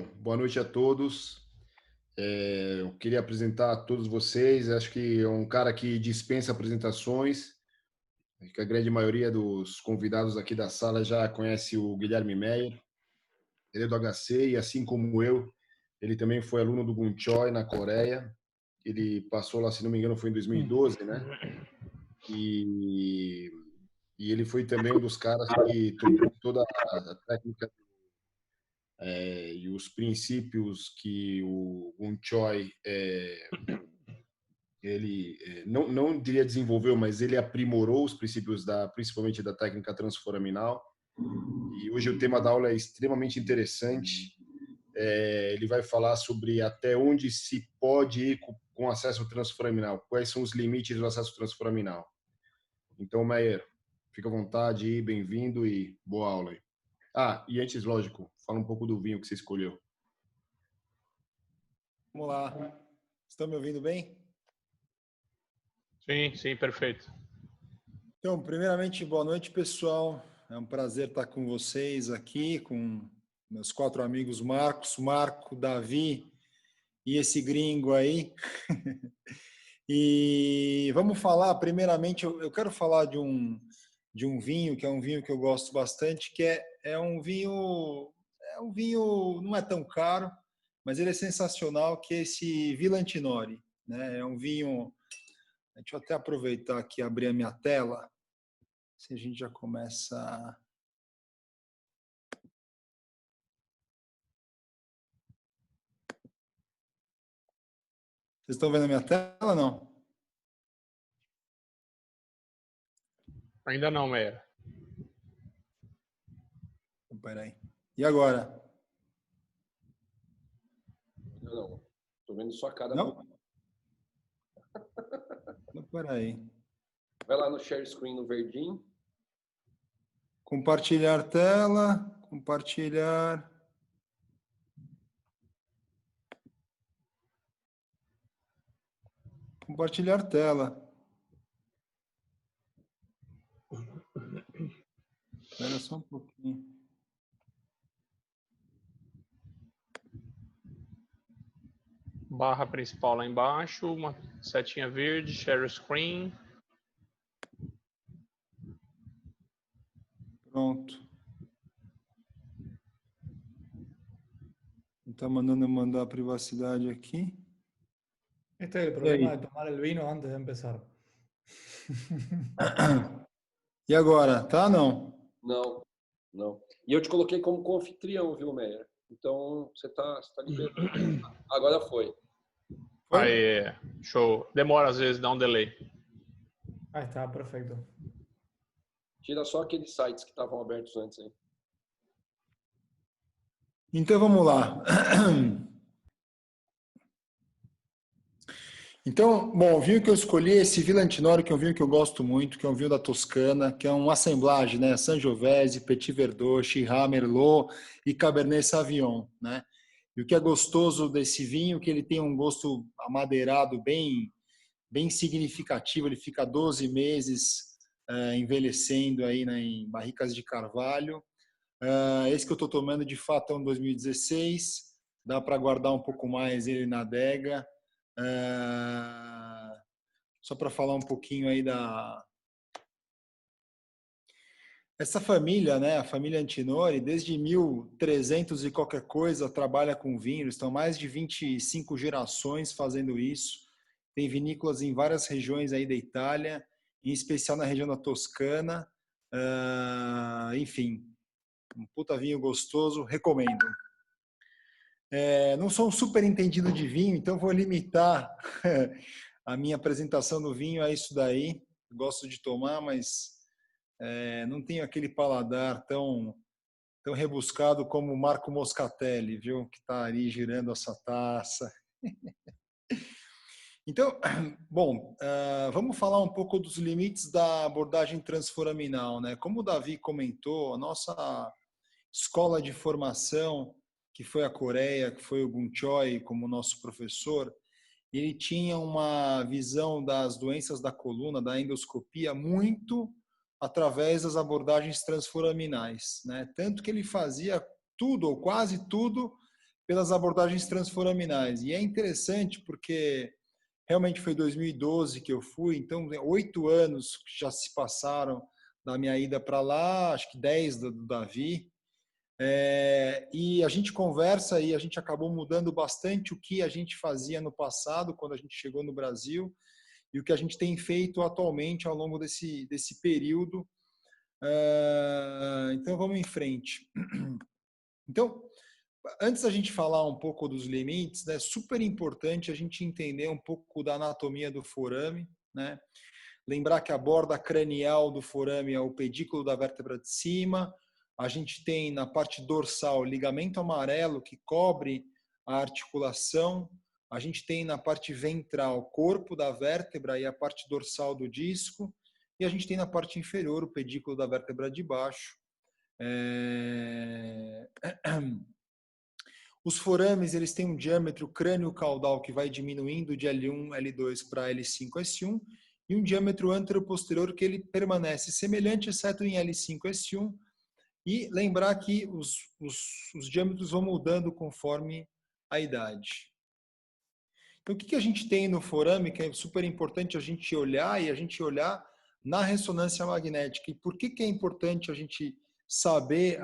Boa noite a todos. Eu queria apresentar a todos vocês. Acho que é um cara que dispensa apresentações. Acho que a grande maioria dos convidados aqui da sala já conhece o Guilherme Meyer. Ele é do HC e, assim como eu, ele também foi aluno do Bun Choi na Coreia. Ele passou lá, se não me engano, foi em 2012, né? E, e ele foi também um dos caras que tocou toda a técnica e os princípios que o Bun Choi ele não diria desenvolveu, mas ele aprimorou os princípios principalmente da técnica transforaminal. E hoje o tema da aula é extremamente interessante. Ele vai falar sobre até onde se pode ir com acesso transforaminal, quais são os limites do acesso transforaminal. Então, Meyer, fica à vontade, bem-vindo e boa aula aí. E antes, lógico, fala um pouco do vinho que você escolheu. Vamos lá. Estão me ouvindo bem? Sim, perfeito. Então, primeiramente, boa noite, pessoal. É um prazer estar com vocês aqui, com meus 4 amigos Marcos, Marco, Davi e esse gringo aí. E vamos falar, primeiramente, eu quero falar de um vinho, que é um vinho que eu gosto bastante, que é um vinho, não é tão caro, mas ele é sensacional, que é esse Villa Antinori, né? É um vinho. Deixa eu até aproveitar aqui e abrir a minha tela. Se a gente já começa. Vocês estão vendo a minha tela ou não? Ainda não, Meyer. Espera aí. E agora? Não. Estou vendo só a cara. Não? Espera aí. Vai lá no share screen no verdinho. Compartilhar tela. Compartilhar. Compartilhar tela. Espera só um pouquinho. Barra principal lá embaixo, uma setinha verde, share screen. Pronto. Está mandando eu mandar a privacidade aqui. Este es el problema de tomar el vino antes de empezar. E agora? Tá, não? Não. E eu te coloquei como co-anfitrião, viu, Meyer? Então, você tá liberado. Agora foi. Aí, show. Demora às vezes, dá um delay. Ahí está, perfecto. Tira só aqueles sites que estavam abertos antes aí. Então, vamos lá. Então, bom, o vinho que eu escolhi é esse Villa Antinori, que é um vinho que eu gosto muito, que é um vinho da Toscana, que é um assemblage, né? Sangiovese, Petit Verdot, Syrah, Merlot e Cabernet Sauvignon, né? E o que é gostoso desse vinho é que ele tem um gosto amadeirado bem significativo, ele fica 12 meses envelhecendo aí, né, em barricas de carvalho. Esse que eu estou tomando, de fato, é um 2016, dá para guardar um pouco mais ele na adega. Só para falar um pouquinho aí essa família, né, a família Antinori, desde 1300 e qualquer coisa, trabalha com vinho. Eles estão mais de 25 gerações fazendo isso. Tem vinícolas em várias regiões aí da Itália, em especial na região da Toscana. Enfim, um puta vinho gostoso, recomendo. Não sou um super entendido de vinho, então vou limitar a minha apresentação do vinho a isso daí. Gosto de tomar, mas não tenho aquele paladar tão rebuscado como o Marco Moscatelli, viu? Que está ali girando essa taça. Então, bom, vamos falar um pouco dos limites da abordagem transforaminal, né? Como o Davi comentou, a nossa escola de formação, que foi a Coreia, que foi o Bun Choi como nosso professor, ele tinha uma visão das doenças da coluna, da endoscopia, muito através das abordagens transforaminais, né? Tanto que ele fazia tudo, ou quase tudo, pelas abordagens transforaminais. E é interessante porque realmente foi 2012 que eu fui, então 8 anos já se passaram da minha ida para lá, acho que 10 do Davi. E a gente conversa e a gente acabou mudando bastante o que a gente fazia no passado, quando a gente chegou no Brasil, e o que a gente tem feito atualmente ao longo desse período. Então, vamos em frente. Então, antes da gente falar um pouco dos limites, né, super importante a gente entender um pouco da anatomia do forame, né? Lembrar que a borda cranial do forame é o pedículo da vértebra de cima. A gente tem na parte dorsal ligamento amarelo que cobre a articulação. A gente tem na parte ventral corpo da vértebra e a parte dorsal do disco. E a gente tem na parte inferior o pedículo da vértebra de baixo. Os forames, eles têm um diâmetro crânio-caudal que vai diminuindo de L1, L2 para L5, S1, e um diâmetro anteroposterior que ele permanece semelhante, exceto em L5, S1. E lembrar que os diâmetros vão mudando conforme a idade. Então, o que a gente tem no forame, que é super importante a gente olhar, e a gente olhar na ressonância magnética. E por que é importante a gente saber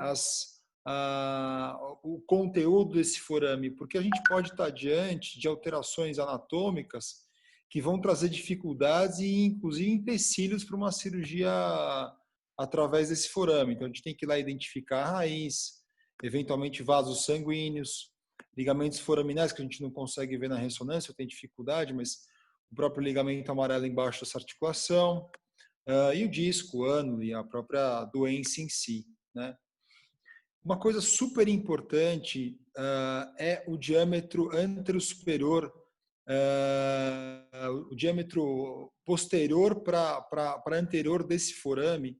o conteúdo desse forame? Porque a gente pode estar diante de alterações anatômicas que vão trazer dificuldades e, inclusive, empecilhos para uma cirurgia através desse forame. Então, a gente tem que ir lá identificar a raiz, eventualmente vasos sanguíneos, ligamentos foraminais que a gente não consegue ver na ressonância, eu tenho dificuldade, mas o próprio ligamento amarelo embaixo dessa articulação, e o disco, o ângulo e a própria doença em si, né? Uma coisa super importante é o diâmetro anterosuperior, o diâmetro posterior para anterior desse forame,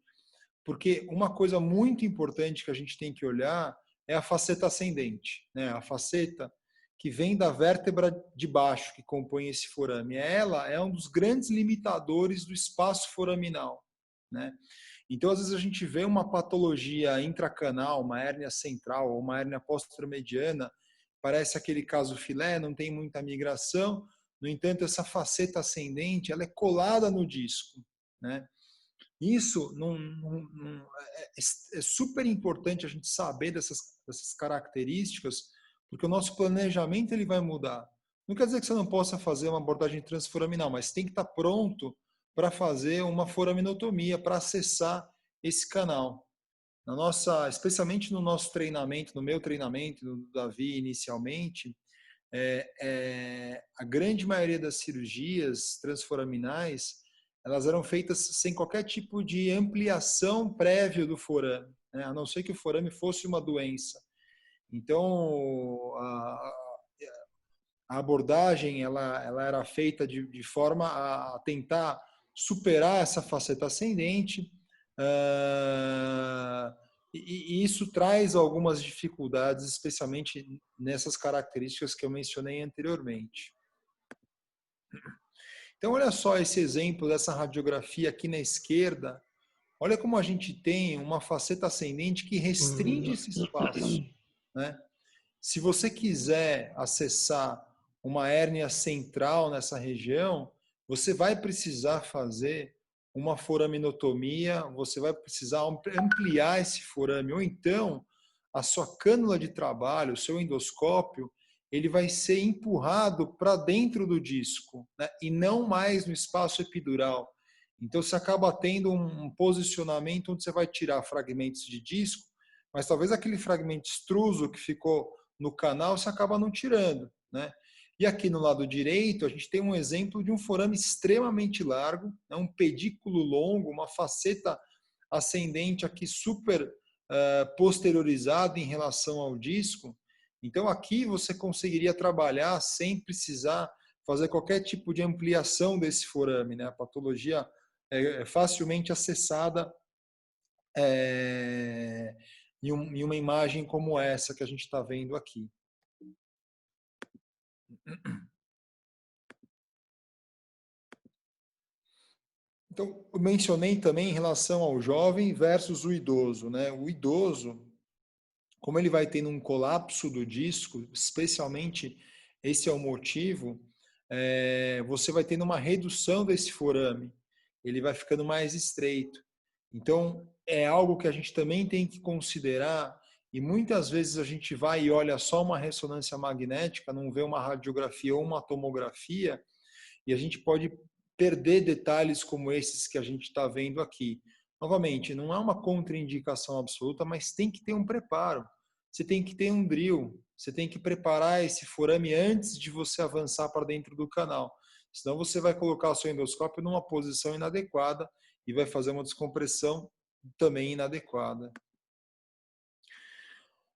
porque uma coisa muito importante que a gente tem que olhar é a faceta ascendente, né? A faceta que vem da vértebra de baixo, que compõe esse forame. Ela é um dos grandes limitadores do espaço foraminal, né? Então, às vezes a gente vê uma patologia intracanal, uma hérnia central ou uma hérnia posteromediana, parece aquele caso filé, não tem muita migração, no entanto, essa faceta ascendente, ela é colada no disco, né? Isso é super importante a gente saber dessas características, porque o nosso planejamento ele vai mudar. Não quer dizer que você não possa fazer uma abordagem transforaminal, mas tem que estar pronto para fazer uma foraminotomia, para acessar esse canal. Especialmente no nosso treinamento, no meu treinamento, do Davi inicialmente, a grande maioria das cirurgias transforaminais, elas eram feitas sem qualquer tipo de ampliação prévia do forame, né? A não ser que o forame fosse uma doença. Então, a abordagem ela era feita de forma a tentar superar essa faceta ascendente, e isso traz algumas dificuldades, especialmente nessas características que eu mencionei anteriormente. Então, olha só esse exemplo dessa radiografia aqui na esquerda. Olha como a gente tem uma faceta ascendente que restringe esse espaço, né? Se você quiser acessar uma hérnia central nessa região, você vai precisar fazer uma foraminotomia, você vai precisar ampliar esse forame, ou então a sua cânula de trabalho, o seu endoscópio, ele vai ser empurrado para dentro do disco, né? E não mais no espaço epidural. Então você acaba tendo um posicionamento onde você vai tirar fragmentos de disco, mas talvez aquele fragmento extruso que ficou no canal você acaba não tirando, né? E aqui no lado direito a gente tem um exemplo de um forame extremamente largo, né? Um pedículo longo, uma faceta ascendente aqui super posteriorizada em relação ao disco. Então aqui você conseguiria trabalhar sem precisar fazer qualquer tipo de ampliação desse forame, né? A patologia é facilmente acessada em uma imagem como essa que a gente está vendo aqui. Então, eu mencionei também em relação ao jovem versus o idoso, né? O idoso, como ele vai tendo um colapso do disco, especialmente esse é o motivo, você vai tendo uma redução desse forame, ele vai ficando mais estreito. Então, é algo que a gente também tem que considerar, e muitas vezes a gente vai e olha só uma ressonância magnética, não vê uma radiografia ou uma tomografia, e a gente pode perder detalhes como esses que a gente está vendo aqui. Novamente, não é uma contraindicação absoluta, mas tem que ter um preparo. Você tem que ter um drill, você tem que preparar esse forame antes de você avançar para dentro do canal. Senão você vai colocar o seu endoscópio numa posição inadequada e vai fazer uma descompressão também inadequada.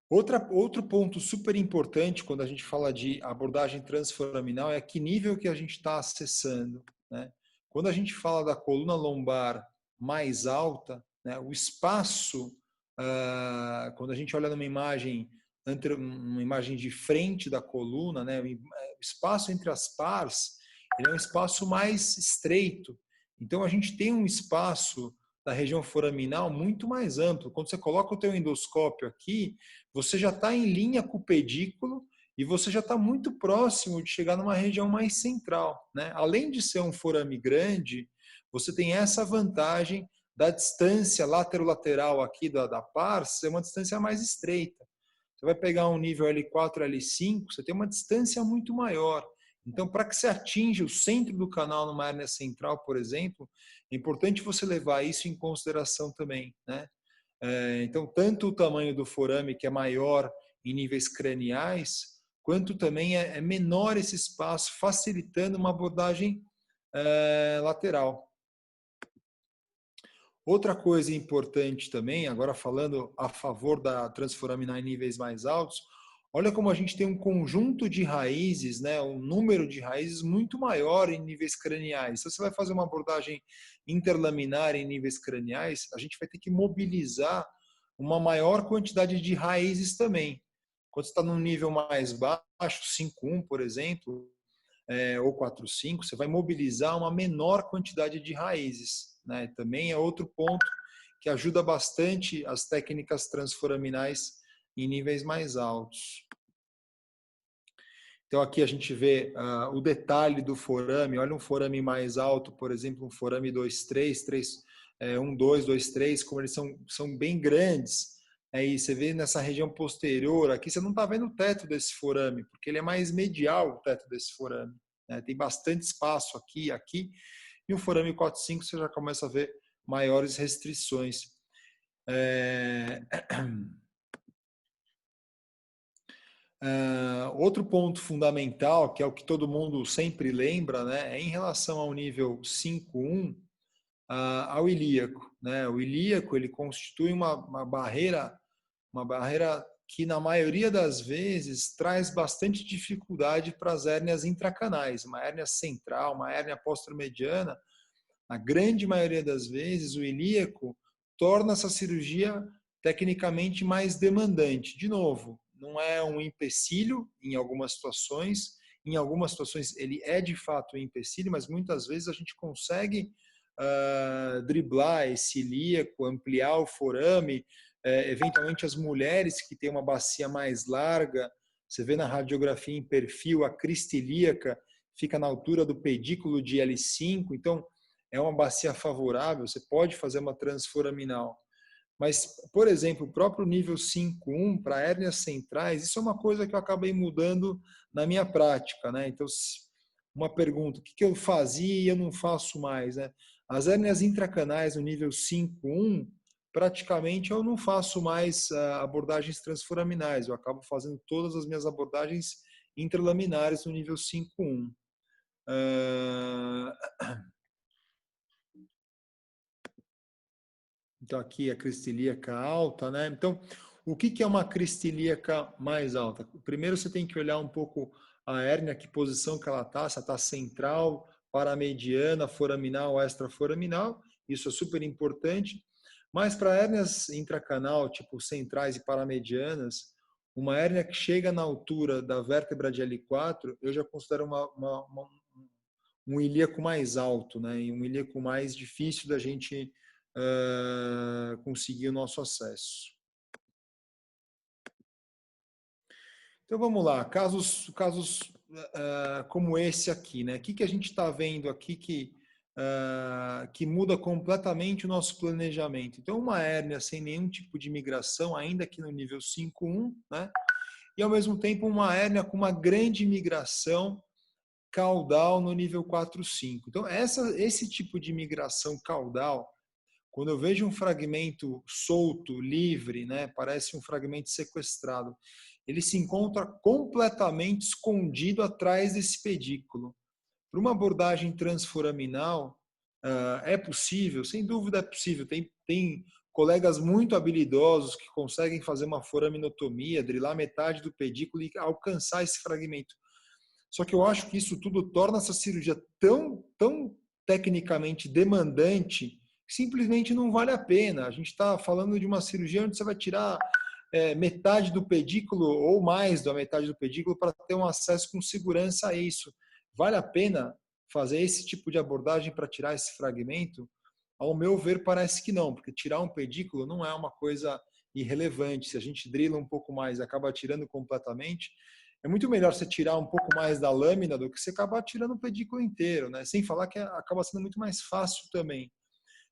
Outro ponto super importante quando a gente fala de abordagem transforaminal é que nível que a gente está acessando, né? Quando a gente fala da coluna lombar mais alta, né, o espaço, quando a gente olha numa imagem de frente da coluna, né, o espaço entre as pars, ele é um espaço mais estreito. Então a gente tem um espaço da região foraminal muito mais amplo. Quando você coloca o teu endoscópio aqui, você já está em linha com o pedículo e você já está muito próximo de chegar numa região mais central, né? Além de ser um forame grande, você tem essa vantagem da distância lateral aqui da pars, é uma distância mais estreita. Você vai pegar um nível L4, L5, você tem uma distância muito maior. Então, para que você atinja o centro do canal numa hérnia central, por exemplo, é importante você levar isso em consideração também, né? Então, tanto o tamanho do forame, que é maior em níveis craniais, quanto também é menor esse espaço, facilitando uma abordagem lateral. Outra coisa importante também, agora falando a favor da transforaminar em níveis mais altos, olha como a gente tem um conjunto de raízes, né, um número de raízes muito maior em níveis craniais. Se você vai fazer uma abordagem interlaminar em níveis craniais, a gente vai ter que mobilizar uma maior quantidade de raízes também. Quando você está num nível mais baixo, 5.1, por exemplo, ou 4.5, você vai mobilizar uma menor quantidade de raízes, né? Também é outro ponto que ajuda bastante as técnicas transforaminais em níveis mais altos. Então aqui a gente vê o detalhe do forame. Olha um forame mais alto, por exemplo, um forame 2.3, 1.2, 2.3, como eles são bem grandes. Aí você vê nessa região posterior, aqui você não está vendo o teto desse forame, porque ele é mais medial, o teto desse forame, né? Tem bastante espaço aqui e aqui. E o forame 4.5 você já começa a ver maiores restrições. Outro ponto fundamental, que é o que todo mundo sempre lembra, né, é em relação ao nível 5.1, ao ilíaco, né? O ilíaco ele constitui uma barreira que na maioria das vezes traz bastante dificuldade para as hérnias intracanais, uma hérnia central, uma hérnia posteromediana. Na grande maioria das vezes o ilíaco torna essa cirurgia tecnicamente mais demandante. De novo, não é um empecilho em algumas situações ele é de fato um empecilho, mas muitas vezes a gente consegue driblar esse ilíaco, ampliar o forame, eventualmente as mulheres que têm uma bacia mais larga, você vê na radiografia em perfil, a crista ilíaca fica na altura do pedículo de L5, então é uma bacia favorável, você pode fazer uma transforaminal. Mas, por exemplo, o próprio nível 5.1 para hérnias centrais, isso é uma coisa que eu acabei mudando na minha prática, né? Então, uma pergunta, o que eu fazia e eu não faço mais, né? As hérnias intracanais no nível 5.1, praticamente eu não faço mais abordagens transforaminais, eu acabo fazendo todas as minhas abordagens interlaminares no nível 5.1. Então, aqui a crista ilíaca alta, né? Então, o que é uma crista ilíaca mais alta? Primeiro, você tem que olhar um pouco a hérnia, que posição que ela está, se ela está central, paramediana, foraminal, extraforaminal. Isso é super importante. Mas para hérnias intracanal, tipo centrais e paramedianas, uma hérnia que chega na altura da vértebra de L4, eu já considero um ilíaco mais alto, né? E um ilíaco mais difícil da gente conseguir o nosso acesso. Então vamos lá, casos como esse aqui, né? O que a gente está vendo aqui que muda completamente o nosso planejamento? Então uma hérnia sem nenhum tipo de migração, ainda aqui no nível 5.1, né? E ao mesmo tempo uma hérnia com uma grande migração caudal no nível 4.5. Então esse tipo de migração caudal, quando eu vejo um fragmento solto, livre, né, parece um fragmento sequestrado, ele se encontra completamente escondido atrás desse pedículo. Para uma abordagem transforaminal, é possível, sem dúvida é possível. Tem colegas muito habilidosos que conseguem fazer uma foraminotomia, drilar metade do pedículo e alcançar esse fragmento. Só que eu acho que isso tudo torna essa cirurgia tão tecnicamente demandante que simplesmente não vale a pena. A gente está falando de uma cirurgia onde você vai tirar metade do pedículo ou mais da metade do pedículo para ter um acesso com segurança a isso. Vale a pena fazer esse tipo de abordagem para tirar esse fragmento? Ao meu ver, parece que não, porque tirar um pedículo não é uma coisa irrelevante. Se a gente drila um pouco mais e acaba tirando completamente, é muito melhor você tirar um pouco mais da lâmina do que você acabar tirando o pedículo inteiro, né? Sem falar que acaba sendo muito mais fácil também.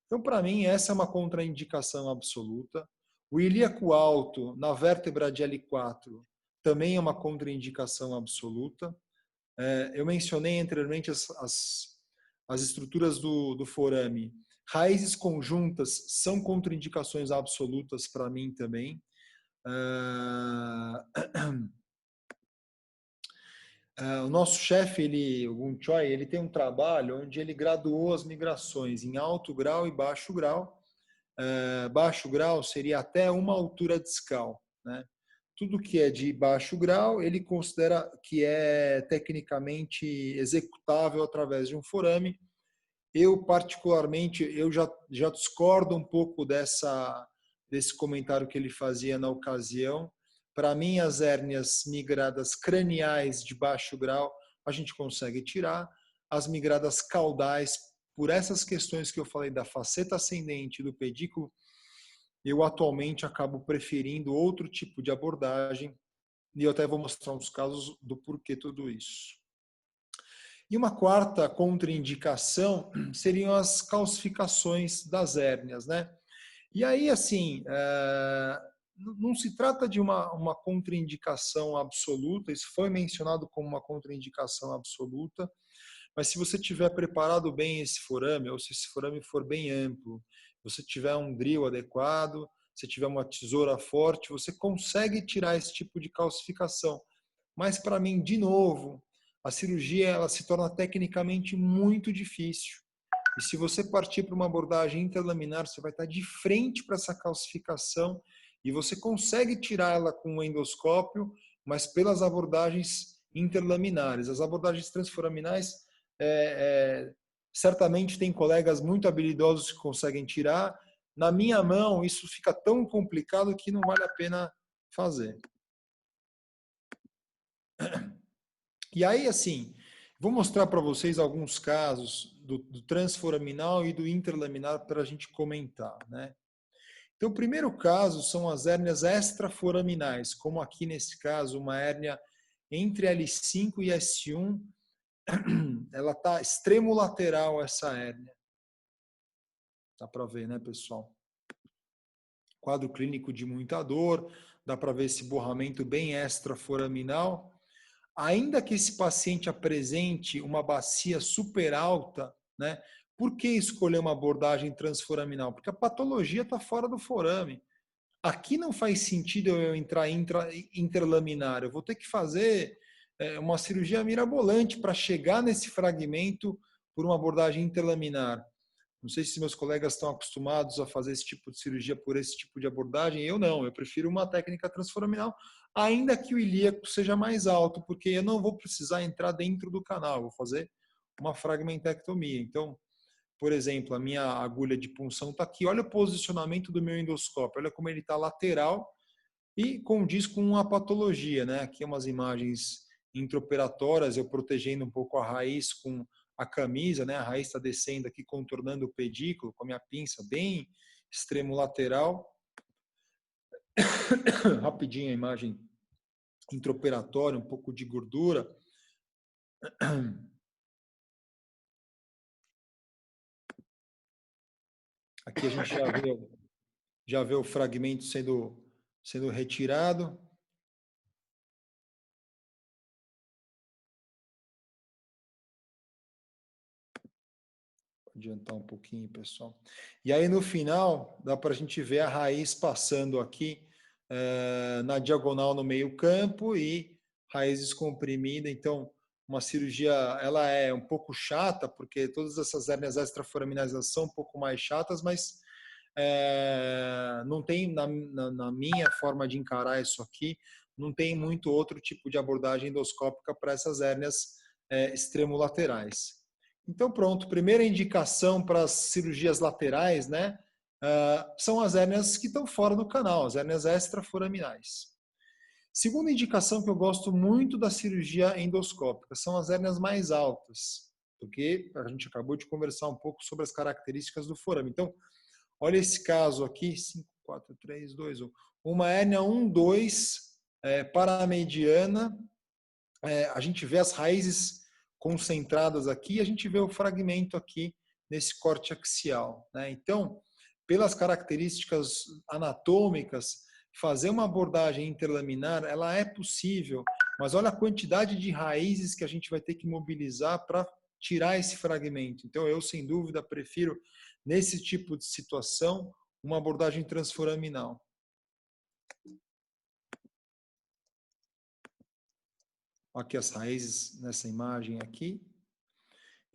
Então, para mim, essa é uma contraindicação absoluta. O ilíaco alto na vértebra de L4 também é uma contraindicação absoluta. Eu mencionei anteriormente as estruturas do forame. Raízes conjuntas são contraindicações absolutas para mim também. O nosso chefe, o Gun Choi, ele tem um trabalho onde ele graduou as migrações em alto grau e baixo grau. Baixo grau seria até uma altura discal, né? Tudo que é de baixo grau, ele considera que é tecnicamente executável através de um forame. Eu, particularmente, eu já discordo um pouco desse comentário que ele fazia na ocasião. Para mim, as hérnias migradas craniais de baixo grau, a gente consegue tirar. As migradas caudais, por essas questões que eu falei da faceta ascendente do pedículo, eu atualmente acabo preferindo outro tipo de abordagem. E eu até vou mostrar uns casos do porquê tudo isso. E uma quarta contraindicação seriam as calcificações das hérnias, né? E aí, assim, não se trata de uma contraindicação absoluta, isso foi mencionado como uma contraindicação absoluta, mas se você tiver preparado bem esse forame, ou se esse forame for bem amplo, você tiver um drill adequado, se tiver uma tesoura forte, você consegue tirar esse tipo de calcificação. Mas para mim, de novo, a cirurgia ela se torna tecnicamente muito difícil. E se você partir para uma abordagem interlaminar, você vai estar de frente para essa calcificação e você consegue tirar ela com o endoscópio, mas pelas abordagens interlaminares. As abordagens transforaminais, certamente tem colegas muito habilidosos que conseguem tirar. Na minha mão, isso fica tão complicado que não vale a pena fazer. E aí, assim, vou mostrar para vocês alguns casos do transforaminal e do interlaminar para a gente comentar, né? Então, o primeiro caso são as hérnias extraforaminais, como aqui nesse caso, uma hérnia entre L5 e S1, ela está extremo lateral essa hérnia. Dá para ver, né, pessoal? Quadro clínico de muita dor, dá para ver esse borramento bem extraforaminal. Ainda que esse paciente apresente uma bacia super alta, né? Por que escolher uma abordagem transforaminal? Porque a patologia está fora do forame. Aqui não faz sentido eu entrar interlaminar. Eu vou ter que fazer uma cirurgia mirabolante para chegar nesse fragmento por uma abordagem interlaminar. Não sei se meus colegas estão acostumados a fazer esse tipo de cirurgia por esse tipo de abordagem. Eu não, eu prefiro uma técnica transforaminal, ainda que o ilíaco seja mais alto, porque eu não vou precisar entrar dentro do canal, vou fazer uma fragmentectomia. Então, por exemplo, a minha agulha de punção está aqui, olha o posicionamento do meu endoscópio, olha como ele está lateral e condiz com uma patologia, né? Aqui umas imagens intraoperatórias, eu protegendo um pouco a raiz com a camisa, né? A raiz está descendo aqui, contornando o pedículo com a minha pinça bem extremo lateral. Rapidinho a imagem intraoperatório, um pouco de gordura. Aqui a gente já vê o fragmento sendo retirado. Vou adiantar um pouquinho, pessoal. E aí, no final, dá para a gente ver a raiz passando aqui na diagonal no meio campo e raiz descomprimida. Então, uma cirurgia, ela é um pouco chata, porque todas essas hérnias extraforaminais são um pouco mais chatas, mas não tem, na minha forma de encarar isso aqui, não tem muito outro tipo de abordagem endoscópica para essas hérnias extremolaterais. Então, pronto, primeira indicação para as cirurgias laterais, né, são as hérnias que estão fora do canal, as hérnias extraforaminais. Segunda indicação que eu gosto muito da cirurgia endoscópica são as hérnias mais altas, porque a gente acabou de conversar um pouco sobre as características do forame. Então, olha esse caso aqui, 5, 4, 3, 2, 1. Uma hérnia 1, 2, paramediana. A gente vê as raízes concentradas aqui, a gente vê o fragmento aqui nesse corte axial, né? Então, pelas características anatômicas, fazer uma abordagem interlaminar, ela é possível, mas olha a quantidade de raízes que a gente vai ter que mobilizar para tirar esse fragmento. Então, eu, sem dúvida, prefiro, nesse tipo de situação, uma abordagem transforaminal. Aqui as raízes nessa imagem aqui.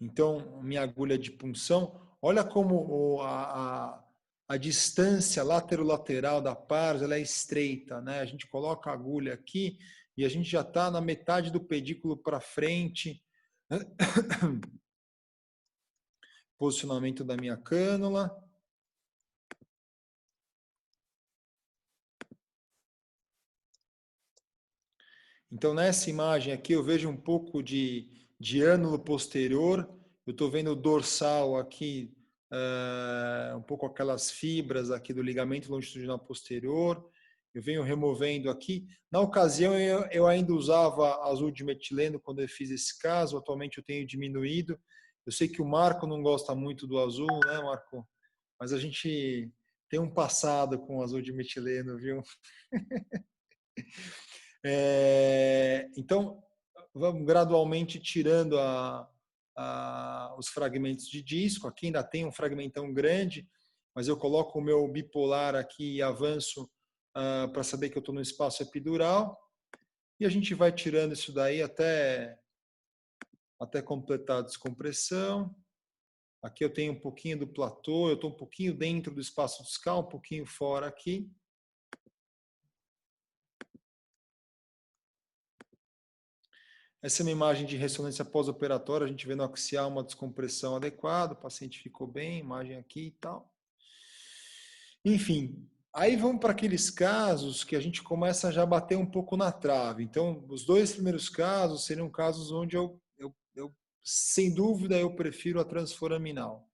Então, minha agulha de punção, olha como a distância laterolateral da pars ela é estreita, né? A gente coloca a agulha aqui e a gente já está na metade do pedículo para frente. Posicionamento da minha cânula. Então, nessa imagem aqui, eu vejo um pouco de ânulo posterior. Eu estou vendo o dorsal aqui, um pouco aquelas fibras aqui do ligamento longitudinal posterior. Eu venho removendo aqui. Na ocasião, eu ainda usava azul de metileno quando eu fiz esse caso. Atualmente, eu tenho diminuído. Eu sei que o Marco não gosta muito do azul, né, Marco? Mas a gente tem um passado com o azul de metileno, viu? Então, vamos gradualmente tirando os fragmentos de disco. Aqui ainda tem um fragmentão grande, mas eu coloco o meu bipolar aqui e avanço para saber que eu estou no espaço epidural. E a gente vai tirando isso daí até completar a descompressão. Aqui eu tenho um pouquinho do platô, eu estou um pouquinho dentro do espaço discal, um pouquinho fora aqui. Essa é uma imagem de ressonância pós-operatória, a gente vê no axial uma descompressão adequada, o paciente ficou bem, imagem aqui e tal. Enfim, aí vamos para aqueles casos que a gente começa já a bater um pouco na trave. Então, os dois primeiros casos seriam casos onde eu sem dúvida, eu prefiro a transforaminal.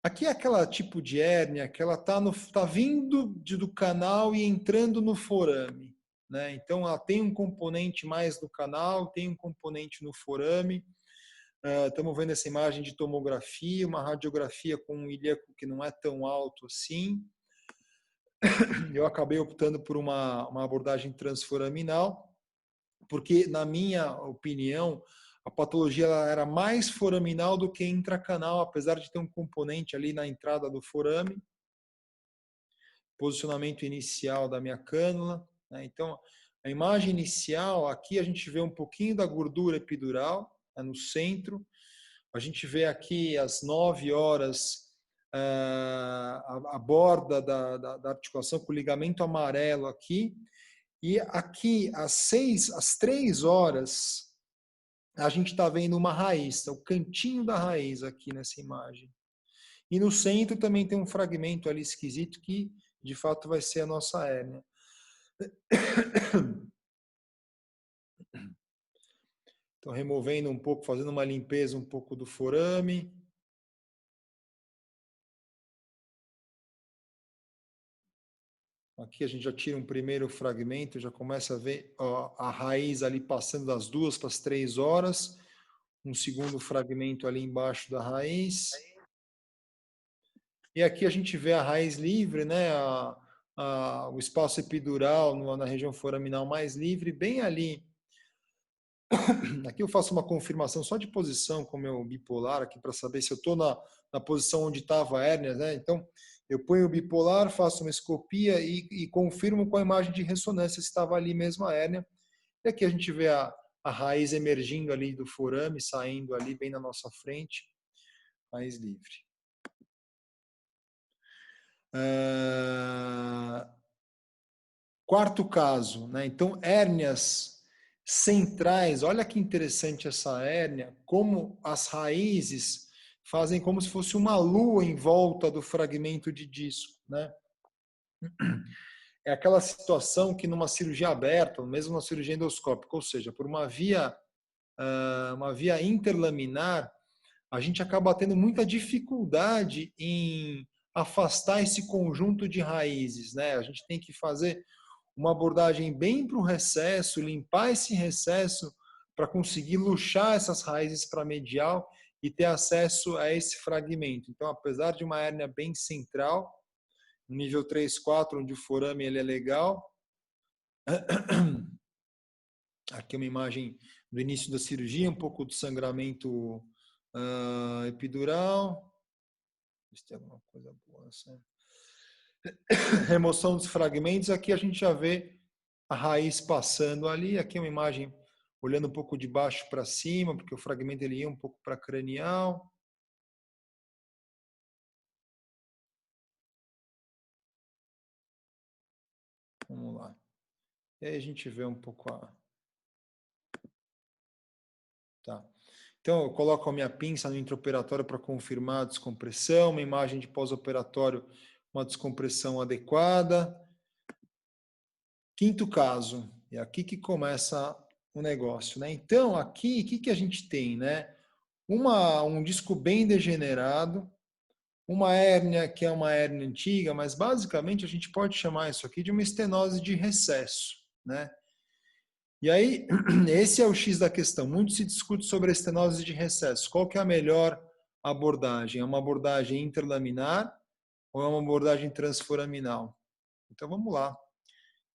Aqui é aquela tipo de hérnia que ela tá vindo do canal e entrando no forame, né? Então, ela tem um componente mais no canal, tem um componente no forame. Estamos vendo essa imagem de tomografia, uma radiografia com um ilíaco que não é tão alto assim. Eu acabei optando por uma abordagem transforaminal, porque, na minha opinião, a patologia ela era mais foraminal do que intracanal, apesar de ter um componente ali na entrada do forame. Posicionamento inicial da minha cânula, né? Então, a imagem inicial, aqui a gente vê um pouquinho da gordura epidural, né, no centro. A gente vê aqui às 9 horas a borda da articulação com o ligamento amarelo aqui. E aqui às 3 horas, a gente está vendo uma raiz, o cantinho da raiz aqui nessa imagem. E no centro também tem um fragmento ali esquisito que, de fato, vai ser a nossa hérnia. Então, removendo um pouco, fazendo uma limpeza um pouco do forame. Aqui a gente já tira um primeiro fragmento, já começa a ver ó, a raiz ali passando das 2 para as 3 horas. Um segundo fragmento ali embaixo da raiz. E aqui a gente vê a raiz livre, né? O espaço epidural na região foraminal mais livre, bem ali. Aqui eu faço uma confirmação só de posição com o meu bipolar aqui para saber se eu estou na posição onde estava a hérnia, né? Então, eu ponho o bipolar, faço uma escopia e confirmo com a imagem de ressonância se estava ali mesmo a hérnia. E aqui a gente vê a raiz emergindo ali do forame, saindo ali bem na nossa frente, raiz livre. Quarto caso, né? Então, hérnias centrais, olha que interessante essa hérnia, como as raízes fazem como se fosse uma lua em volta do fragmento de disco, né? É aquela situação que numa cirurgia aberta, ou mesmo numa cirurgia endoscópica, ou seja, por uma via interlaminar, a gente acaba tendo muita dificuldade em afastar esse conjunto de raízes, né? A gente tem que fazer uma abordagem bem para o recesso, limpar esse recesso para conseguir luxar essas raízes para medial e ter acesso a esse fragmento. Então, apesar de uma hérnia bem central, no nível 3, 4, onde o forame ele é legal, aqui uma imagem do início da cirurgia, um pouco de sangramento epidural. Se tem alguma coisa boa assim. Remoção dos fragmentos, aqui a gente já vê a raiz passando ali, aqui é uma imagem olhando um pouco de baixo para cima, porque o fragmento ele ia um pouco para cranial. Vamos lá. E aí a gente vê um pouco a... Tá. Então, eu coloco a minha pinça no intraoperatório para confirmar a descompressão, uma imagem de pós-operatório, uma descompressão adequada. Quinto caso, é aqui que começa o negócio, né? Então, aqui, o que a gente tem, né? Um disco bem degenerado, uma hérnia que é uma hérnia antiga, mas basicamente a gente pode chamar isso aqui de uma estenose de recesso, né? E aí, esse é o X da questão. Muito se discute sobre a estenose de recesso. Qual que é a melhor abordagem? É uma abordagem interlaminar ou é uma abordagem transforaminal? Então, vamos lá.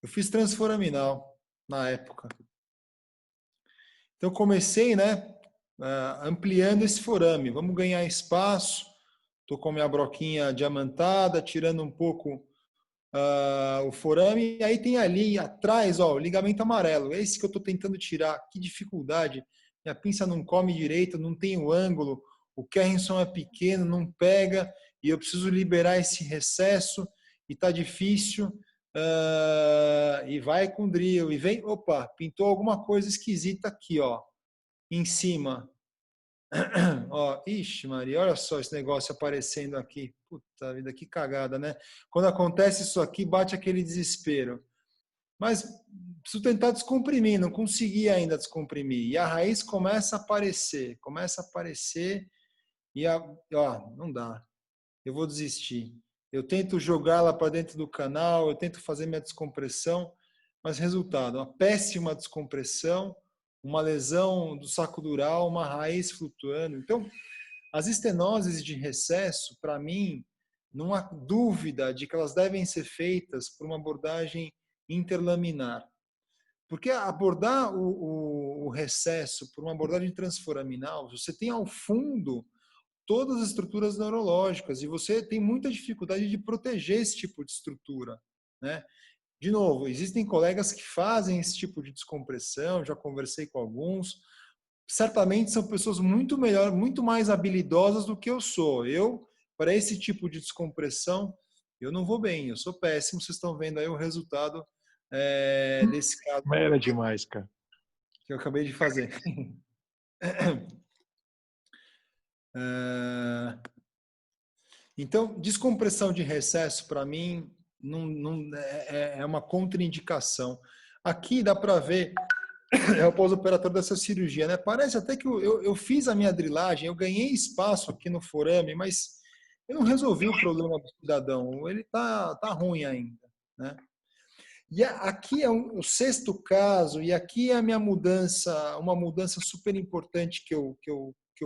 Eu fiz transforaminal na época. Então, comecei, né, ampliando esse forame. Vamos ganhar espaço. Estou com a minha broquinha diamantada, tirando um pouco o forame. E aí tem ali atrás, ó, o ligamento amarelo. É esse que eu estou tentando tirar. Que dificuldade. Minha pinça não come direito, não tem o ângulo. O Kerrinson é pequeno, não pega. E eu preciso liberar esse recesso. E está difícil. E vai com drill. E vem, opa, pintou alguma coisa esquisita aqui, ó. Em cima. Ó, ixi, Maria, olha só esse negócio aparecendo aqui. Puta vida, que cagada, né? Quando acontece isso aqui, bate aquele desespero. Mas preciso tentar descomprimir, não consegui ainda descomprimir. E a raiz começa a aparecer e ó, não dá. Eu vou desistir. Eu tento jogá-la para dentro do canal, eu tento fazer minha descompressão, mas resultado, uma péssima descompressão, uma lesão do saco dural, uma raiz flutuando. Então, as estenoses de recesso, para mim, não há dúvida de que elas devem ser feitas por uma abordagem interlaminar. Porque abordar o recesso por uma abordagem transforaminal, você tem ao fundo todas as estruturas neurológicas e você tem muita dificuldade de proteger esse tipo de estrutura, né? De novo, existem colegas que fazem esse tipo de descompressão, já conversei com alguns. Certamente são pessoas muito melhor, muito mais habilidosas do que eu sou. Eu, para esse tipo de descompressão, eu não vou bem, eu sou péssimo. Vocês estão vendo aí o resultado desse caso. Era demais, cara. Que eu acabei de fazer. Então, descompressão de recesso, para mim, não é uma contraindicação. Aqui dá para ver, é o pós-operatório dessa cirurgia, né? Parece até que eu fiz a minha drilagem, eu ganhei espaço aqui no forame, mas eu não resolvi o problema do cidadão. Ele tá ruim ainda, né? E aqui é o sexto caso, e aqui é a minha mudança, uma mudança super importante que eu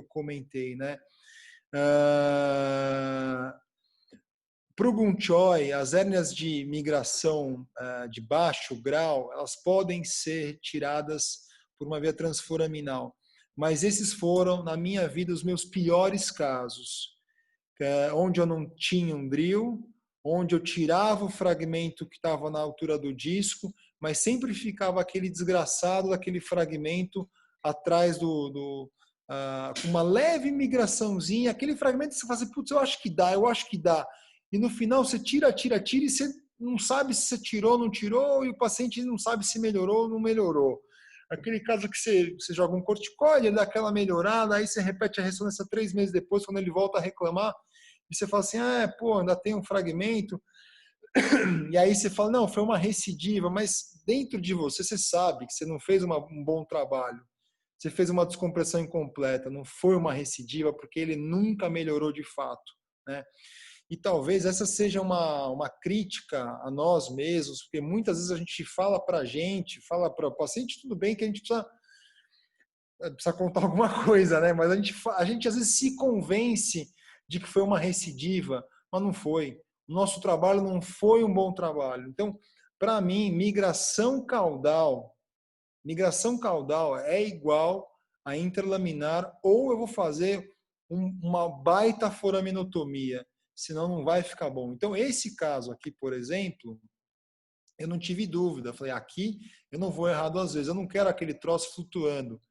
comentei, né? Para o Gung Choi, as hérnias de migração de baixo grau, elas podem ser retiradas por uma via transforaminal. Mas esses foram, na minha vida, os meus piores casos, onde eu não tinha um drill, onde eu tirava o fragmento que estava na altura do disco, mas sempre ficava aquele desgraçado daquele fragmento atrás com uma leve migraçãozinha, aquele fragmento que você fala assim, putz, eu acho que dá. E no final você tira e você não sabe se você tirou ou não tirou, e o paciente não sabe se melhorou ou não melhorou. Aquele caso que você joga um corticoide, ele dá aquela melhorada, aí você repete a ressonância 3 meses depois, quando ele volta a reclamar, e você fala assim, ainda tem um fragmento. E aí você fala, não, foi uma recidiva, mas dentro de você, você sabe que você não fez um bom trabalho. Você fez uma descompressão incompleta, não foi uma recidiva, porque ele nunca melhorou de fato, né? E talvez essa seja uma crítica a nós mesmos, porque muitas vezes a gente fala para a gente, fala para o paciente, tudo bem que a gente precisa contar alguma coisa, né? Mas a gente às vezes se convence de que foi uma recidiva, mas não foi. O nosso trabalho não foi um bom trabalho. Então, para mim, migração caudal é igual a interlaminar, ou eu vou fazer uma baita foraminotomia, senão não vai ficar bom. Então, esse caso aqui, por exemplo, eu não tive dúvida. Eu falei, aqui eu não vou errar 2 vezes, eu não quero aquele troço flutuando.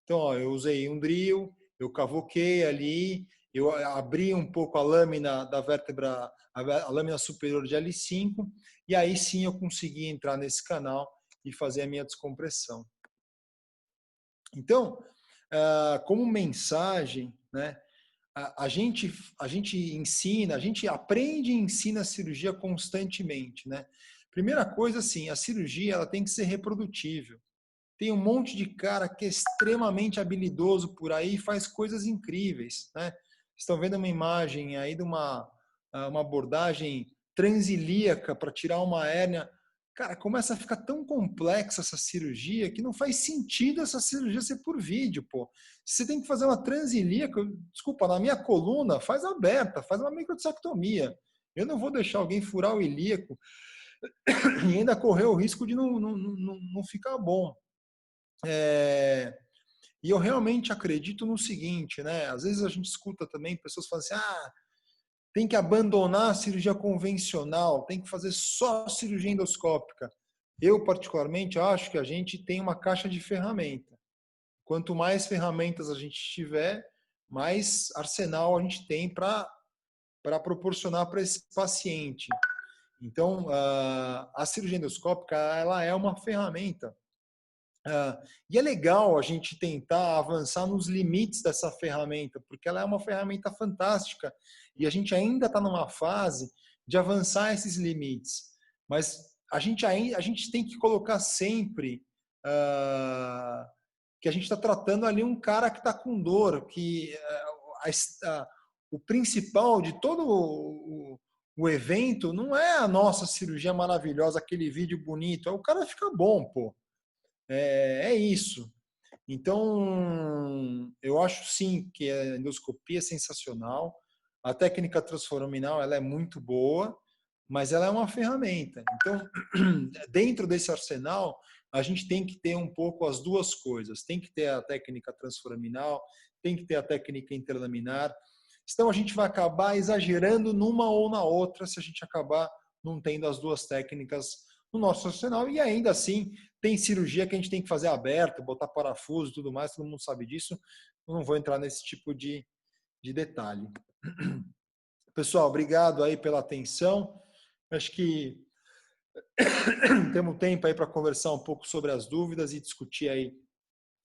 Então, eu usei um drill, eu cavoquei ali, eu abri um pouco a lâmina da vértebra, a lâmina superior de L5, e aí sim eu consegui entrar nesse canal e fazer a minha descompressão. Então, como mensagem, né, a gente ensina, a gente aprende e ensina a cirurgia constantemente, né? Primeira coisa, assim, a cirurgia ela tem que ser reprodutível. Tem um monte de cara que é extremamente habilidoso por aí e faz coisas incríveis, né? Estão vendo uma imagem aí de uma abordagem transilíaca para tirar uma hérnia. Cara, começa a ficar tão complexa essa cirurgia que não faz sentido essa cirurgia ser por vídeo, pô. Você tem que fazer uma transilíaca, desculpa, na minha coluna, faz aberta, faz uma microdissectomia. Eu não vou deixar alguém furar o ilíaco e ainda correr o risco de não ficar bom. E eu realmente acredito no seguinte, né? Às vezes a gente escuta também pessoas falando assim, tem que abandonar a cirurgia convencional, tem que fazer só cirurgia endoscópica. Eu, particularmente, acho que a gente tem uma caixa de ferramenta. Quanto mais ferramentas a gente tiver, mais arsenal a gente tem para proporcionar para esse paciente. Então, a cirurgia endoscópica ela é uma ferramenta. E é legal a gente tentar avançar nos limites dessa ferramenta, porque ela é uma ferramenta fantástica e a gente ainda está numa fase de avançar esses limites. Mas a gente tem que colocar sempre que a gente está tratando ali um cara que está com dor, que o principal de todo o evento não é a nossa cirurgia maravilhosa, aquele vídeo bonito, é o cara ficar bom, pô. É isso. Então, eu acho sim que a endoscopia é sensacional. A técnica transforaminal ela é muito boa, mas ela é uma ferramenta. Então, dentro desse arsenal, a gente tem que ter um pouco as duas coisas. Tem que ter a técnica transforaminal, tem que ter a técnica interlaminar. Então, a gente vai acabar exagerando numa ou na outra se a gente acabar não tendo as duas técnicas no nosso arsenal. E ainda assim, tem cirurgia que a gente tem que fazer aberta, botar parafuso e tudo mais, todo mundo sabe disso. Eu não vou entrar nesse tipo de detalhe. Pessoal, obrigado aí pela atenção. Acho que temos tempo aí para conversar um pouco sobre as dúvidas e discutir aí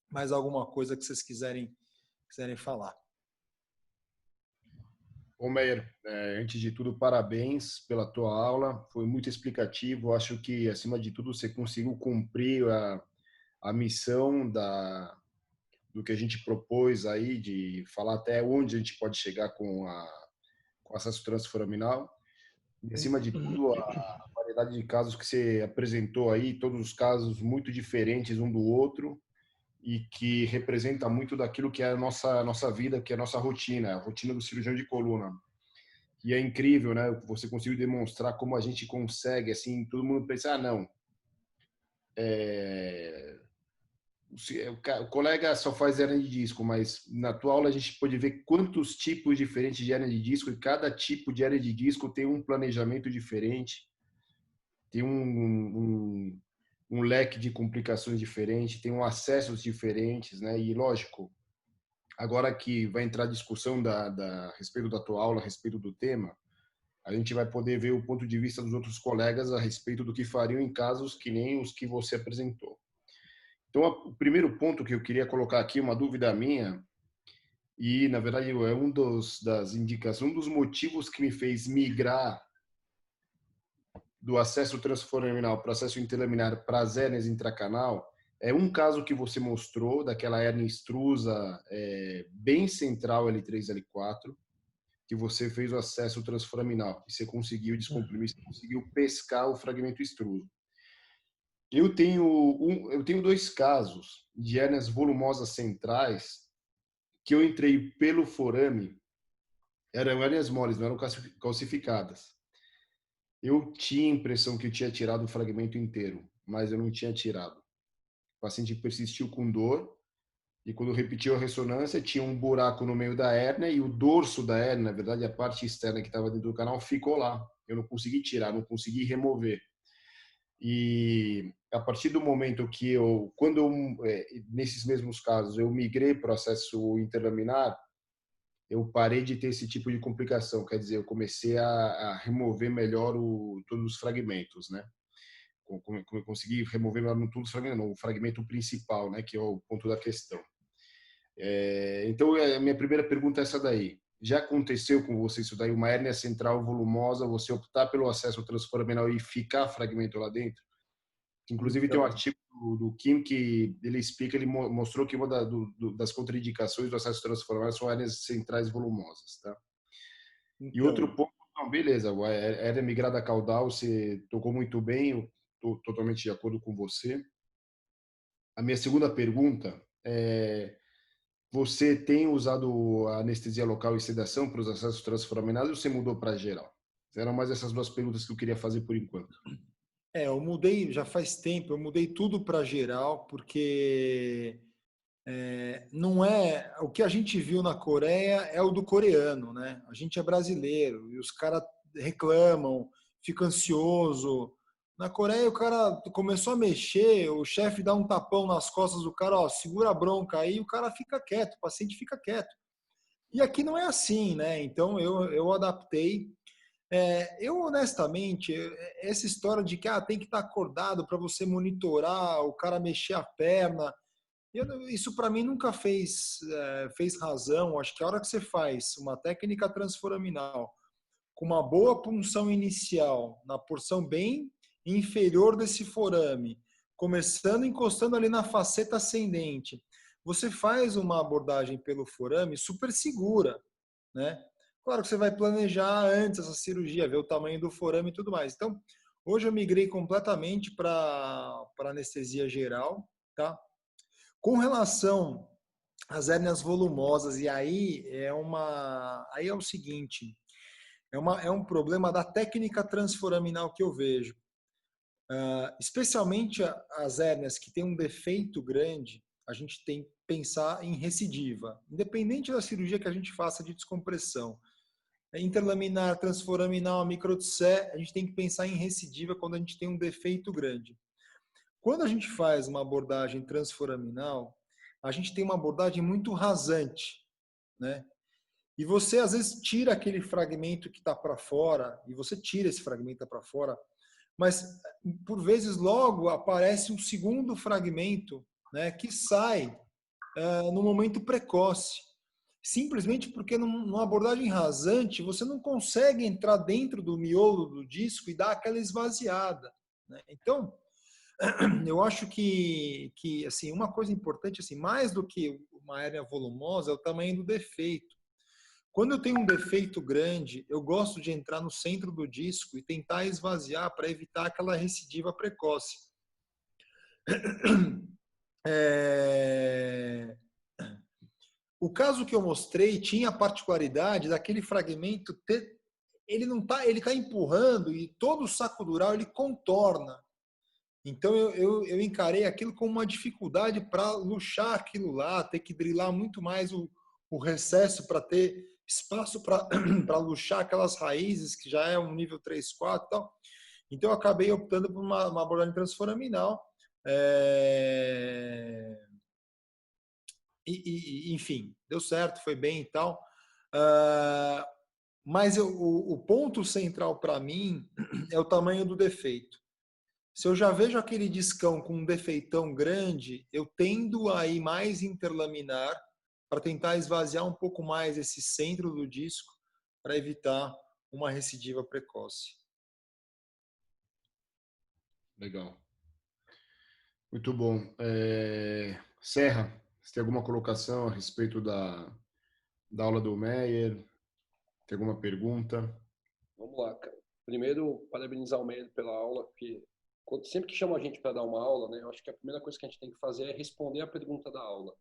mais alguma coisa que vocês quiserem falar. Bom, Meyer, antes de tudo, parabéns pela tua aula, foi muito explicativo, acho que, acima de tudo, você conseguiu cumprir a missão do que a gente propôs aí, de falar até onde a gente pode chegar com acesso transforaminal. E, acima de tudo, a variedade de casos que você apresentou aí, todos os casos muito diferentes um do outro e que representa muito daquilo que é a nossa vida, que é a nossa rotina, a rotina do cirurgião de coluna. E é incrível, né? Você conseguiu demonstrar como a gente consegue, assim, todo mundo pensa, não, o colega só faz hernia de disco, mas na tua aula a gente pode ver quantos tipos diferentes de hernia de disco e cada tipo de hernia de disco tem um planejamento diferente, tem um leque de complicações diferente, tem um acessos diferentes, né? E lógico, agora que vai entrar a discussão a respeito da tua aula, a respeito do tema, a gente vai poder ver o ponto de vista dos outros colegas a respeito do que fariam em casos que nem os que você apresentou. Então, o primeiro ponto que eu queria colocar aqui, uma dúvida minha, e na verdade é das indicações, um dos motivos que me fez migrar do acesso transforaminal para o acesso interlaminar para as hérnias intracanal, é um caso que você mostrou, daquela hérnia extrusa bem central L3, L4, que você fez o acesso transforaminal, e você conseguiu descomprimir, você conseguiu pescar o fragmento extruso. Eu tenho dois casos de hérnias volumosas centrais que eu entrei pelo forame, eram hérnias moles, não eram calcificadas. Eu tinha a impressão que eu tinha tirado o fragmento inteiro, mas eu não tinha tirado. O paciente persistiu com dor e quando repetiu a ressonância tinha um buraco no meio da hérnia e o dorso da hérnia, na verdade a parte externa que estava dentro do canal, ficou lá. Eu não consegui tirar, não consegui remover. E a partir do momento que nesses mesmos casos, eu migrei para o acesso interlaminar, eu parei de ter esse tipo de complicação. Quer dizer, eu comecei a remover melhor todos os fragmentos, né? Eu consegui remover melhor todos os fragmentos, não, o fragmento principal, né? Que é o ponto da questão. Então, a minha primeira pergunta é essa daí. Já aconteceu com você isso daí, uma hérnia central volumosa, você optar pelo acesso transforaminal e ficar fragmento lá dentro? Inclusive tem um artigo do Kim que ele explica, ele mostrou que uma das contraindicações do acesso transforaminal são hérnias centrais volumosas, tá? E outro ponto, não, beleza, a hérnia migrada caudal, você tocou muito bem, eu estou totalmente de acordo com você. A minha segunda pergunta é: você tem usado a anestesia local e sedação para os acessos transforaminais ou você mudou para geral? Eram mais essas duas perguntas que eu queria fazer por enquanto. Eu mudei, já faz tempo, eu mudei tudo para geral, porque não é o que a gente viu na Coreia é o do coreano, né? A gente é brasileiro e os caras reclamam, fica ansioso. Na Coreia o cara começou a mexer, o chefe dá um tapão nas costas do cara, ó, segura a bronca aí, o cara fica quieto, o paciente fica quieto. E aqui não é assim, né? Então eu adaptei. Eu honestamente, essa história de que tem que estar acordado para você monitorar o cara mexer a perna, isso para mim nunca fez razão. Acho que a hora que você faz uma técnica transforaminal com uma boa punção inicial na porção bem inferior desse forame, começando encostando ali na faceta ascendente, você faz uma abordagem pelo forame super segura, né? Claro que você vai planejar antes essa cirurgia, ver o tamanho do forame e tudo mais. Então, hoje eu migrei completamente para anestesia geral, tá? Com relação às hérnias volumosas, e aí aí é o seguinte, é um problema da técnica transforaminal que eu vejo. Especialmente as hérnias que têm um defeito grande, a gente tem que pensar em recidiva, independente da cirurgia que a gente faça de descompressão. Interlaminar, transforaminal, microdissé, a gente tem que pensar em recidiva quando a gente tem um defeito grande. Quando a gente faz uma abordagem transforaminal, a gente tem uma abordagem muito rasante, né? E você, às vezes, tira aquele fragmento que está para fora, e você tira esse fragmento para fora, mas, por vezes, logo aparece um segundo fragmento, né, que sai no momento precoce. Simplesmente porque numa abordagem rasante, você não consegue entrar dentro do miolo do disco e dar aquela esvaziada, né? Então, eu acho que assim, uma coisa importante, assim, mais do que uma hérnia volumosa, é o tamanho do defeito. Quando eu tenho um defeito grande, eu gosto de entrar no centro do disco e tentar esvaziar para evitar aquela recidiva precoce. O caso que eu mostrei tinha a particularidade daquele fragmento ter, ele tá empurrando e todo o saco dural ele contorna. Então eu encarei aquilo como uma dificuldade para luxar aquilo lá, ter que drilar muito mais o recesso para ter espaço para luxar aquelas raízes que já é um nível 3, 4 e tal. Então eu acabei optando por uma abordagem transforaminal. Enfim, deu certo, foi bem e tal. Mas o ponto central para mim é o tamanho do defeito. Se eu já vejo aquele discão com um defeitão grande, eu tendo a ir mais interlaminar para tentar esvaziar um pouco mais esse centro do disco para evitar uma recidiva precoce. Legal. Muito bom. Serra, você tem alguma colocação a respeito da aula do Meyer? Tem alguma pergunta? Vamos lá, cara. Primeiro, parabenizar o Meyer pela aula, porque sempre que chama a gente para dar uma aula, né, eu acho que a primeira coisa que a gente tem que fazer é responder a pergunta da aula.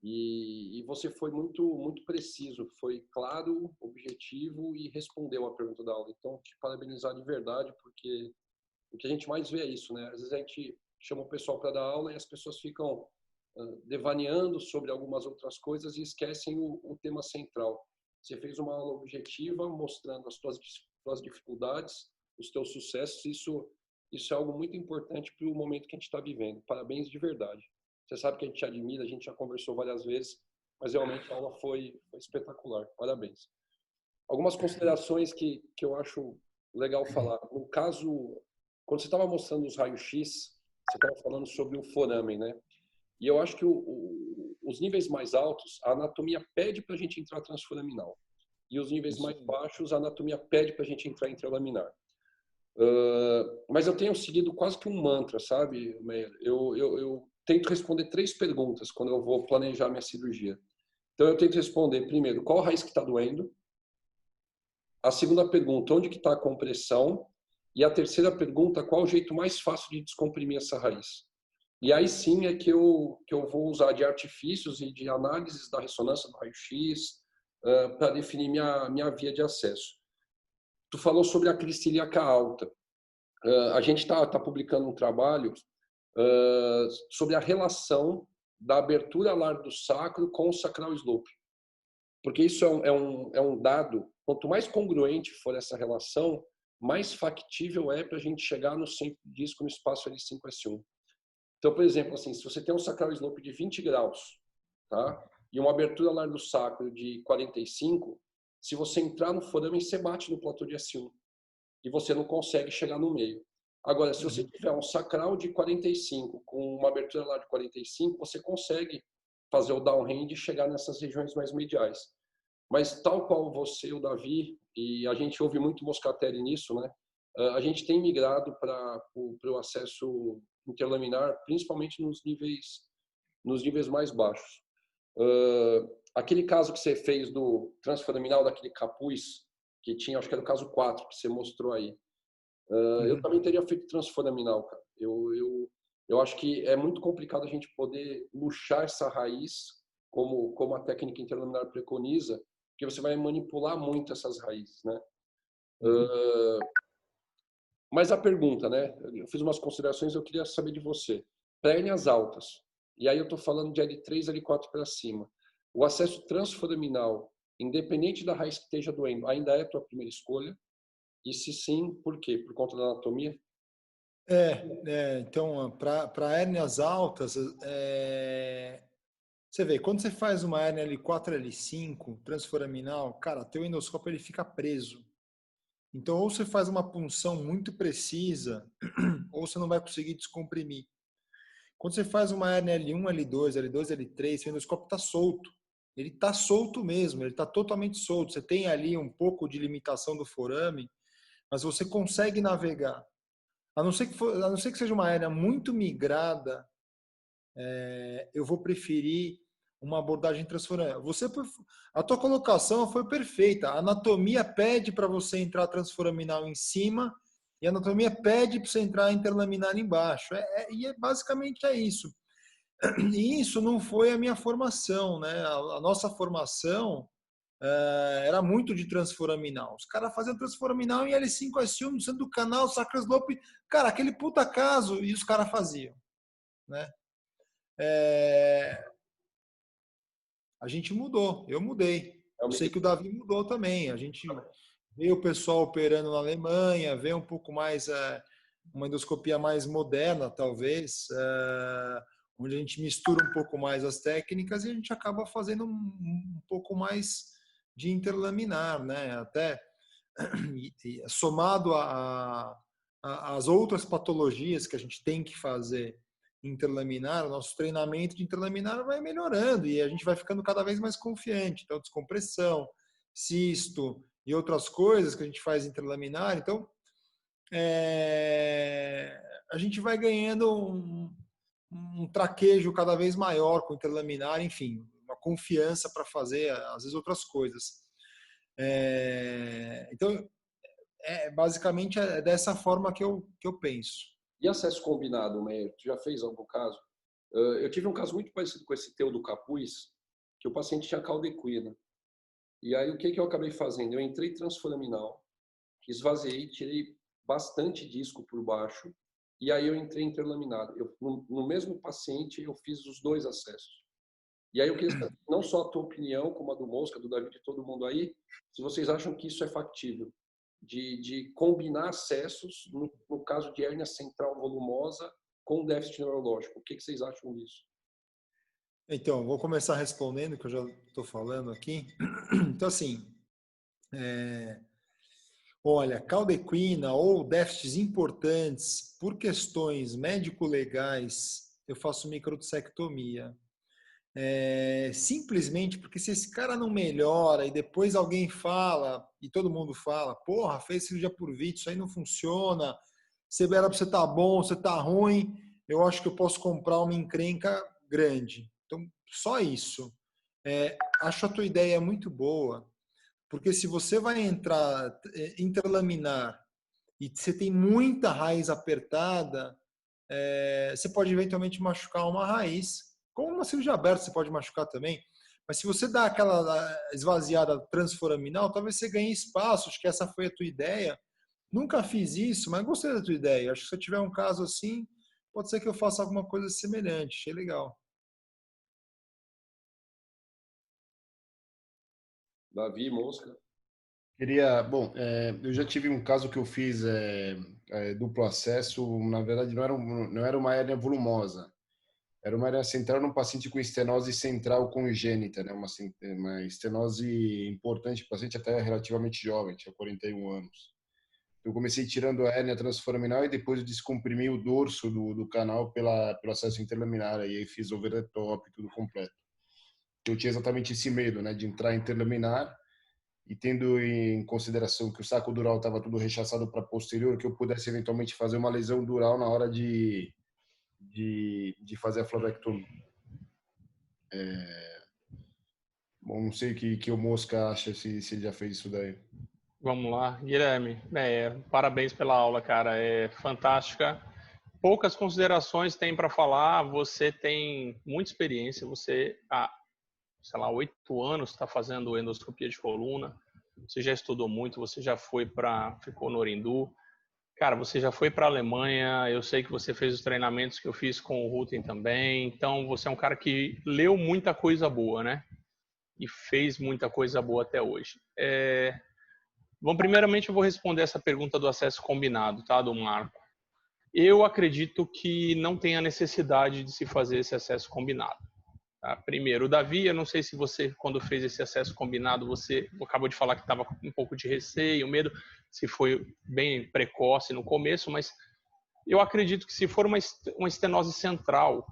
E você foi muito preciso, foi claro, objetivo e respondeu a pergunta da aula. Então, te parabenizar de verdade, porque o que a gente mais vê é isso, né? Às vezes a gente chama o pessoal para dar aula e as pessoas ficam devaneando sobre algumas outras coisas e esquecem o tema central. Você fez uma aula objetiva, mostrando as tuas dificuldades, os teus sucessos. Isso é algo muito importante para o momento que a gente está vivendo. Parabéns de verdade. Você sabe que a gente te admira, a gente já conversou várias vezes, mas realmente a aula foi espetacular. Parabéns. Algumas considerações que eu acho legal falar. No caso, quando você estava mostrando os raios-x, você estava falando sobre o foramen, né? E eu acho que os níveis mais altos, a anatomia pede para a gente entrar transforaminal. E os níveis mais baixos, a anatomia pede para a gente entrar intralaminar. Mas eu tenho seguido quase que um mantra, sabe, Meyer? Eu tento responder 3 perguntas quando eu vou planejar minha cirurgia. Então eu tento responder primeiro, qual raiz que está doendo? A segunda pergunta, onde que está a compressão? E a terceira pergunta, qual o jeito mais fácil de descomprimir essa raiz? E aí sim é que eu vou usar de artifícios e de análises da ressonância do raio-x para definir minha via de acesso. Tu falou sobre a crista ilíaca alta. A gente está publicando um trabalho sobre a relação da abertura alar do sacro com o sacral slope. Porque isso é um dado, quanto mais congruente for essa relação, mais factível é para a gente chegar no centro do disco no espaço L5-S1. Então, por exemplo, assim, se você tem um sacral slope de 20 graus, tá? E uma abertura alar do sacro de 45, se você entrar no foramen, você bate no platô de S1 e você não consegue chegar no meio. Agora, se você tiver um sacral de 45 com uma abertura alar de 45, você consegue fazer o downhand e chegar nessas regiões mais mediais. Mas tal qual você e o Davi, e a gente ouve muito Moscatelli nisso, né? A gente tem migrado para o acesso interlaminar, principalmente nos níveis mais baixos. Aquele caso que você fez do transforaminal, daquele capuz, que tinha, acho que era o caso 4, que você mostrou aí. Eu também teria feito transforaminal, cara. Eu acho que é muito complicado a gente poder luxar essa raiz, como a técnica interlaminar preconiza, porque você vai manipular muito essas raízes, né? Mas a pergunta, né? Eu fiz umas considerações, eu queria saber de você. Para hérnias altas, e aí eu estou falando de L3, L4 para cima, o acesso transforaminal, independente da raiz que esteja doendo, ainda é a tua primeira escolha? E se sim, por quê? Por conta da anatomia? Então, para hérnias altas, você vê, quando você faz uma hérnia L4, L5, transforaminal, cara, teu endoscópio ele fica preso. Então, ou você faz uma punção muito precisa, ou você não vai conseguir descomprimir. Quando você faz uma hérnia L1, L2, L2, L3, seu endoscópio está solto. Ele está solto mesmo, ele está totalmente solto. Você tem ali um pouco de limitação do forame, mas você consegue navegar. A não ser que seja uma hérnia muito migrada, eu vou preferir uma abordagem transforaminal. A tua colocação foi perfeita. A anatomia pede para você entrar transforaminal em cima e a anatomia pede para você entrar interlaminar embaixo. E basicamente é isso. E isso não foi a minha formação, né? A nossa formação era muito de transforaminal. Os caras faziam transforaminal em L5, S1, no centro do canal, Sacra Slope. Cara, aquele puta caso, e os caras faziam, né? A gente mudou, eu mudei. Eu sei que o Davi mudou também. A gente vê o pessoal operando na Alemanha, vê um pouco mais uma endoscopia mais moderna, talvez, onde a gente mistura um pouco mais as técnicas e a gente acaba fazendo um pouco mais de interlaminar, né? Até somado às outras patologias que a gente tem que fazer interlaminar, o nosso treinamento de interlaminar vai melhorando e a gente vai ficando cada vez mais confiante. Então, descompressão, cisto e outras coisas que a gente faz interlaminar. Então, a gente vai ganhando um traquejo cada vez maior com interlaminar, enfim, uma confiança para fazer, às vezes, outras coisas. Então, basicamente é dessa forma que eu penso. E acesso combinado, Meir? Tu já fez algum caso? Eu tive um caso muito parecido com esse teu do capuz, que o paciente tinha caldequina. E aí o que eu acabei fazendo? Eu entrei transforaminal, esvaziei, tirei bastante disco por baixo, e aí eu entrei interlaminado. No mesmo paciente, eu fiz os 2 acessos. E aí eu queria saber, não só a tua opinião, como a do Mosca, do Davi, de todo mundo aí, se vocês acham que isso é factível. De combinar acessos, no caso de hérnia central volumosa, com déficit neurológico. O que vocês acham disso? Então, vou começar respondendo, que eu já estou falando aqui. Então, assim, olha, caldequina ou déficits importantes por questões médico-legais, eu faço microdissectomia. Simplesmente porque se esse cara não melhora e depois alguém fala, e todo mundo fala, porra, fez cirurgia por vídeo, isso aí não funciona, você era pra você tá bom, você tá ruim, eu acho que eu posso comprar uma encrenca grande. Então, só isso. Acho a tua ideia muito boa, porque se você vai entrar interlaminar e você tem muita raiz apertada, você pode eventualmente machucar uma raiz. Como uma cirurgia aberta você pode machucar também. Mas se você dá aquela esvaziada transforaminal, talvez você ganhe espaço. Acho que essa foi a tua ideia. Nunca fiz isso, mas gostei da tua ideia. Acho que se eu tiver um caso assim, pode ser que eu faça alguma coisa semelhante. Achei legal. Davi, Mosca? Bom, eu já tive um caso que eu fiz duplo acesso, na verdade não era uma hérnia volumosa, era uma hérnia central num paciente com estenose central congênita, né? Uma estenose importante, paciente até relativamente jovem, tinha 41 anos. Eu comecei tirando a hérnia transforaminal e depois eu descomprimi o dorso do canal pelo acesso interlaminar, e aí fiz over the top, tudo completo. Eu tinha exatamente esse medo, né, de entrar interlaminar, e tendo em consideração que o saco dural estava tudo rechaçado para posterior, que eu pudesse eventualmente fazer uma lesão dural na hora de fazer a flavectomia. Bom, não sei o que o Mosca acha, se ele já fez isso daí. Vamos lá, Guilherme. Parabéns pela aula, cara. É fantástica. Poucas considerações tem para falar. Você tem muita experiência. Você há, sei lá, 8 anos está fazendo endoscopia de coluna. Você já estudou muito. Você já ficou no Orindu. Cara, você já foi para a Alemanha. Eu sei que você fez os treinamentos que eu fiz com o Rutten também. Então, você é um cara que leu muita coisa boa, né? E fez muita coisa boa até hoje. Bom, primeiramente eu vou responder essa pergunta do acesso combinado, tá, do Marco. Eu acredito que não tem a necessidade de se fazer esse acesso combinado. Tá? Primeiro, o Davi, eu não sei se você, quando fez esse acesso combinado, você acabou de falar que estava com um pouco de receio, medo, se foi bem precoce no começo, mas eu acredito que se for uma estenose central,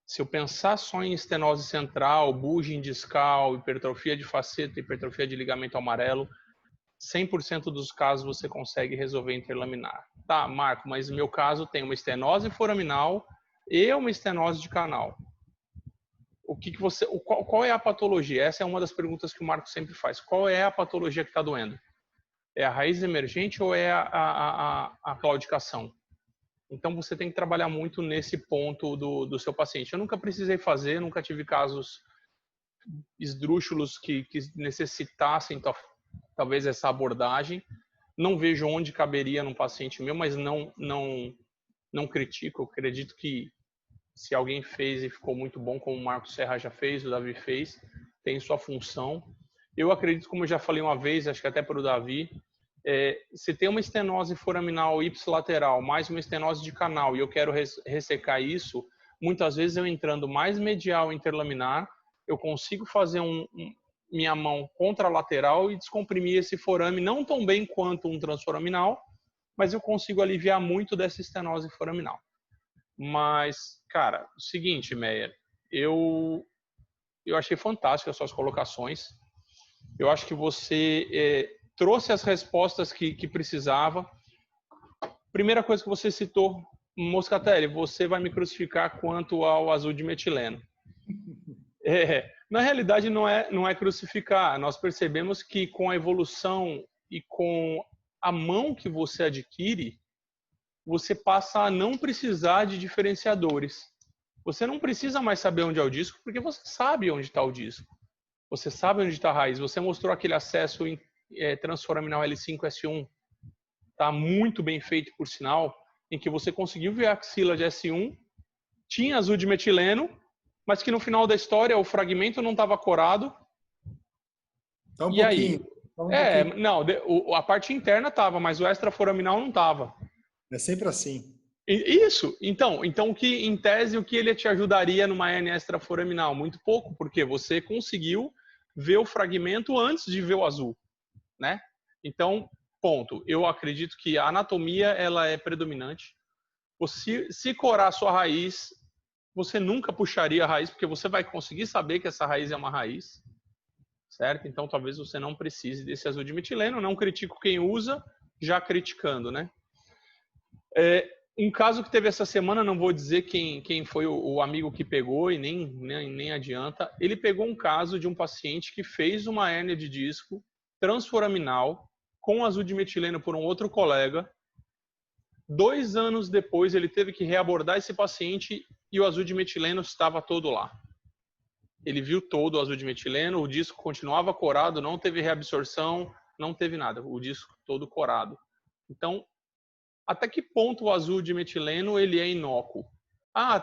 se eu pensar só em estenose central, bulging discal, hipertrofia de faceta, hipertrofia de ligamento amarelo, 100% dos casos você consegue resolver interlaminar. Tá, Marco, mas no meu caso tem uma estenose foraminal e uma estenose de canal. qual é a patologia? Essa é uma das perguntas que o Marco sempre faz. Qual é a patologia que está doendo? É a raiz emergente ou é a claudicação? Então, você tem que trabalhar muito nesse ponto do seu paciente. Eu nunca precisei fazer, nunca tive casos esdrúxulos que necessitassem talvez essa abordagem. Não vejo onde caberia num paciente meu, mas não critico. Eu acredito que se alguém fez e ficou muito bom, como o Marcos Serra já fez, o Davi fez, tem sua função. Eu acredito, como eu já falei uma vez, acho que até para o Davi, se tem uma estenose foraminal ipsilateral, mais uma estenose de canal, e eu quero ressecar isso, muitas vezes eu entrando mais medial interlaminar, eu consigo fazer minha mão contralateral e descomprimir esse forame, não tão bem quanto um transforaminal, mas eu consigo aliviar muito dessa estenose foraminal. Mas, cara, o seguinte, Meyer, eu achei fantástico as suas colocações. Eu acho que você trouxe as respostas que precisava. Primeira coisa que você citou, Moscatelli, você vai me crucificar quanto ao azul de metileno. Na realidade, não é crucificar. Nós percebemos que com a evolução e com a mão que você adquire, você passa a não precisar de diferenciadores. Você não precisa mais saber onde é o disco, porque você sabe onde está o disco. Você sabe onde está a raiz. Você mostrou aquele acesso transforaminal L5-S1. Está muito bem feito, por sinal, em que você conseguiu ver a axila de S1, tinha azul de metileno, mas que no final da história o fragmento não estava corado. Tá um e pouquinho. aí? Não, a parte interna estava, mas o extraforaminal não estava. É sempre assim. Isso. Então que em tese o que ele te ajudaria numa hernia extraforaminal? Muito pouco, porque você conseguiu ver o fragmento antes de ver o azul, né? Então, ponto. Eu acredito que a anatomia ela é predominante. Se corar a sua raiz, você nunca puxaria a raiz, porque você vai conseguir saber que essa raiz é uma raiz, certo? Então, talvez você não precise desse azul de metileno. Não critico quem usa, já criticando, né? Um caso que teve essa semana, não vou dizer quem foi o amigo que pegou e nem adianta. Ele pegou um caso de um paciente que fez uma hérnia de disco transforaminal com azul de metileno por um outro colega. 2 anos depois, ele teve que reabordar esse paciente e o azul de metileno estava todo lá. Ele viu todo o azul de metileno, o disco continuava corado, não teve reabsorção, não teve nada, o disco todo corado. Então, até que ponto o azul de metileno ele é inócuo?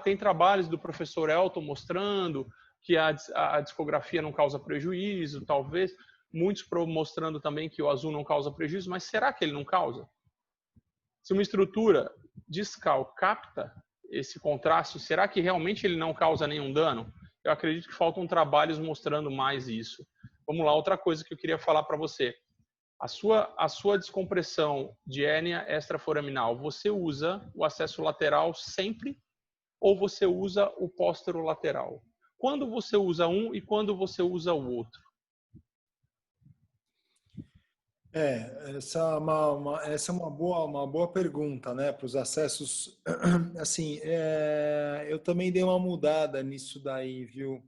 Tem trabalhos do professor Elton mostrando que a discografia não causa prejuízo, talvez. Muitos mostrando também que o azul não causa prejuízo, mas será que ele não causa? Se uma estrutura discal capta esse contraste, será que realmente ele não causa nenhum dano? Eu acredito que faltam trabalhos mostrando mais isso. Vamos lá, outra coisa que eu queria falar para você. A sua descompressão de hérnia extraforaminal, você usa o acesso lateral sempre ou você usa o posterolateral? Quando você usa um e quando você usa o outro? Essa é uma boa pergunta, né, para os acessos. Assim, eu também dei uma mudada nisso daí, viu?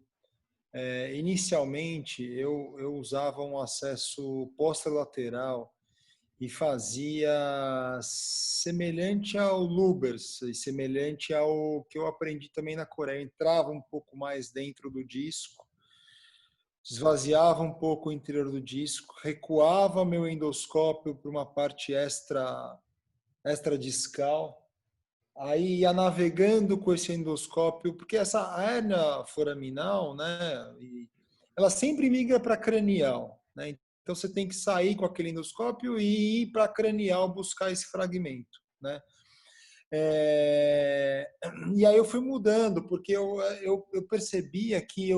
Inicialmente, eu usava um acesso posterolateral e fazia semelhante ao Lubers, e semelhante ao que eu aprendi também na Coreia. Eu entrava um pouco mais dentro do disco, esvaziava um pouco o interior do disco, recuava meu endoscópio para uma parte extradiscal, aí ia navegando com esse endoscópio, porque essa hérnia foraminal, né, ela sempre migra para cranial, né? Então você tem que sair com aquele endoscópio e ir para cranial buscar esse fragmento, né? E aí eu fui mudando, porque eu percebia que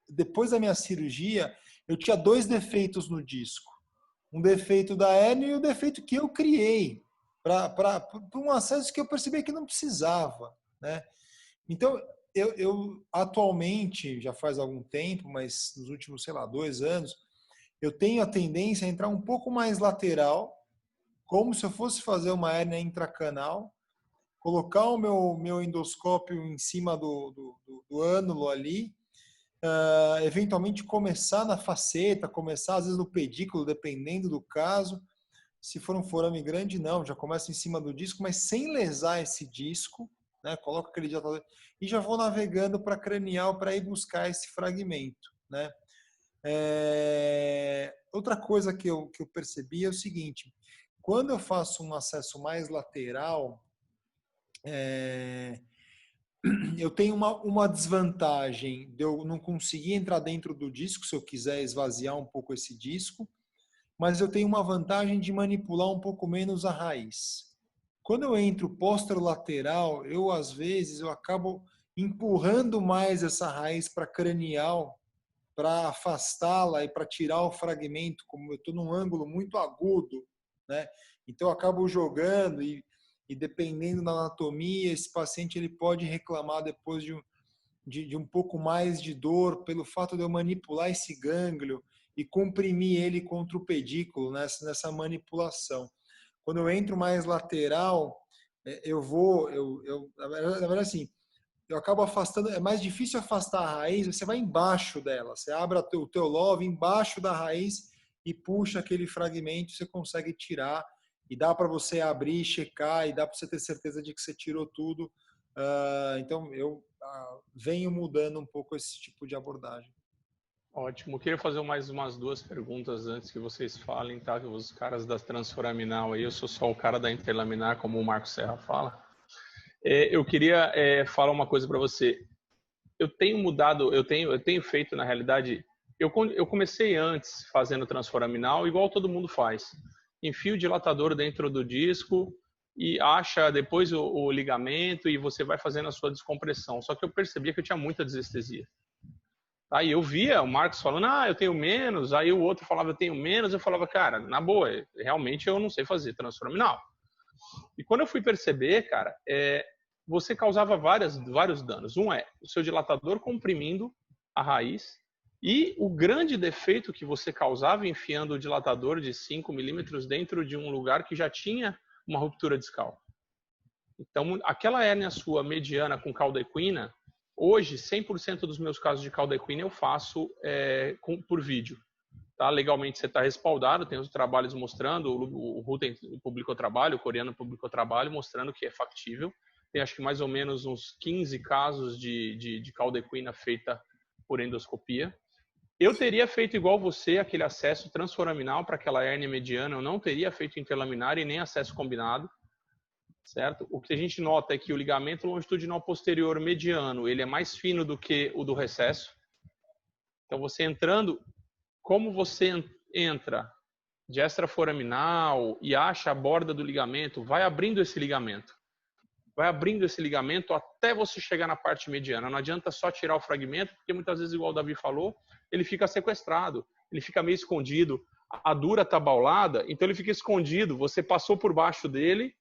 depois da minha cirurgia, eu tinha 2 defeitos no disco. Um defeito da hérnia e o defeito que eu criei para um acesso que eu percebi que não precisava, né? Então, eu atualmente, já faz algum tempo, mas nos últimos, 2 anos, eu tenho a tendência a entrar um pouco mais lateral, como se eu fosse fazer uma hérnia intracanal, colocar o meu endoscópio em cima do ânulo ali eventualmente começar na faceta, começar às vezes no pedículo, dependendo do caso. Se for um forame grande, não, já começa em cima do disco, mas sem lesar esse disco, né? Coloco aquele dilatador e já vou navegando para cranial para ir buscar esse fragmento, né? Outra coisa que eu percebi é o seguinte: quando eu faço um acesso mais lateral, eu tenho uma desvantagem de eu não conseguir entrar dentro do disco se eu quiser esvaziar um pouco esse disco, mas eu tenho uma vantagem de manipular um pouco menos a raiz. Quando eu entro posterolateral, às vezes eu acabo empurrando mais essa raiz para cranial, para afastá-la e para tirar o fragmento, como eu estou num ângulo muito agudo, né? Então eu acabo jogando e dependendo da anatomia, esse paciente ele pode reclamar depois de um pouco mais de dor pelo fato de eu manipular esse gânglio e comprimir ele contra o pedículo nessa manipulação. Quando eu entro mais lateral, na verdade assim, eu acabo afastando, é mais difícil afastar a raiz, você vai embaixo dela, você abre o teu love embaixo da raiz e puxa aquele fragmento, você consegue tirar e dá para você abrir, checar e dá para você ter certeza de que você tirou tudo. Então eu venho mudando um pouco esse tipo de abordagem. Ótimo. Eu queria fazer mais umas 2 perguntas antes que vocês falem, tá? Os caras da transforaminal aí, eu sou só o cara da interlaminar, como o Marco Serra fala. Eu queria falar uma coisa para você. Eu tenho mudado, eu tenho feito, na realidade, eu comecei antes fazendo transforaminal, igual todo mundo faz. Enfia o dilatador dentro do disco e acha depois o ligamento e você vai fazendo a sua descompressão. Só que eu percebia que eu tinha muita desestesia. Aí eu via o Marcos falando, eu tenho menos, aí o outro falava, eu tenho menos, eu falava, cara, na boa, realmente eu não sei fazer transforaminal. E quando eu fui perceber, cara, você causava vários danos. Um é o seu dilatador comprimindo a raiz e o grande defeito que você causava enfiando o dilatador de 5 milímetros dentro de um lugar que já tinha uma ruptura discal. Então, aquela hérnia sua mediana com cauda equina, hoje, 100% dos meus casos de cauda equina eu faço por vídeo. Tá? Legalmente você está respaldado, tem os trabalhos mostrando, o Ruten publicou trabalho, o coreano publicou trabalho, mostrando que é factível. Tem acho que mais ou menos uns 15 casos de cauda equina feita por endoscopia. Eu teria feito igual você, aquele acesso transforaminal para aquela hérnia mediana, eu não teria feito interlaminar e nem acesso combinado. Certo? O que a gente nota é que o ligamento longitudinal posterior mediano ele é mais fino do que o do recesso. Então, você entrando, como você entra de extraforaminal e acha a borda do ligamento, vai abrindo esse ligamento. Vai abrindo esse ligamento até você chegar na parte mediana. Não adianta só tirar o fragmento, porque muitas vezes, igual o Davi falou, ele fica sequestrado, ele fica meio escondido. A dura está baulada, então ele fica escondido. Você passou por baixo dele,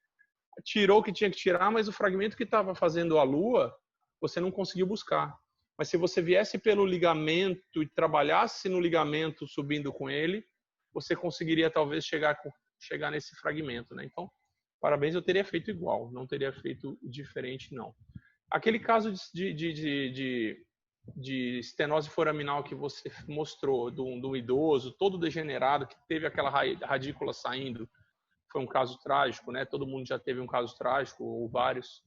tirou o que tinha que tirar, mas o fragmento que estava fazendo a lua, você não conseguiu buscar. Mas se você viesse pelo ligamento e trabalhasse no ligamento subindo com ele, você conseguiria talvez chegar nesse fragmento, né? Então, parabéns, eu teria feito igual, não teria feito diferente, não. Aquele caso de estenose foraminal que você mostrou, do idoso, todo degenerado, que teve aquela radícula saindo, foi um caso trágico, né? Todo mundo já teve um caso trágico, ou vários.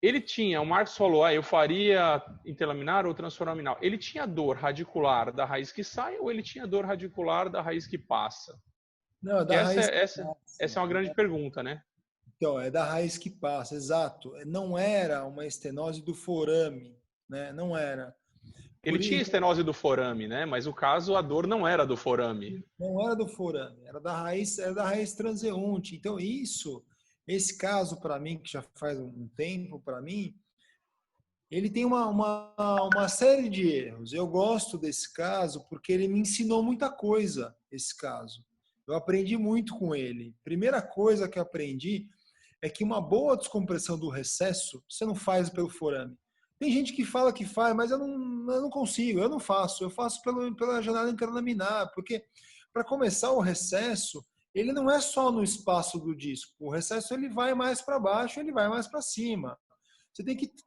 Ele tinha, o Marcos falou, eu faria interlaminar ou transforaminal. Ele tinha dor radicular da raiz que sai ou ele tinha dor radicular da raiz que passa? Não, da raiz essa é uma grande pergunta, né? Então, é da raiz que passa, exato. Não era uma estenose do forame, né? Não era. Ele tinha estenose do forame, né? Mas o caso, a dor não era do forame. Não era do forame, era da raiz transeunte. Então, esse caso para mim, que já faz um tempo para mim, ele tem uma série de erros. Eu gosto desse caso porque ele me ensinou muita coisa, esse caso. Eu aprendi muito com ele. Primeira coisa que eu aprendi é que uma boa descompressão do recesso, você não faz pelo forame. Tem gente que fala que faz, mas eu não consigo, eu não faço. Eu faço pela janela interlaminar, porque para começar o recesso, ele não é só no espaço do disco. O recesso ele vai mais para baixo, ele vai mais para cima.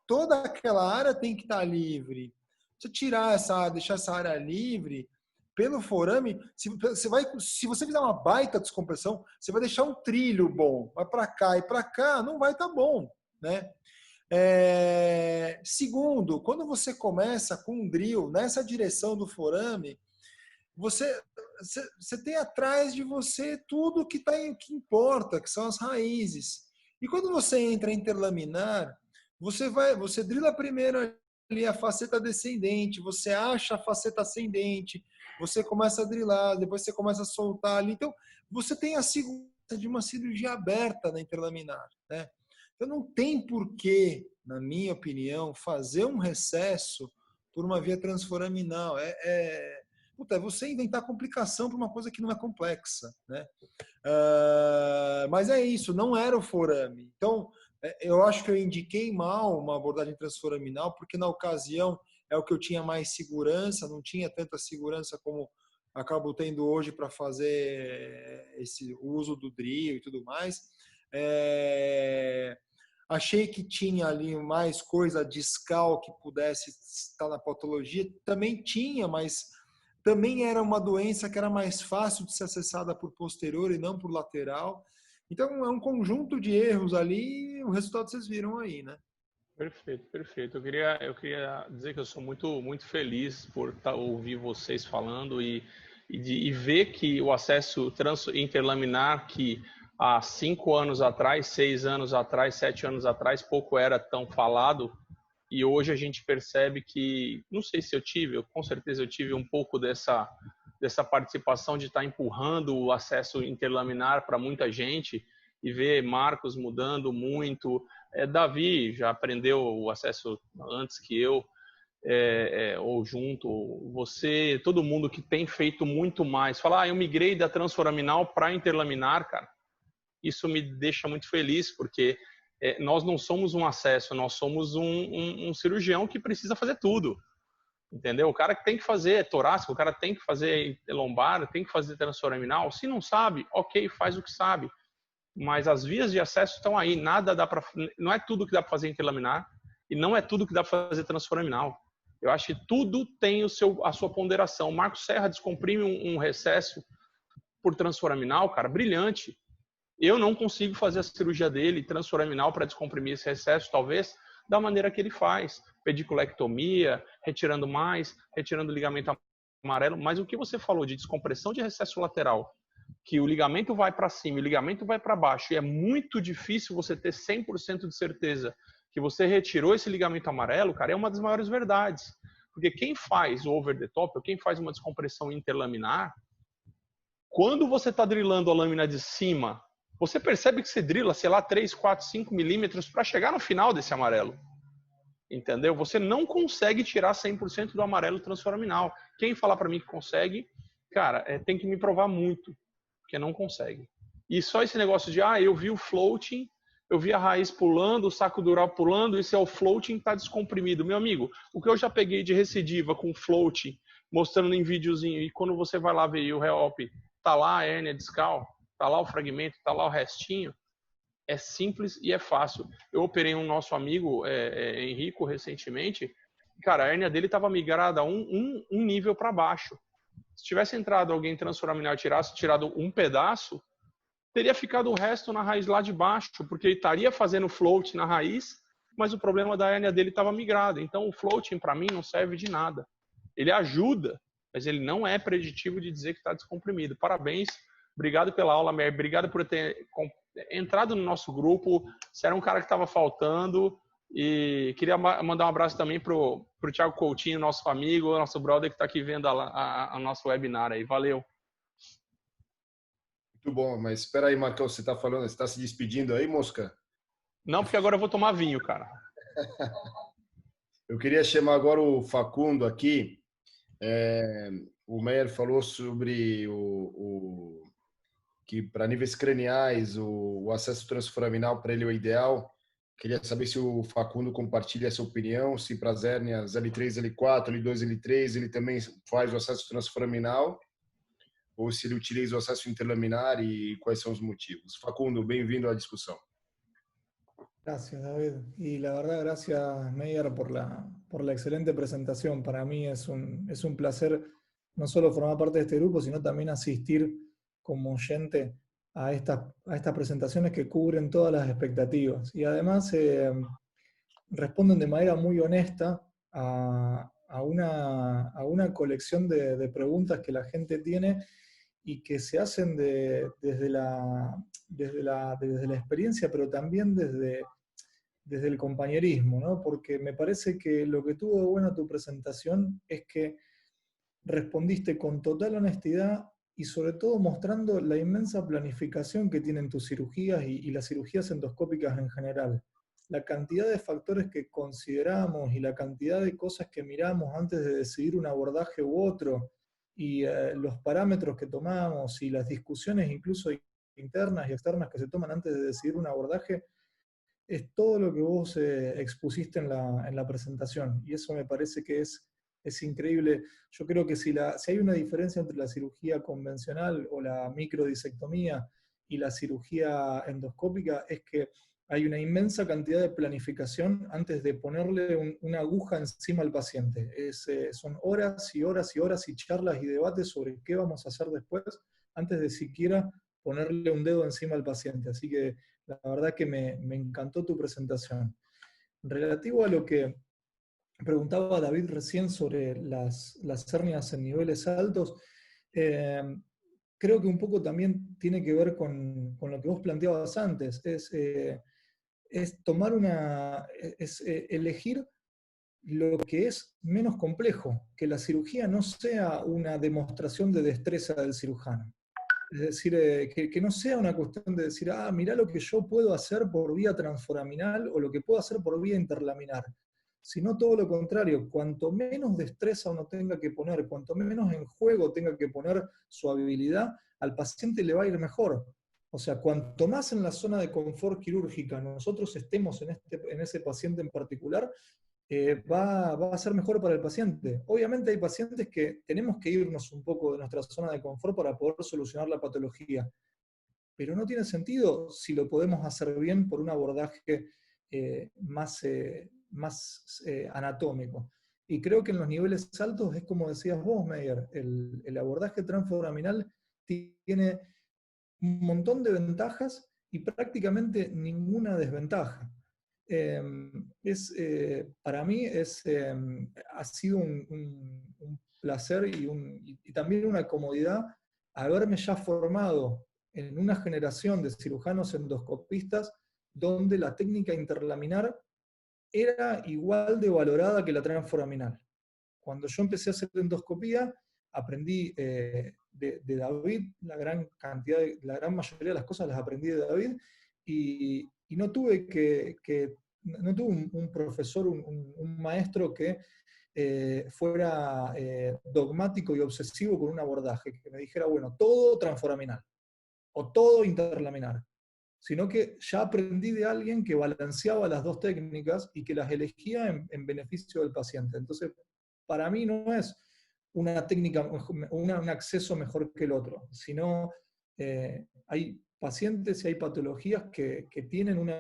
toda aquela área tem que estar livre. Se tirar essa área, deixar essa área livre, pelo forame, se você fizer uma baita descompressão, você vai deixar um trilho bom, vai para cá e para cá, não vai estar bom, né? Segundo, quando você começa com um drill nessa direção do forame, você tem atrás de você tudo que importa, que são as raízes. E quando você entra interlaminar, você drila primeiro ali a faceta descendente, você acha a faceta ascendente, você começa a drilar, depois você começa a soltar ali. Então, você tem a segurança de uma cirurgia aberta na interlaminar, né? Então, não tem porquê, na minha opinião, fazer um recesso por uma via transforaminal. É você inventar complicação para uma coisa que não é complexa, né? Mas é isso, não era o forame. Então, eu acho que eu indiquei mal uma abordagem transforaminal, porque na ocasião é o que eu tinha mais segurança, não tinha tanta segurança como acabo tendo hoje para fazer o uso do drill e tudo mais. Achei que tinha ali mais coisa discal que pudesse estar na patologia. Também tinha, mas também era uma doença que era mais fácil de ser acessada por posterior e não por lateral. Então, é um conjunto de erros ali, o resultado vocês viram aí, né? Perfeito, perfeito. Eu queria dizer que eu sou muito, muito feliz por ouvir vocês falando e ver que o acesso interlaminar, que há 5 anos atrás, 6 anos atrás, 7 anos atrás, pouco era tão falado, e hoje a gente percebe que, não sei se com certeza eu tive um pouco dessa participação de estar empurrando o acesso interlaminar para muita gente, e ver Marcos mudando muito. Davi já aprendeu o acesso antes que eu, ou junto. Você, todo mundo que tem feito muito mais. Falar, eu migrei da transforaminal para interlaminar, cara. Isso me deixa muito feliz, porque nós não somos um acesso, nós somos um cirurgião que precisa fazer tudo. Entendeu? O cara que tem que fazer torácico, o cara tem que fazer lombar, tem que fazer transforaminal. Se não sabe, ok, faz o que sabe. Mas as vias de acesso estão aí. Não é tudo que dá para fazer interlaminar e não é tudo que dá para fazer transforaminal. Eu acho que tudo tem a sua ponderação. O Marcos Serra descomprime um recesso por transforaminal, cara, brilhante. Eu não consigo fazer a cirurgia dele transforaminal para descomprimir esse recesso, talvez, da maneira que ele faz. Pediculectomia, retirando mais, retirando o ligamento amarelo. Mas o que você falou de descompressão de recesso lateral, que o ligamento vai para cima e o ligamento vai para baixo, e é muito difícil você ter 100% de certeza que você retirou esse ligamento amarelo, cara, é uma das maiores verdades. Porque quem faz o over the top, ou quem faz uma descompressão interlaminar, quando você está drilando a lâmina de cima, você percebe que você drila, sei lá, 3, 4, 5 milímetros para chegar no final desse amarelo. Entendeu? Você não consegue tirar 100% do amarelo transforaminal. Quem falar para mim que consegue, cara, tem que me provar muito, porque não consegue. E só esse negócio de, eu vi o floating, eu vi a raiz pulando, o saco dural pulando, esse é o floating, tá descomprimido. Meu amigo, o que eu já peguei de recidiva com floating, mostrando em videozinho, e quando você vai lá ver o reop, tá lá a hérnia discal, tá lá o fragmento, tá lá o restinho, é simples e é fácil. Eu operei um nosso amigo, Henrico, recentemente. Cara, a hérnia dele estava migrada um nível para baixo. Se tivesse entrado alguém transforaminal e tirado um pedaço, teria ficado o resto na raiz lá de baixo, porque ele estaria fazendo float na raiz, mas o problema da hérnia dele estava migrada. Então, o floating, para mim, não serve de nada. Ele ajuda, mas ele não é preditivo de dizer que está descomprimido. Parabéns, obrigado pela aula, Mer. Obrigado por ter entrado no nosso grupo. Você era um cara que estava faltando. E queria mandar um abraço também pro Thiago Coutinho, nosso amigo, nosso brother que está aqui vendo a nosso webinar aí. Valeu. Muito bom, mas espera aí, Marcão, você está se despedindo aí, Mosca? Não, porque agora eu vou tomar vinho, cara. Eu queria chamar agora o Facundo aqui. O Meyer falou sobre que para níveis craniais o acesso transforaminal para ele é o ideal. Queria saber se o Facundo compartilha essa opinião, se para as hérnias L3, L4, L2, L3 ele também faz o acesso transforaminal, ou se ele utiliza o acesso interlaminar e quais são os motivos. Facundo, bem-vindo à discussão. Gracias, David. Y la verdad, gracias, Meyer, por la excelente presentación. Para mí es un placer no solo formar parte de este grupo, sino también asistir como oyente a estas presentaciones que cubren todas las expectativas. Y además responden de manera muy honesta a una colección de preguntas que la gente tiene y que se hacen desde la experiencia, pero también desde el compañerismo, ¿no? Porque me parece que lo que tuvo de bueno tu presentación es que respondiste con total honestidad y sobre todo mostrando la inmensa planificación que tienen tus cirugías y las cirugías endoscópicas en general. La cantidad de factores que consideramos y la cantidad de cosas que miramos antes de decidir un abordaje u otro, y los parámetros que tomamos y las discusiones incluso internas y externas que se toman antes de decidir un abordaje, es todo lo que vos expusiste en la presentación. Y eso me parece que es increíble. Yo creo que si hay una diferencia entre la cirugía convencional o la microdisectomía y la cirugía endoscópica, es que hay una inmensa cantidad de planificación antes de ponerle una aguja encima al paciente. Son horas y horas y horas y charlas y debates sobre qué vamos a hacer después, antes de siquiera ponerle un dedo encima al paciente. Así que la verdad que me encantó tu presentación. Relativo a lo que preguntaba David recién sobre las hernias en niveles altos, creo que un poco también tiene que ver con lo que vos planteabas antes, es tomar elegir lo que es menos complejo, que la cirugía no sea una demostración de destreza del cirujano. Es decir, que no sea una cuestión de decir, mirá lo que yo puedo hacer por vía transforaminal o lo que puedo hacer por vía interlaminar, sino todo lo contrario. Cuanto menos destreza uno tenga que poner, cuanto menos en juego tenga que poner su habilidad, al paciente le va a ir mejor. O sea, cuanto más en la zona de confort quirúrgica nosotros estemos en ese paciente en particular, va a ser mejor para el paciente. Obviamente hay pacientes que tenemos que irnos un poco de nuestra zona de confort para poder solucionar la patología, pero no tiene sentido si lo podemos hacer bien por un abordaje más anatómico. Y creo que en los niveles altos es como decías vos, Meyer, el abordaje transforaminal tiene un montón de ventajas y prácticamente ninguna desventaja. Para mí ha sido un placer y también una comodidad haberme ya formado en una generación de cirujanos endoscopistas donde la técnica interlaminar era igual de valorada que la transforaminal. Cuando yo empecé a hacer endoscopía, aprendí de David, la gran mayoría de las cosas las aprendí de David, y no tuve no tuve un profesor, un maestro que fuera dogmático y obsesivo con un abordaje, que me dijera, bueno, todo transforaminal, o todo interlaminar, sino que ya aprendí de alguien que balanceaba las dos técnicas y que las elegía en beneficio del paciente. Entonces, para mí no es una técnica, un acceso mejor que el otro, sino hay pacientes y hay patologías que tienen un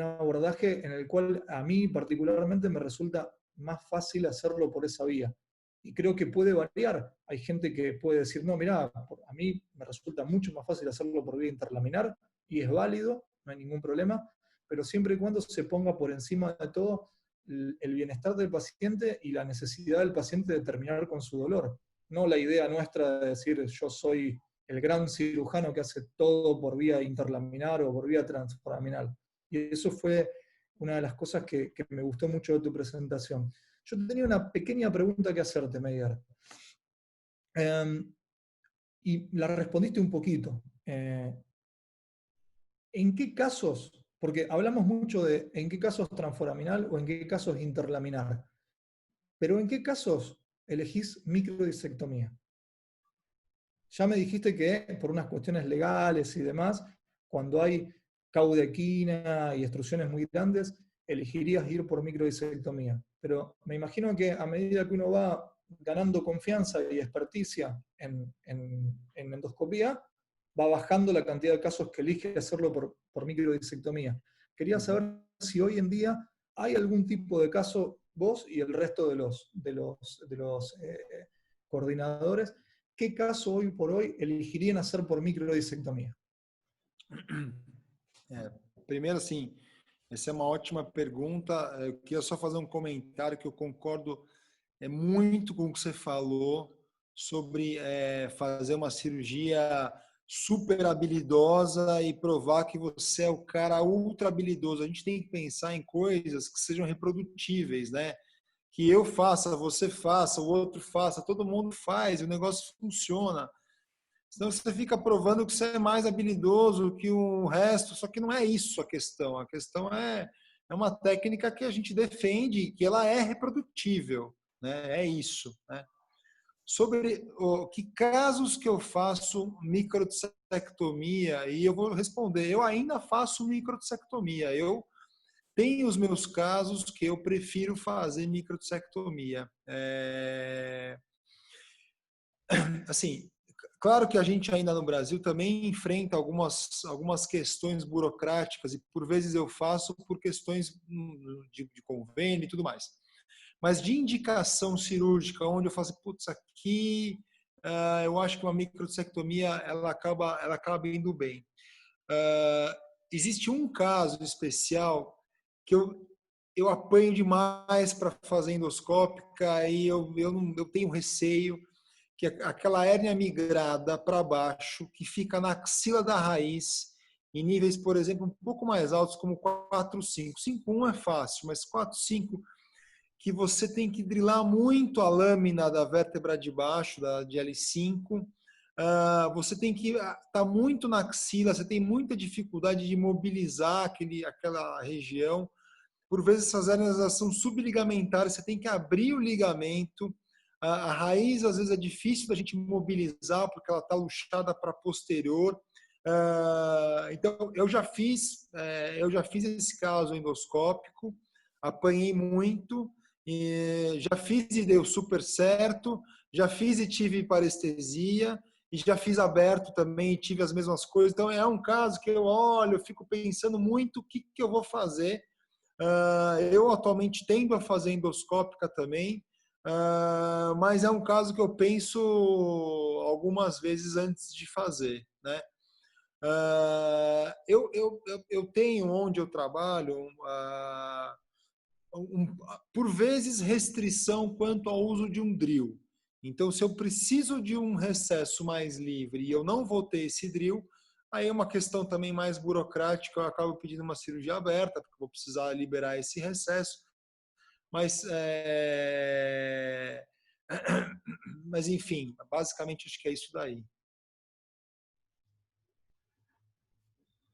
abordaje en el cual a mí particularmente me resulta más fácil hacerlo por esa vía. Y creo que puede variar. Hay gente que puede decir, no, mirá, a mí me resulta mucho más fácil hacerlo por vía interlaminar, y es válido, no hay ningún problema, pero siempre y cuando se ponga por encima de todo el bienestar del paciente y la necesidad del paciente de terminar con su dolor. No la idea nuestra de decir yo soy el gran cirujano que hace todo por vía interlaminar o por vía transforaminal. Y eso fue una de las cosas que me gustó mucho de tu presentación. Yo tenía una pequeña pregunta que hacerte, Meyer. Y la respondiste un poquito. ¿En qué casos, porque hablamos mucho de en qué casos transforaminal o en qué casos interlaminar, pero en qué casos elegís microdisectomía? Ya me dijiste que por unas cuestiones legales y demás, cuando hay caudequina y extrusiones muy grandes, elegirías ir por microdisectomía. Pero me imagino que a medida que uno va ganando confianza y experticia en endoscopía, va bajando la cantidad de casos que elige hacerlo por microdisectomía. Quería saber si hoy en día hay algún tipo de caso, vos y el resto de los coordinadores, ¿qué caso hoy por hoy elegirían hacer por microdisectomía? Primeiro, assim, essa é uma ótima pergunta. Eu queria só fazer um comentário que eu concordo muito com o que você falou sobre fazer uma cirurgia super habilidosa e provar que você é o cara ultra habilidoso. A gente tem que pensar em coisas que sejam reprodutíveis, né? Que eu faça, você faça, o outro faça, todo mundo faz, e o negócio funciona. Senão você fica provando que você é mais habilidoso que o resto, só que não é isso a questão. A questão é uma técnica que a gente defende, que ela é reprodutível, né? É isso, né? Sobre que casos que eu faço microdissectomia, e eu vou responder, eu ainda faço microdissectomia. Eu tenho os meus casos que eu prefiro fazer microdissectomia. Assim, claro que a gente ainda no Brasil também enfrenta algumas questões burocráticas e por vezes eu faço por questões de convênio e tudo mais. Mas de indicação cirúrgica, onde eu faço, putz, aqui eu acho que uma microdissectomia ela acaba indo bem. Existe um caso especial que eu apanho demais para fazer endoscópica e eu tenho receio, que é aquela hérnia migrada para baixo, que fica na axila da raiz, em níveis, por exemplo, um pouco mais altos, como 4, 5. 5,1 é fácil, mas 4, 5, que você tem que drilar muito a lâmina da vértebra de baixo, de L5. Você tem que estar muito na axila, você tem muita dificuldade de mobilizar aquela região. Por vezes, essas hérnias são subligamentares, você tem que abrir o ligamento. A raiz, às vezes, é difícil da gente mobilizar, porque ela está luxada para posterior. Então, eu já fiz esse caso endoscópico, apanhei muito, já fiz e deu super certo, já fiz e tive parestesia, e já fiz aberto também e tive as mesmas coisas. Então, é um caso que eu olho, eu fico pensando muito o que eu vou fazer. Eu atualmente tendo a fazer endoscópica também, mas é um caso que eu penso algumas vezes antes de fazer, né? Eu tenho onde eu trabalho por vezes restrição quanto ao uso de um drill. Então, se eu preciso de um recesso mais livre e eu não vou ter esse drill, aí é uma questão também mais burocrática, eu acabo pedindo uma cirurgia aberta, porque vou precisar liberar esse recesso. Mas enfim, basicamente acho que é isso daí.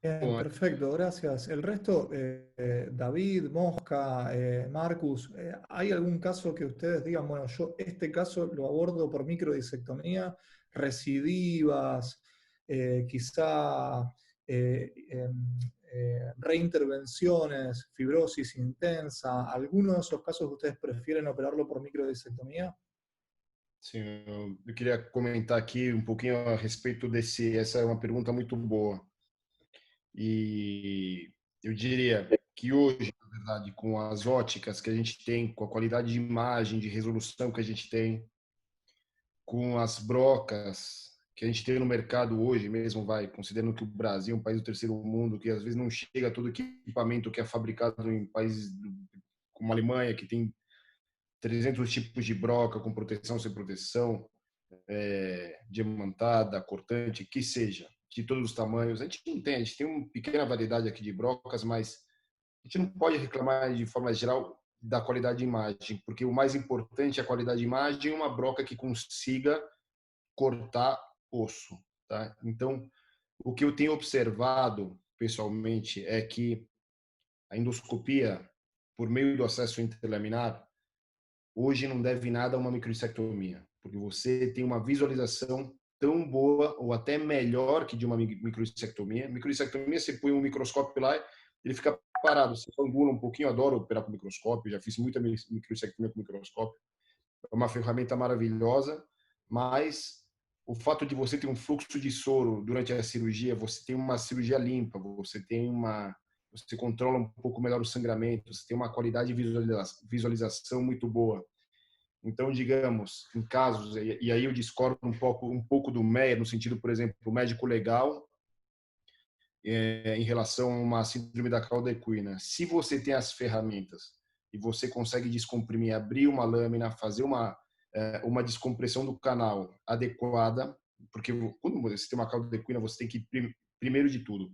Bien, perfecto, gracias. El resto, David, Mosca, Marcus, ¿hay algún caso que ustedes digan, bueno, yo este caso lo abordo por microdisectomía, recidivas, quizá reintervenciones, fibrosis intensa? ¿Alguno de esos casos ustedes prefieren operarlo por microdisectomía? Sim, eu queria comentar aqui um pouquinho a respeito essa é uma pergunta muito boa. E eu diria que hoje, na verdade, com as óticas que a gente tem, com a qualidade de imagem, de resolução que a gente tem, com as brocas que a gente tem no mercado hoje mesmo, considerando que o Brasil é um país do terceiro mundo, que às vezes não chega todo o equipamento que é fabricado em países como a Alemanha, que tem 300 tipos de broca, com proteção, sem proteção, diamantada, cortante, que seja, de todos os tamanhos. A gente não tem, a gente tem uma pequena variedade aqui de brocas, mas a gente não pode reclamar de forma geral da qualidade de imagem, porque o mais importante é a qualidade de imagem e uma broca que consiga cortar osso, tá? Então, o que eu tenho observado pessoalmente é que a endoscopia, por meio do acesso interlaminar, hoje não deve nada a uma microdissectomia, porque você tem uma visualização tão boa ou até melhor que de uma microdissectomia. Microdissectomia, você põe um microscópio lá, ele fica parado, você angula um pouquinho. Eu adoro operar com microscópio, já fiz muita microdissectomia com microscópio. É uma ferramenta maravilhosa, mas o fato de você ter um fluxo de soro durante a cirurgia, você tem uma cirurgia limpa, você tem uma você controla um pouco melhor o sangramento, você tem uma qualidade de visualização muito boa. Então, digamos, em casos, e aí eu discordo um pouco do Meyer, no sentido, por exemplo, o médico legal, em relação a uma síndrome da cauda equina. Se você tem as ferramentas e você consegue descomprimir, abrir uma lâmina, fazer uma descompressão do canal adequada, porque quando você tem uma cauda equina, você tem que, primeiro de tudo,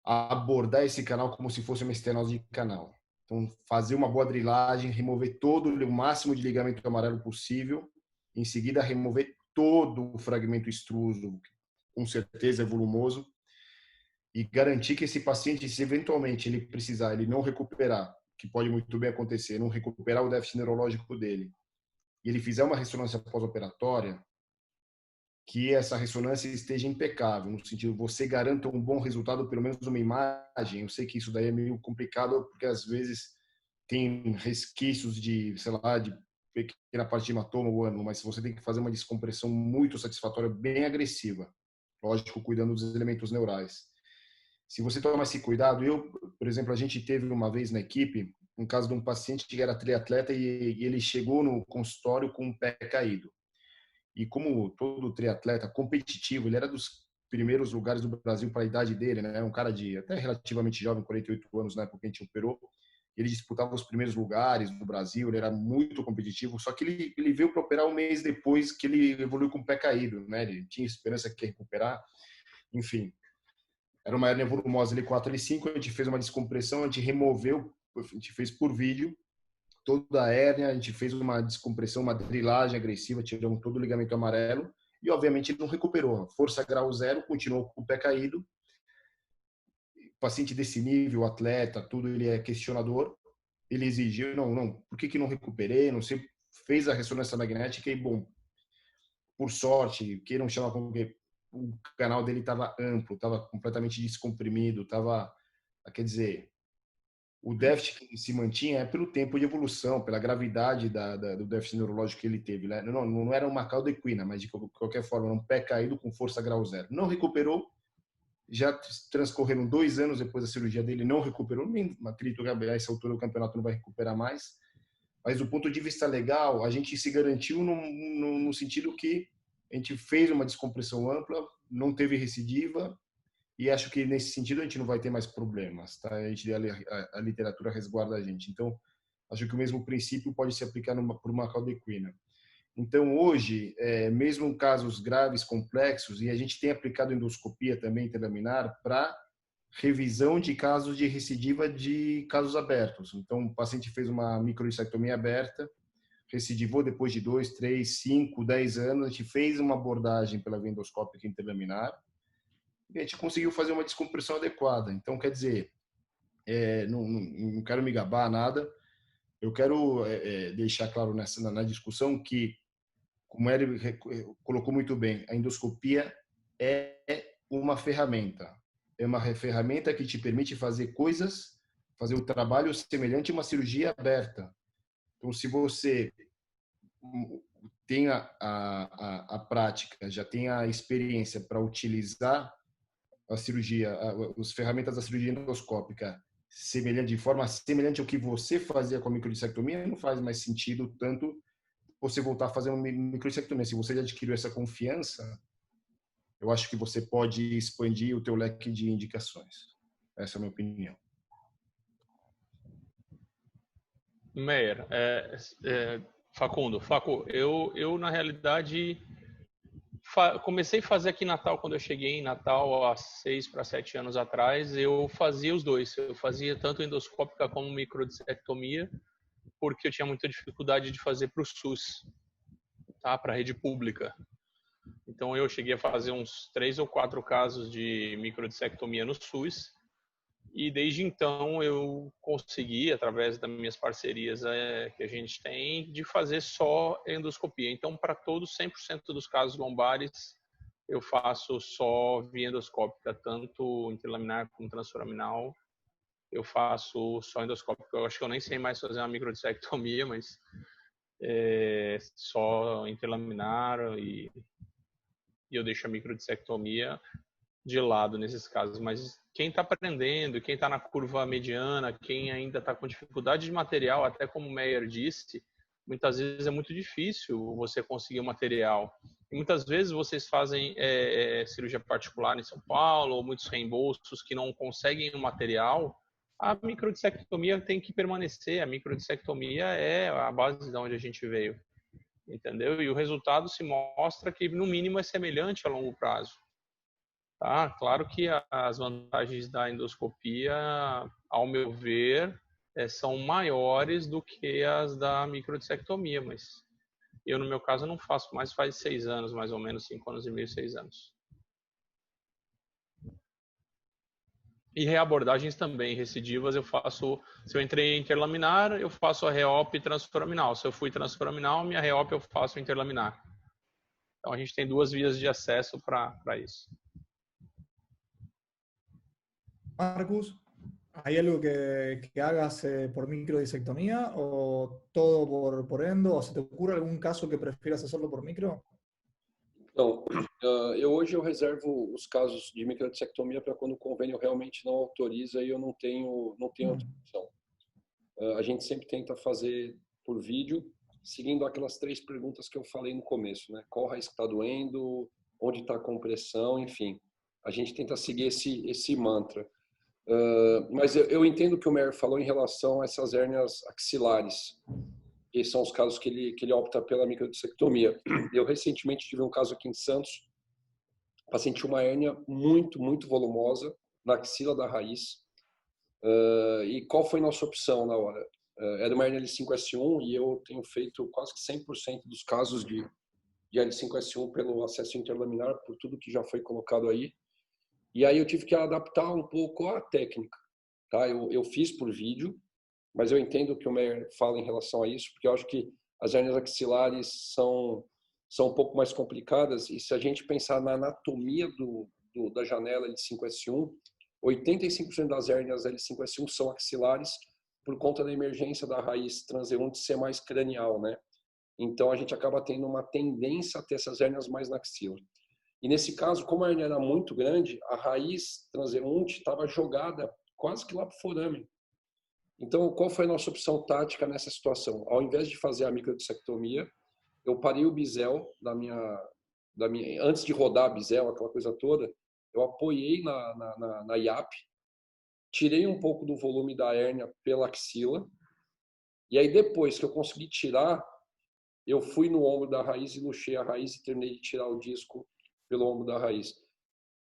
abordar esse canal como se fosse uma estenose de canal. Então, fazer uma boa drilagem, remover todo o máximo de ligamento amarelo possível, em seguida remover todo o fragmento extruso, com certeza é volumoso, e garantir que esse paciente, se eventualmente ele precisar, ele não recuperar, que pode muito bem acontecer, não recuperar o déficit neurológico dele, e ele fizer uma ressonância pós-operatória, que essa ressonância esteja impecável, no sentido, você garanta um bom resultado, pelo menos uma imagem. Eu sei que isso daí é meio complicado, porque às vezes tem resquícios de, sei lá, de pequena parte de hematoma ou ano, mas você tem que fazer uma descompressão muito satisfatória, bem agressiva. Lógico, cuidando dos elementos neurais. Se você tomar esse cuidado, por exemplo, a gente teve uma vez na equipe um caso de um paciente que era triatleta e ele chegou no consultório com o pé caído. E como todo triatleta competitivo, ele era dos primeiros lugares do Brasil para a idade dele, né? Um cara de até relativamente jovem, 48 anos na época que a gente operou. Ele disputava os primeiros lugares do Brasil, ele era muito competitivo, só que ele veio para operar um mês depois que ele evoluiu com o pé caído, né? Ele tinha esperança que ia recuperar, enfim. Era uma hernia volumosa L4, L5, a gente fez uma descompressão, a gente removeu, a gente fez por vídeo, toda a hérnia, a gente fez uma descompressão, uma drilagem agressiva, tiramos todo o ligamento amarelo e, obviamente, ele não recuperou. Força grau 0, continuou com o pé caído. O paciente desse nível, atleta, tudo, ele é questionador. Ele exigiu, não, por que não recuperei? Não sei, fez a ressonância magnética e, bom, por sorte, queiram chamar como que o canal dele estava amplo, estava completamente descomprimido, estava, quer dizer, o déficit que se mantinha é pelo tempo de evolução, pela gravidade do déficit neurológico que ele teve. Né? Não era uma cauda equina, mas de qualquer forma, um pé caído com força grau 0. Não recuperou, já transcorreram 2 anos depois da cirurgia dele, não recuperou, nem acredito que a essa altura do campeonato não vai recuperar mais. Mas do ponto de vista legal, a gente se garantiu no sentido que a gente fez uma descompressão ampla, não teve recidiva, e acho que nesse sentido a gente não vai ter mais problemas, tá? A literatura resguarda a gente. Então, acho que o mesmo princípio pode se aplicar por uma cauda equina. Então, hoje, mesmo em casos graves, complexos, e a gente tem aplicado endoscopia também interlaminar para revisão de casos de recidiva de casos abertos. Então, o paciente fez uma microdissectomia aberta, recidivou depois de 2, 3, 5, 10 anos, a gente fez uma abordagem pela via endoscópica interlaminar, e a gente conseguiu fazer uma descompressão adequada. Então, quer dizer, não quero me gabar nada, eu quero deixar claro na discussão que, como ele colocou muito bem, a endoscopia é uma ferramenta. É uma ferramenta que te permite fazer coisas, fazer o trabalho semelhante a uma cirurgia aberta. Então, se você tem a prática, já tem a experiência para utilizar a cirurgia, as ferramentas da cirurgia endoscópica de forma semelhante ao que você fazia com a microdissectomia, não faz mais sentido tanto você voltar a fazer uma microdissectomia. Se você já adquiriu essa confiança, eu acho que você pode expandir o teu leque de indicações. Essa é a minha opinião. Meyer, Facundo, eu na realidade comecei a fazer aqui em Natal, quando eu cheguei em Natal há 6 para 7 anos atrás, eu fazia os dois. Eu fazia tanto endoscópica como microdissectomia, porque eu tinha muita dificuldade de fazer para o SUS, tá? Para a rede pública. Então eu cheguei a fazer uns 3 ou 4 casos de microdissectomia no SUS, e desde então eu consegui, através das minhas parcerias que a gente tem, de fazer só endoscopia. Então, para todos, 100% dos casos lombares, eu faço só via endoscópica, tanto interlaminar como transforaminal. Eu faço só endoscópica. Eu acho que eu nem sei mais fazer uma microdissectomia, mas só interlaminar, e eu deixo a microdissectomia de lado nesses casos. Mas quem está aprendendo, quem está na curva mediana, quem ainda está com dificuldade de material, até como o Meyer disse, muitas vezes é muito difícil você conseguir o material. E muitas vezes vocês fazem cirurgia particular em São Paulo, ou muitos reembolsos que não conseguem o material. A microdissectomia tem que permanecer. A microdissectomia é a base de onde a gente veio, entendeu? E o resultado se mostra que, no mínimo, é semelhante a longo prazo. Tá? Claro que as vantagens da endoscopia, ao meu ver, são maiores do que as da microdissectomia, mas eu, no meu caso, não faço mais, faz 6 anos, mais ou menos, 5 anos e meio, 6 anos. E reabordagens também, recidivas, eu faço, se eu entrei interlaminar, eu faço a reop transforaminal. Se eu fui transforaminal, minha reop eu faço interlaminar. Então a gente tem 2 vias de acesso para isso. Marcus, ¿hay algo que hagas por microdisectomía o todo por endo? ¿O se te ocurre algún caso que prefieras hacerlo por micro? Então, hoje eu reservo os casos de microdissectomia para quando o convênio realmente não autoriza e eu não tenho outra opção. A gente sempre tenta fazer por vídeo, seguindo aquelas 3 perguntas que eu falei no começo, né? Qual raiz que está doendo, onde está a compressão, enfim. A gente tenta seguir esse mantra. Mas eu entendo o que o Meyer falou em relação a essas hérnias axilares, que são os casos que ele opta pela microdissectomia. Eu recentemente tive um caso aqui em Santos, o paciente tinha uma hérnia muito, muito volumosa na axila da raiz. E qual foi nossa opção na hora? Era uma hérnia L5S1 e eu tenho feito quase que 100% dos casos de L5S1 pelo acesso interlaminar, por tudo que já foi colocado aí. E aí eu tive que adaptar um pouco a técnica. Tá? Eu fiz por vídeo, mas eu entendo o que o Meyer fala em relação a isso, porque eu acho que as hérnias axilares são um pouco mais complicadas, e se a gente pensar na anatomia da janela L5S1, 85% das hérnias L5S1 são axilares por conta da emergência da raiz transeunte ser mais cranial, né? Então a gente acaba tendo uma tendência a ter essas hérnias mais na axila. E nesse caso, como a hérnia era muito grande, a raiz transeunte estava jogada quase que lá para o forame. Então, qual foi a nossa opção tática nessa situação? Ao invés de fazer a microdissectomia, eu parei o bisel antes de rodar a bisel, aquela coisa toda, eu apoiei na IAP, tirei um pouco do volume da hérnia pela axila, e aí depois que eu consegui tirar, eu fui no ombro da raiz e luxei a raiz e terminei de tirar o disco pelo ombro da raiz.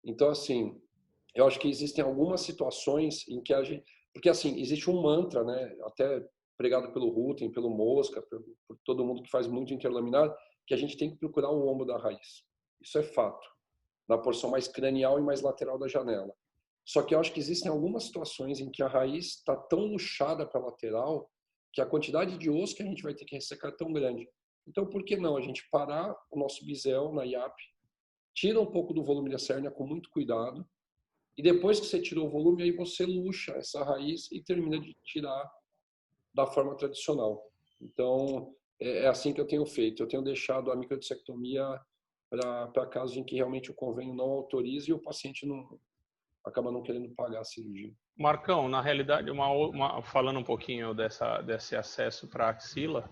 Então, assim, eu acho que existem algumas situações em que a gente... Porque, assim, existe um mantra, né, até pregado pelo Rutten, pelo Mosca, por todo mundo que faz muito interlaminar, que a gente tem que procurar o ombro da raiz. Isso é fato. Na porção mais cranial e mais lateral da janela. Só que eu acho que existem algumas situações em que a raiz está tão luxada para a lateral que a quantidade de osso que a gente vai ter que ressecar é tão grande. Então, por que não a gente parar o nosso bisel na IAP, tira um pouco do volume dessa hérnia com muito cuidado, e depois que você tirou o volume, aí você luxa essa raiz e termina de tirar da forma tradicional. Então, é assim que eu tenho feito. Eu tenho deixado a microdissectomia para casos em que realmente o convênio não autoriza e o paciente acaba não querendo pagar a cirurgia. Marcão, na realidade, falando um pouquinho desse acesso para a axila,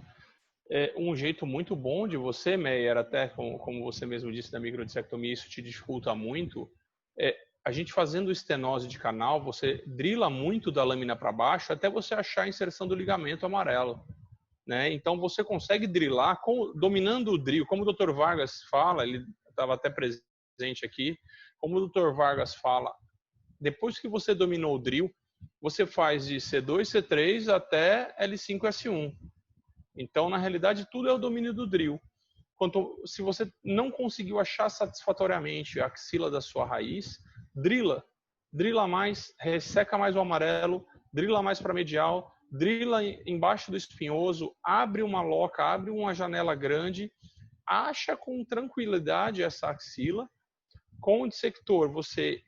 um jeito muito bom de você, Meyer, até como você mesmo disse da microdissectomia, isso te dificulta muito, a gente fazendo estenose de canal, você drila muito da lâmina para baixo até você achar a inserção do ligamento amarelo. Né? Então você consegue drilar dominando o drill, como o Dr. Vargas fala, ele estava até presente aqui, como o Dr. Vargas fala, depois que você dominou o drill, você faz de C2, C3 até L5S1. Então, na realidade, tudo é o domínio do drill. Se você não conseguiu achar satisfatoriamente a axila da sua raiz, drila mais, resseca mais o amarelo, drila mais para medial, drila embaixo do espinhoso, abre uma loca, abre uma janela grande, acha com tranquilidade essa axila. Com o dissector, você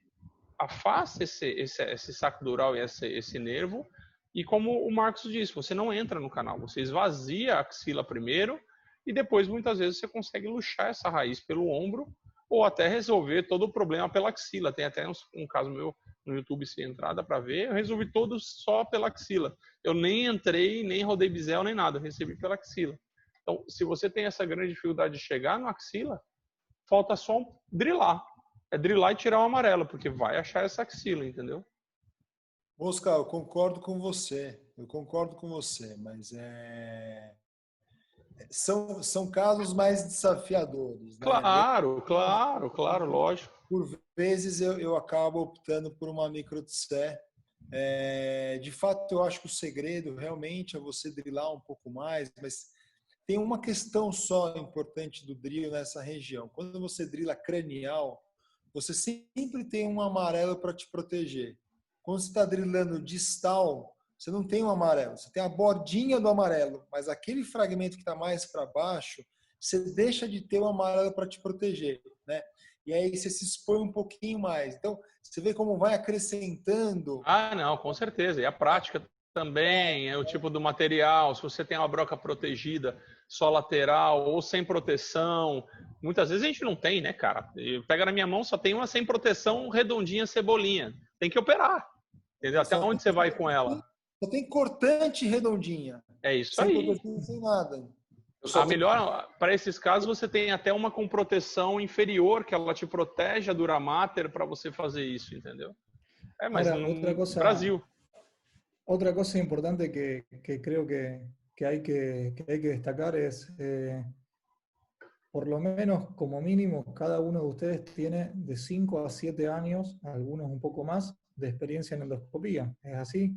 afasta esse saco dural e esse nervo, e como o Marcos disse, você não entra no canal, você esvazia a axila primeiro, e depois, muitas vezes, você consegue luxar essa raiz pelo ombro, ou até resolver todo o problema pela axila. Tem até um caso meu no YouTube, se entrar, dá para ver, eu resolvi todos só pela axila. Eu nem entrei, nem rodei bisel, nem nada, eu recebi pela axila. Então, se você tem essa grande dificuldade de chegar no axila, falta só drilar. É drilar e tirar o amarelo, porque vai achar essa axila, entendeu? Oscar, eu concordo com você. Mas são casos mais desafiadores, né? Claro, lógico. Por vezes eu acabo optando por uma microdissé. De fato, eu acho que o segredo realmente é você drilar um pouco mais, mas tem uma questão só importante do drill nessa região. Quando você drila cranial, você sempre tem um amarelo para te proteger. Quando você está drilando distal, você não tem um amarelo, você tem a bordinha do amarelo, mas aquele fragmento que está mais para baixo, você deixa de ter o amarelo para te proteger, né? E aí você se expõe um pouquinho mais. Então, você vê como vai acrescentando. Ah, não, com certeza. E a prática também, é o tipo do material, se você tem uma broca protegida, só lateral ou sem proteção. Muitas vezes a gente não tem, né, cara? Pega na minha mão, só tem uma sem proteção, redondinha, cebolinha. Tem que operar. Entendeu? Até onde você vai com ela? Só tem cortante redondinha. É isso sem aí. Proteção, sem nada. A melhor, para esses casos, você tem até uma com proteção inferior, que ela te protege a Duramater para você fazer isso, entendeu? Mas Ahora, no Brasil. Otra cosa importante que creo que hay que destacar es, por lo menos como mínimo, cada uno de ustedes tiene de 5 a 7 años, algunos un poco más, de experiencia en endoscopía. ¿Es así?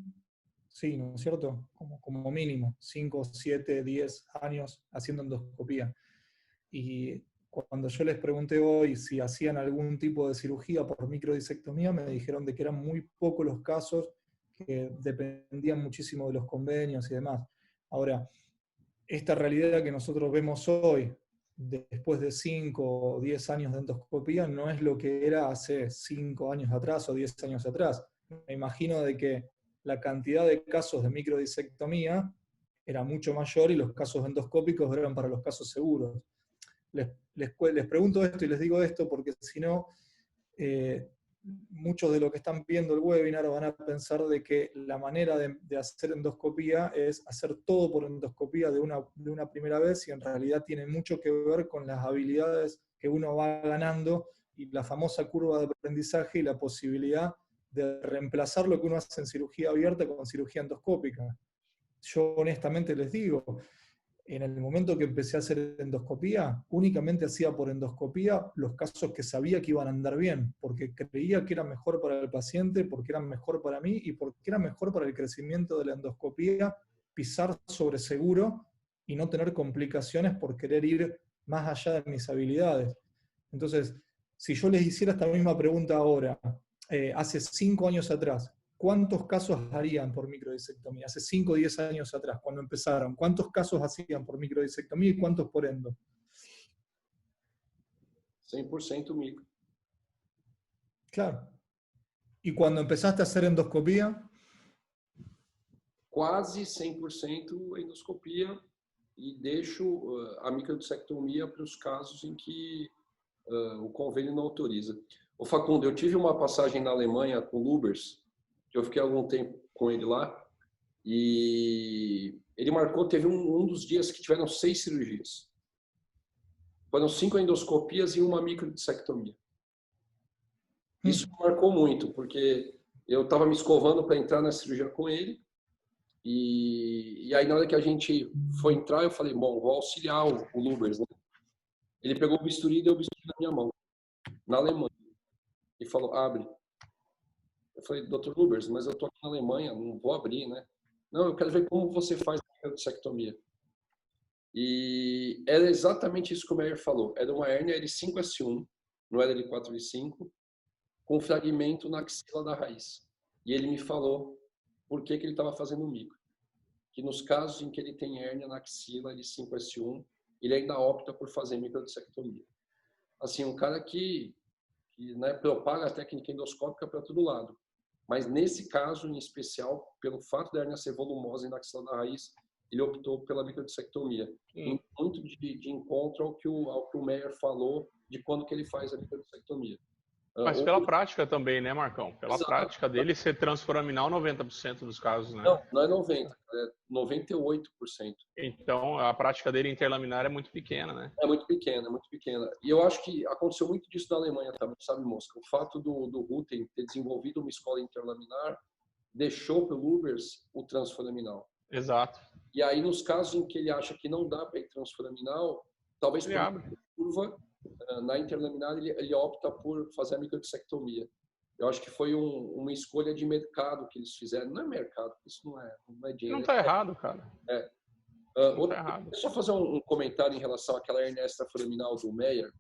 Sí, ¿no es cierto? Como mínimo, 5, 7, 10 años haciendo endoscopía. Y cuando yo les pregunté hoy si hacían algún tipo de cirugía por microdisectomía, me dijeron de que eran muy pocos los casos, que dependían muchísimo de los convenios y demás. Ahora, esta realidad que nosotros vemos hoy, después de 5 o 10 años de endoscopía, no es lo que era hace 5 años atrás o 10 años atrás. Me imagino de que la cantidad de casos de microdisectomía era mucho mayor y los casos endoscópicos eran para los casos seguros. Les pregunto esto y les digo esto porque si no, muchos de los que están viendo el webinar van a pensar de que la manera de hacer endoscopía es hacer todo por endoscopía de una primera vez, y en realidad tiene mucho que ver con las habilidades que uno va ganando y la famosa curva de aprendizaje y la posibilidad de reemplazar lo que uno hace en cirugía abierta con cirugía endoscópica. Yo honestamente les digo, en el momento que empecé a hacer endoscopía, únicamente hacía por endoscopía los casos que sabía que iban a andar bien, porque creía que era mejor para el paciente, porque era mejor para mí y porque era mejor para el crecimiento de la endoscopía pisar sobre seguro y no tener complicaciones por querer ir más allá de mis habilidades. Entonces, si yo les hiciera esta misma pregunta ahora, hace 5 años atrás, ¿cuántos casos harían por microdisectomía? Hace 5 o 10 años atrás, cuando empezaron, ¿cuántos casos hacían por microdisectomía y cuántos por endo? 100% micro. Claro. ¿Y cuando empezaste a hacer endoscopía? Quase 100% endoscopia, e deixo a microdissectomia para os casos em que o convênio não autoriza. Ô Facundo, eu tive uma passagem na Alemanha com o Lubers, que eu fiquei algum tempo com ele lá, e ele marcou, teve um dos dias que tiveram 6 cirurgias. Foram 5 endoscopias e uma microdissectomia. Isso marcou muito, porque eu estava me escovando para entrar na cirurgia com ele, e aí na hora que a gente foi entrar, eu falei, bom, vou auxiliar o Lubers, né? Ele pegou o bisturi e deu o bisturi na minha mão, na Alemanha, e falou, abre. Eu falei, Dr. Lubers, mas eu tô aqui na Alemanha, não vou abrir, né? Não, eu quero ver como você faz a microdissectomia. E era exatamente isso que o Meyer falou. Era uma hérnia L5-S1, não era L4-L5, com fragmento na axila da raiz. E ele me falou por que ele estava fazendo micro. Que nos casos em que ele tem hérnia na axila L5-S1, ele ainda opta por fazer microdissectomia. Assim, um cara que né, propaga a técnica endoscópica para todo lado. Mas nesse caso, em especial, pelo fato da hérnia ser volumosa e na axila da raiz, ele optou pela microdissectomia. Muito de encontro ao que o Meyer falou de quando que ele faz a microdissectomia. Mas pela prática também, né, Marcão? Pela Exato. prática dele ser transforaminal 90% dos casos, né? Não é 90%, é 98%. Então, a prática dele interlaminar é muito pequena, né? É muito pequena, é muito pequena. E eu acho que aconteceu muito disso na Alemanha também, sabe, Mosca? O fato do Rutten ter desenvolvido uma escola interlaminar deixou para o Lubers o transforaminal. Exato. E aí, nos casos em que ele acha que não dá para ir transforaminal, talvez por curva, na interlaminar ele opta por fazer a microdissectomia. Eu acho que foi uma escolha de mercado que eles fizeram. Não é mercado, isso não é dinheiro. Não está errado, cara. Não tá errado. Deixa eu fazer um comentário em relação àquela hernia extraforaminal do Meyer.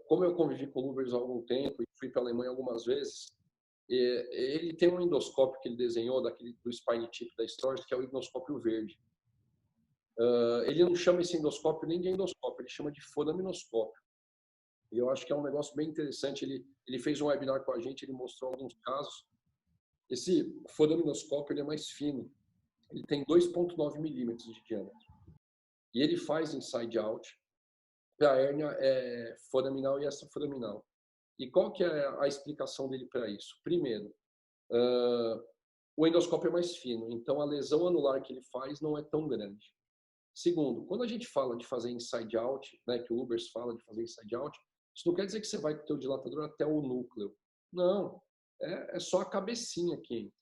Como eu convivi com o Lubers há algum tempo e fui para a Alemanha algumas vezes, ele tem um endoscópio que ele desenhou, do spine tip da Storz, que é o endoscópio verde. Ele não chama esse endoscópio nem de endoscópio, ele chama de foraminoscópio. E eu acho que é um negócio bem interessante. Ele fez um webinar com a gente, ele mostrou alguns casos. Esse foraminoscópio ele é mais fino. Ele tem 2,9 milímetros de diâmetro. E ele faz inside out para a hérnia foraminal e extraforaminal. E qual que é a explicação dele para isso? Primeiro, o endoscópio é mais fino, então a lesão anular que ele faz não é tão grande. Segundo, quando a gente fala de fazer inside out, né, que o Lubers fala de fazer inside out, isso não quer dizer que você vai com o teu dilatador até o núcleo. Não, é só a cabecinha que entra.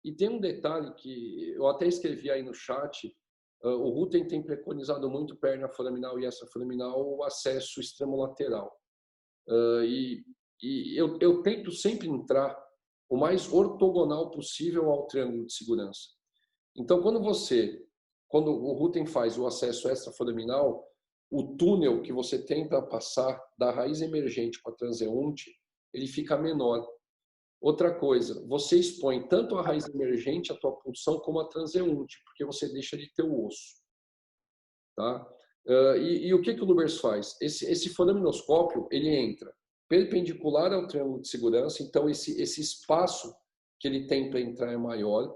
E tem um detalhe que eu até escrevi aí no chat, o Rutten tem preconizado muito perna foraminal e extraforaminal o acesso extremolateral. E eu tento sempre entrar o mais ortogonal possível ao triângulo de segurança. Então, quando o Rutten faz o acesso extraforaminal, o túnel que você tem para passar da raiz emergente para a transeunte, ele fica menor. Outra coisa, você expõe tanto a raiz emergente, a tua punção, como a transeunte, porque você deixa de ter o osso. Tá? E o que o Lubers faz? Esse foraminoscópio, ele entra perpendicular ao triângulo de segurança, então esse espaço que ele tem para entrar é maior.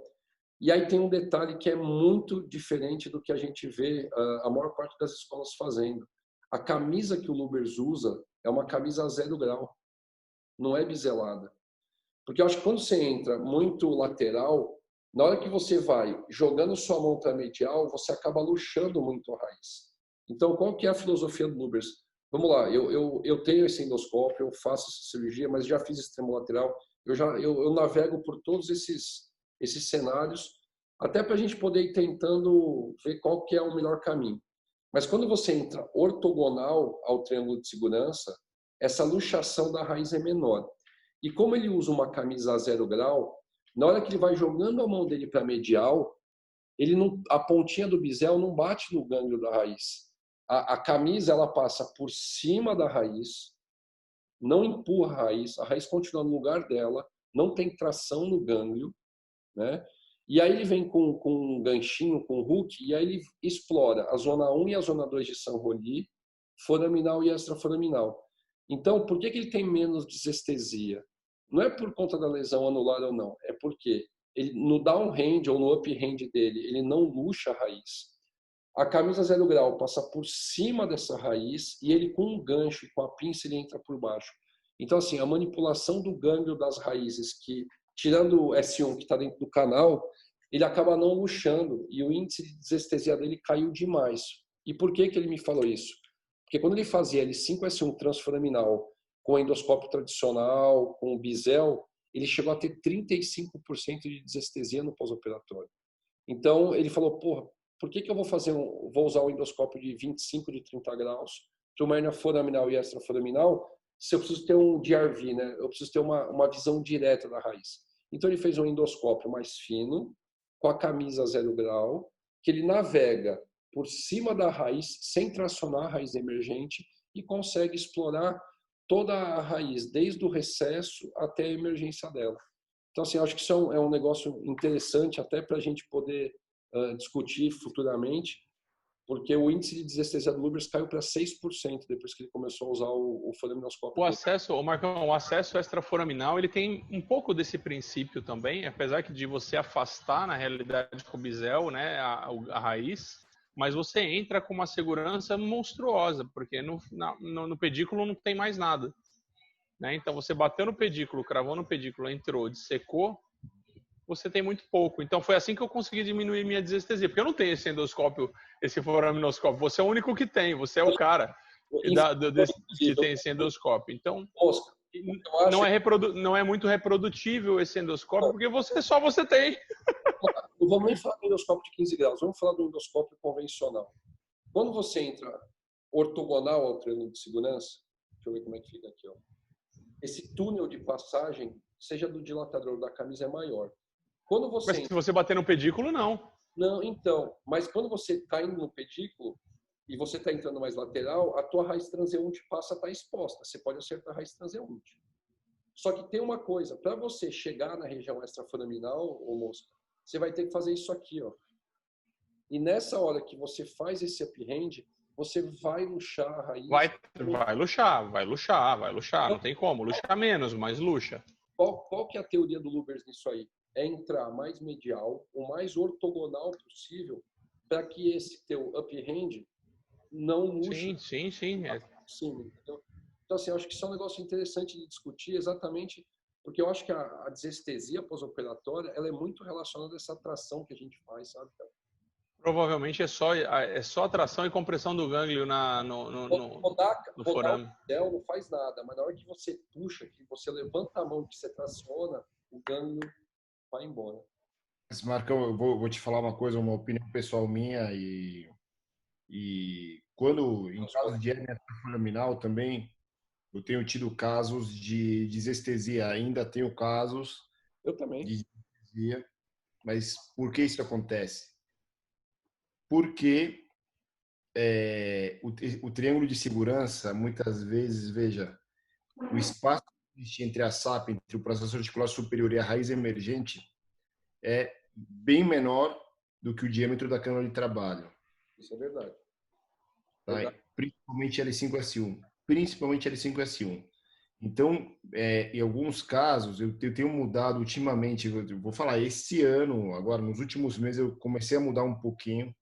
E aí tem um detalhe que é muito diferente do que a gente vê a maior parte das escolas fazendo. A camisa que o Lubers usa é uma camisa a 0 grau, não é biselada. Porque eu acho que quando você entra muito lateral, na hora que você vai jogando sua mão para medial, você acaba luxando muito a raiz. Então, qual que é a filosofia do Lubers? Vamos lá, eu tenho esse endoscópio, eu faço essa cirurgia, mas já fiz extremolateral, eu navego por todos esses cenários, até para a gente poder ir tentando ver qual que é o melhor caminho. Mas quando você entra ortogonal ao triângulo de segurança, essa luxação da raiz é menor. E como ele usa uma camisa a 0 grau, na hora que ele vai jogando a mão dele para medial, a pontinha do bisel não bate no gânglio da raiz. A camisa ela passa por cima da raiz, não empurra a raiz continua no lugar dela, não tem tração no gânglio, né? E aí ele vem com um ganchinho, com um hook, e aí ele explora a zona 1 e a zona 2 de Saint-Roli, foraminal e extraforaminal. Então, por que ele tem menos desestesia? Não é por conta da lesão anular ou não, é porque ele, no downhand ou no uphand dele, ele não luxa a raiz. A camisa 0 grau passa por cima dessa raiz e ele com um gancho e com a pinça ele entra por baixo. Então, assim, a manipulação do gânglio das raízes, que tirando o S1 que está dentro do canal, ele acaba não luxando e o índice de desestesia dele caiu demais. E por que ele me falou isso? Porque quando ele fazia L5-S1 transforaminal com endoscópio tradicional, com bisel, ele chegou a ter 35% de desestesia no pós-operatório. Então, ele falou, porra, por que eu vou usar o endoscópio de 25, de 30 graus para uma hernia foraminal e extraforaminal, se eu preciso ter um DRV, né? Eu preciso ter uma visão direta da raiz. Então, ele fez um endoscópio mais fino, com a camisa 0 grau, que ele navega por cima da raiz, sem tracionar a raiz emergente, e consegue explorar toda a raiz, desde o recesso até a emergência dela. Então, assim, acho que isso é um negócio interessante até para a gente poder discutir futuramente, Porque o índice de desestesia do Lubers caiu para 6% depois que ele começou a usar o foraminoscópio. O Marcão, o acesso extraforaminal, ele tem um pouco desse princípio também, apesar que de você afastar, na realidade, com o bisel, né, a raiz, mas você entra com uma segurança monstruosa, porque no pedículo não tem mais nada. Né? Então, você bateu no pedículo, cravou no pedículo, entrou, dissecou, você tem muito pouco. Então, foi assim que eu consegui diminuir minha desestesia, porque eu não tenho esse endoscópio, esse foraminoscópio. Você é o único que tem, você é o cara que tem esse endoscópio. Então, não é muito reprodutível esse endoscópio, porque só você tem. Não vamos nem falar do endoscópio de 15 graus, vamos falar do endoscópio convencional. Quando você entra ortogonal ao triângulo de segurança, deixa eu ver como é que fica aqui, ó. Esse túnel de passagem, seja do dilatador da camisa, é maior. Quando você Mas se você bater no pedículo, não. Não, então, mas quando você está indo no pedículo e você está entrando mais lateral, a tua raiz transeunte passa a estar exposta. Você pode acertar a raiz transeunte. Só que tem uma coisa, para você chegar na região extraforaminal, ô Mosca, você vai ter que fazer isso aqui, ó. E nessa hora que você faz esse uphand, você vai luxar a raiz. Vai luxar. Não tem como. Luxar menos, mas luxa. Qual que é a teoria do Lubers nisso aí? É entrar mais medial, o mais ortogonal possível, para que esse teu uphand não luxe. Sim. Sim, entendeu? Então, assim, eu acho que isso é um negócio interessante de discutir, exatamente porque eu acho que a desestesia pós-operatória, ela é muito relacionada a essa tração que a gente faz, sabe, cara? Provavelmente é só atração e compressão do gânglio no forame. Não faz nada, mas na hora que você puxa, que você levanta a mão, que você traciona, o gânglio vai embora. Mas, Marcão, eu vou te falar uma coisa, uma opinião pessoal minha e quando, em caso de hérnia extraforaminal também, eu tenho tido casos de desestesia, ainda tenho casos Eu também. de desestesia, mas por que isso acontece? Porque o triângulo de segurança, muitas vezes, veja, o espaço que existe entre a SAP, entre o processo articular superior e a raiz emergente, é bem menor do que o diâmetro da câmara de trabalho. Isso é verdade. Tá? Principalmente L5S1. Então, em alguns casos, eu tenho mudado ultimamente, eu vou falar, esse ano, agora, nos últimos meses, eu comecei a mudar um pouquinho.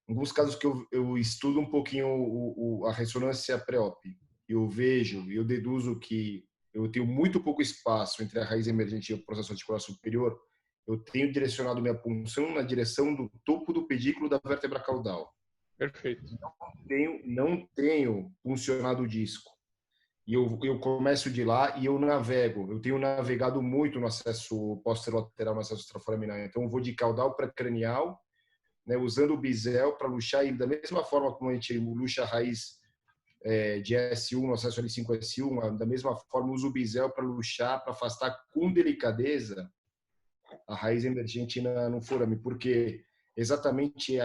Em alguns casos que eu estudo um pouquinho a ressonância pré-op, eu vejo, eu deduzo que eu tenho muito pouco espaço entre a raiz emergente e o processo articular superior, eu tenho direcionado minha punção na direção do topo do pedículo da vértebra caudal. Perfeito. Não tenho puncionado o disco. E eu começo de lá e eu navego. Eu tenho navegado muito no acesso posterolateral, no acesso extraforaminar. Então, eu vou de caudal para cranial, né, usando o bisel para luxar ele da mesma forma como a gente luxa a raiz de S1 no acesso L5S1, da mesma forma uso o bisel para luxar, para afastar com delicadeza a raiz emergente no forame, porque exatamente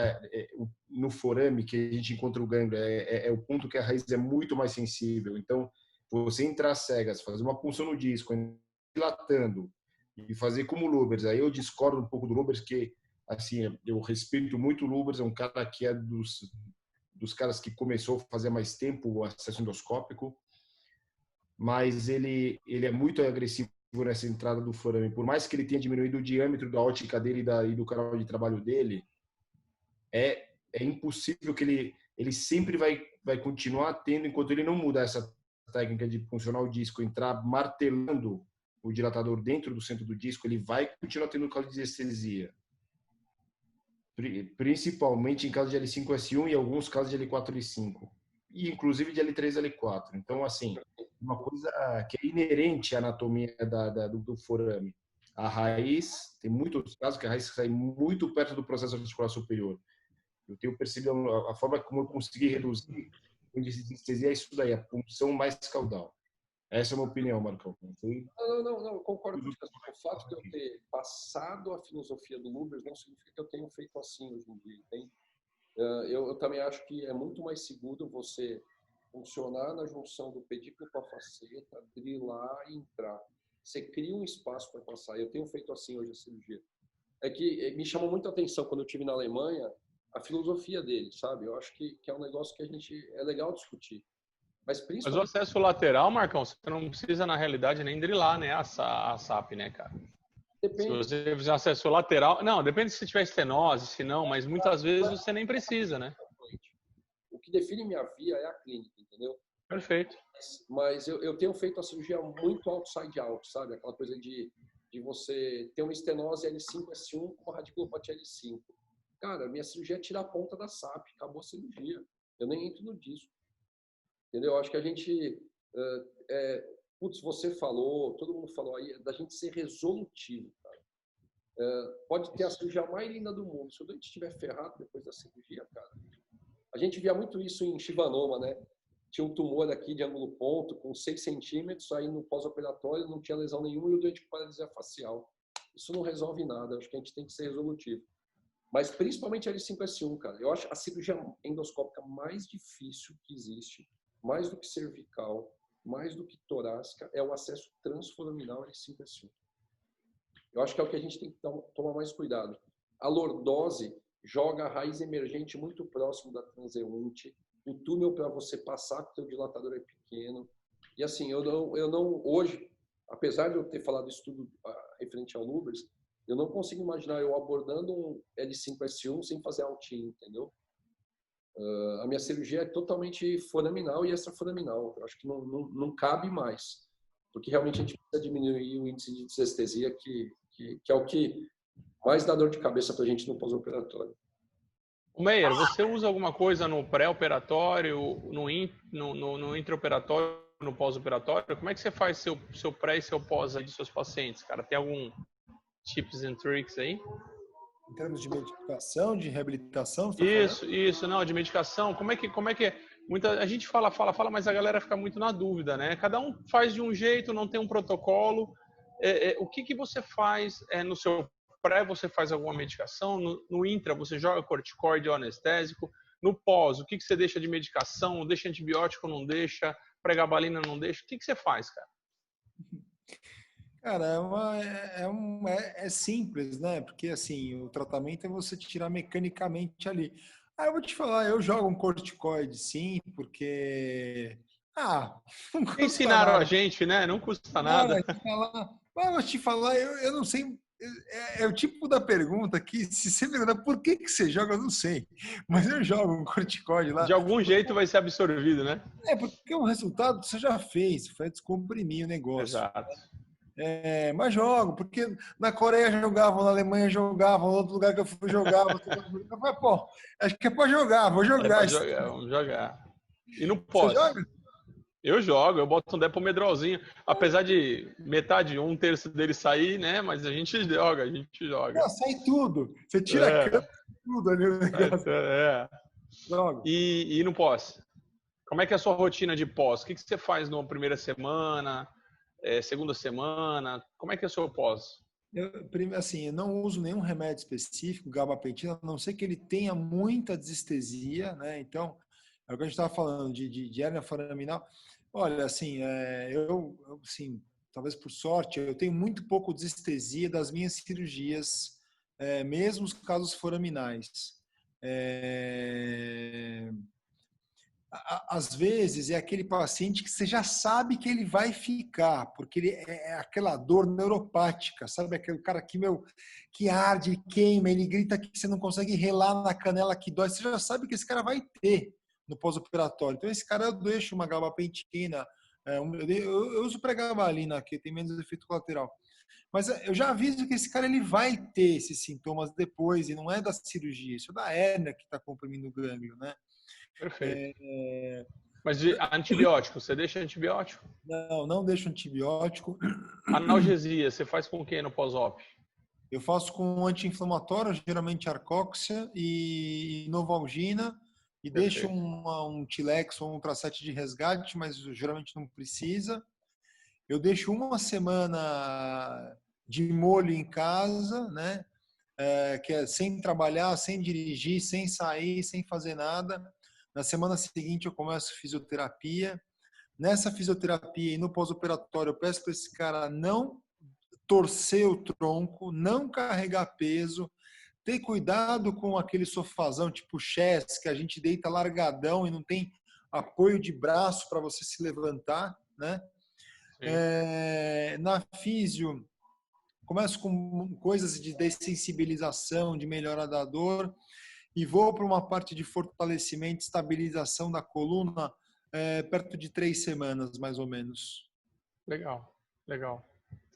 no forame que a gente encontra o gânglio, é o ponto que a raiz é muito mais sensível. Então, você entrar cegas, fazer uma punção no disco, dilatando e fazer como o Lubers, aí eu discordo um pouco do Lubers, que assim, eu respeito muito o Lubers, é um cara que é dos caras que começou a fazer mais tempo o acesso endoscópico, mas ele é muito agressivo nessa entrada do forame. Por mais que ele tenha diminuído o diâmetro da ótica dele e do canal de trabalho dele, é impossível que ele sempre vai continuar tendo, enquanto ele não mudar essa técnica de funcionar o disco, entrar martelando o dilatador dentro do centro do disco, ele vai continuar tendo caso de anestesia. Principalmente em caso de L5S1 e alguns casos de L4-L5. E inclusive de L3-L4. Então, assim, uma coisa que é inerente à anatomia do forame. A raiz, tem muitos casos que a raiz sai muito perto do processo articular superior. Eu tenho percebido a forma como eu consegui reduzir o índice de anestesia é isso daí, a punção mais caudal. Essa é a minha opinião, Marcão. Não, eu concordo com você. O fato de eu ter passado a filosofia do Lubers não significa que eu tenho feito assim hoje em dia, entende? Eu também acho que é muito mais seguro você funcionar na junção do pedículo com a faceta, drilar e entrar. Você cria um espaço para passar. Eu tenho feito assim hoje a cirurgia. É que me chamou muita atenção quando eu estive na Alemanha, a filosofia dele, sabe? Eu acho que é um negócio que é legal discutir. Mas Mas o principalmente... acesso lateral, Marcão, você não precisa, na realidade, nem drilar, né? A SAP, né, cara? Se Depende. você fizer acesso lateral... Não, depende se tiver estenose, se não, mas muitas vezes você nem precisa, né? O que define minha via é a clínica, entendeu? Perfeito. Mas eu tenho feito a cirurgia muito outside out, sabe? Aquela coisa de você ter uma estenose L5, S1 com uma radiculopatia L5. Cara, minha cirurgia é tirar a ponta da SAP, acabou a cirurgia. Eu nem entro no disco. Entendeu? Acho que a gente... putz, você falou, todo mundo falou aí, da gente ser resolutivo, cara. Pode ter a cirurgia mais linda do mundo. Se o dente estiver ferrado depois da cirurgia, cara... A gente via muito isso em Chivanoma, né? Tinha um tumor aqui de ângulo ponto, com 6 centímetros, aí no pós-operatório não tinha lesão nenhuma e o doente com paralisia facial. Isso não resolve nada, acho que a gente tem que ser resolutivo. Mas principalmente a L5-S1, cara. Eu acho a cirurgia endoscópica mais difícil que existe, mais do que cervical, mais do que torácica, é o acesso transforaminal L5-S1. Eu acho que é o que a gente tem que tomar mais cuidado. A lordose joga a raiz emergente muito próximo da transeunte, o túnel para você passar, porque o dilatador é pequeno. E assim, eu não hoje, apesar de eu ter falado isso tudo referente ao Lubers, eu não consigo imaginar eu abordando um L5-S1 sem fazer alt-in, entendeu? A minha cirurgia é totalmente foraminal e extraforaminal. Eu acho que não cabe mais, porque realmente a gente precisa diminuir o índice de desestesia, que é o que mais dá dor de cabeça para a gente no pós-operatório. O Meyer, você usa alguma coisa no pré-operatório, no intraoperatório, no pós-operatório? Como é que você faz seu pré e seu pós aí dos seus pacientes, cara? Tem algum tips and tricks aí? Em termos de medicação, de reabilitação? Isso, não, de medicação. Como é que a gente fala, mas a galera fica muito na dúvida, né? Cada um faz de um jeito, não tem um protocolo. O que você faz no seu pré, você faz alguma medicação? No intra, você joga corticoide ou anestésico? No pós, o que você deixa de medicação? Deixa antibiótico, não deixa? Pregabalina, não deixa? O que você faz, cara? Cara, é simples, né? Porque assim, o tratamento é você tirar mecanicamente ali. Ah, eu vou te falar, eu jogo um corticoide, sim, porque... não custa Ensinaram nada. a gente, né? Não custa nada. Mas eu vou te falar, eu não sei... É o tipo da pergunta que, se você me perguntar por que você joga, eu não sei. Mas eu jogo um corticoide lá. De algum jeito vai ser absorvido, né? Porque o resultado você já fez, foi descomprimir o negócio. Exato. Mas jogo, porque na Coreia jogavam, na Alemanha jogavam, no outro lugar que eu fui jogava. Eu falei, pô, acho que é pra jogar, vou jogar. Vamos jogar. E no Você pós? joga? Eu jogo, eu boto um depomedrolzinho. Apesar de metade, 1/3 dele sair, né? Mas a gente joga. Não, sai tudo. Você tira a câmera, tudo ali o negócio. Joga. E no pós? Como é que é a sua rotina de pós? O que você faz na primeira semana, segunda semana? Como é que é o seu pós? Eu não uso nenhum remédio específico, gabapentina, a não ser que ele tenha muita desestesia, né? Então, é o que a gente estava falando de hérnia foraminal. Olha, assim, talvez por sorte, eu tenho muito pouco desestesia das minhas cirurgias, mesmo os casos foraminais. Às vezes é aquele paciente que você já sabe que ele vai ficar, porque ele é aquela dor neuropática, sabe? Aquele cara que arde, queima, ele grita que você não consegue relar na canela que dói, você já sabe que esse cara vai ter no pós-operatório. Então, esse cara eu deixo uma gabapentina, eu uso pregabalina, que tem menos efeito colateral. Mas eu já aviso que esse cara ele vai ter esses sintomas depois, e não é da cirurgia, isso é da hérnia que está comprimindo o gânglio, né? Perfeito. Mas de antibiótico, você deixa antibiótico? Não deixo antibiótico. Analgesia, você faz com quem no pós-op? Eu faço com anti-inflamatório, geralmente Arcoxia e Novalgina, e deixo um Tilex ou um Tracete de resgate, mas geralmente não precisa. Eu deixo uma semana de molho em casa, né? Que é sem trabalhar, sem dirigir, sem sair, sem fazer nada. Na semana seguinte eu começo fisioterapia. Nessa fisioterapia e no pós-operatório eu peço para esse cara não torcer o tronco, não carregar peso, ter cuidado com aquele sofazão tipo chess, que a gente deita largadão e não tem apoio de braço para você se levantar, né? Na físio, começo com coisas de dessensibilização, de melhora da dor, e vou para uma parte de fortalecimento, estabilização da coluna, perto de 3 semanas, mais ou menos. Legal, legal.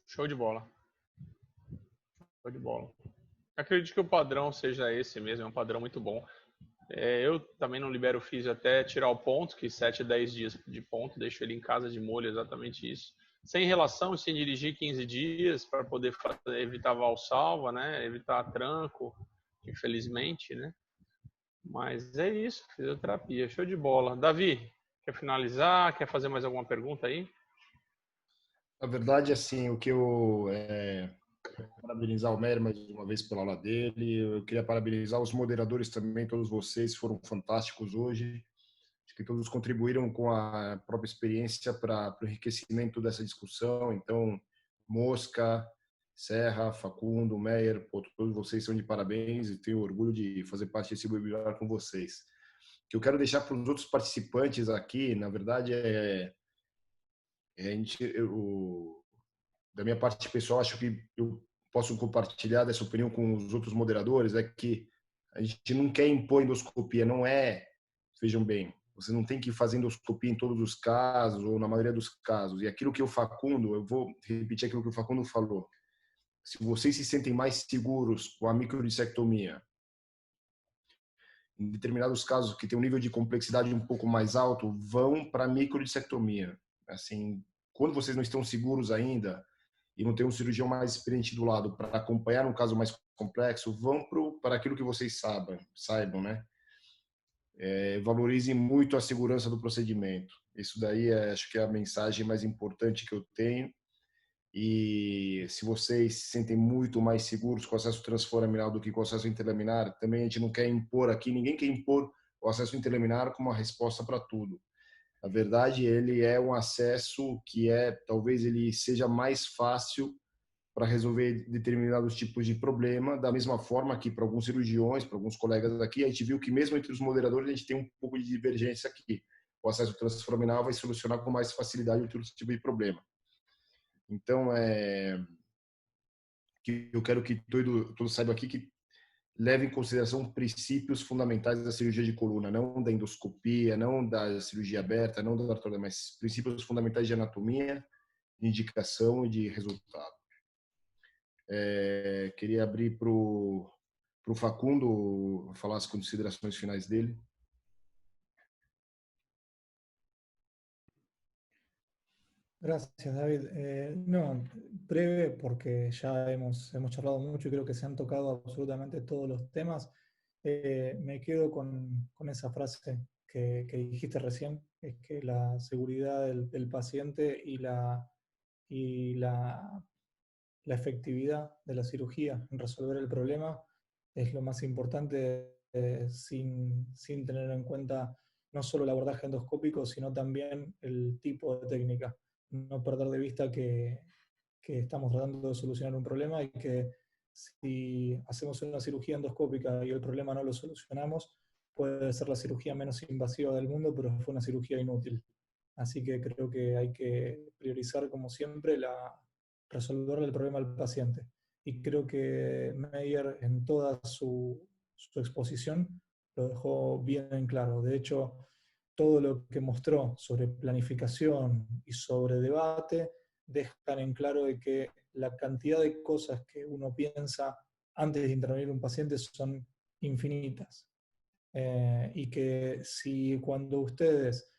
Show de bola. Show de bola. Acredito que o padrão seja esse mesmo, é um padrão muito bom. Eu também não libero o físio até tirar o ponto, que 7 a 10 dias de ponto, deixo ele em casa de molho, exatamente isso. Sem relação, sem dirigir 15 dias, para poder evitar valsalva, né? Evitar tranco, infelizmente, né? Mas é isso, fisioterapia, show de bola. Davi, quer finalizar? Quer fazer mais alguma pergunta aí? Na verdade, assim, o que eu parabenizar o Meyer mais uma vez pela aula dele. Eu queria parabenizar os moderadores também, todos vocês foram fantásticos hoje. Acho que todos contribuíram com a própria experiência para o enriquecimento dessa discussão. Então, Mosca, Serra, Facundo, Meyer, todos vocês são de parabéns e tenho orgulho de fazer parte desse webinar com vocês. O que eu quero deixar para os outros participantes aqui, na verdade, da minha parte pessoal, acho que eu posso compartilhar dessa opinião com os outros moderadores, é que a gente não quer impor endoscopia, não é, vejam bem, você não tem que fazer endoscopia em todos os casos, ou na maioria dos casos. E aquilo que o Facundo, eu vou repetir aquilo que o Facundo falou, se vocês se sentem mais seguros com a microdissectomia, em determinados casos que tem um nível de complexidade um pouco mais alto, vão para a microdissectomia. Assim, quando vocês não estão seguros ainda, e não tem um cirurgião mais experiente do lado para acompanhar um caso mais complexo, vão para aquilo que vocês saibam, né? Valorizem muito a segurança do procedimento. Isso daí acho que é a mensagem mais importante que eu tenho. E se vocês se sentem muito mais seguros com o acesso transforaminal do que com o acesso interlaminar, também a gente não quer impor aqui, ninguém quer impor o acesso interlaminar como uma resposta para tudo. Na verdade, ele é um acesso que talvez ele seja mais fácil para resolver determinados tipos de problema, da mesma forma que para alguns cirurgiões, para alguns colegas aqui, a gente viu que mesmo entre os moderadores a gente tem um pouco de divergência aqui. O acesso transforaminal vai solucionar com mais facilidade outro tipo de problema. Então, eu quero que todos saibam aqui que leve em consideração princípios fundamentais da cirurgia de coluna, não da endoscopia, não da cirurgia aberta, não da ortodoncia, mas princípios fundamentais de anatomia, de indicação e de resultado. Queria abrir para o Facundo falar as considerações finais dele. Gracias, David. No, breve porque ya hemos charlado mucho y creo que se han tocado absolutamente todos los temas. Me quedo con esa frase que dijiste recién, es que la seguridad del paciente y la efectividad de la cirugía en resolver el problema es lo más importante, sin tener en cuenta no solo el abordaje endoscópico, sino también el tipo de técnica. No perder de vista que estamos tratando de solucionar un problema y que si hacemos una cirugía endoscópica y el problema no lo solucionamos, puede ser la cirugía menos invasiva del mundo, pero fue una cirugía inútil. Así que creo que hay que priorizar, como siempre, resolver el problema al paciente. Y creo que Meyer, en toda su exposición, lo dejó bien en claro. De hecho, todo lo que mostró sobre planificación y sobre debate dejan en claro de que la cantidad de cosas que uno piensa antes de intervenir un paciente son infinitas. Y que si cuando ustedes,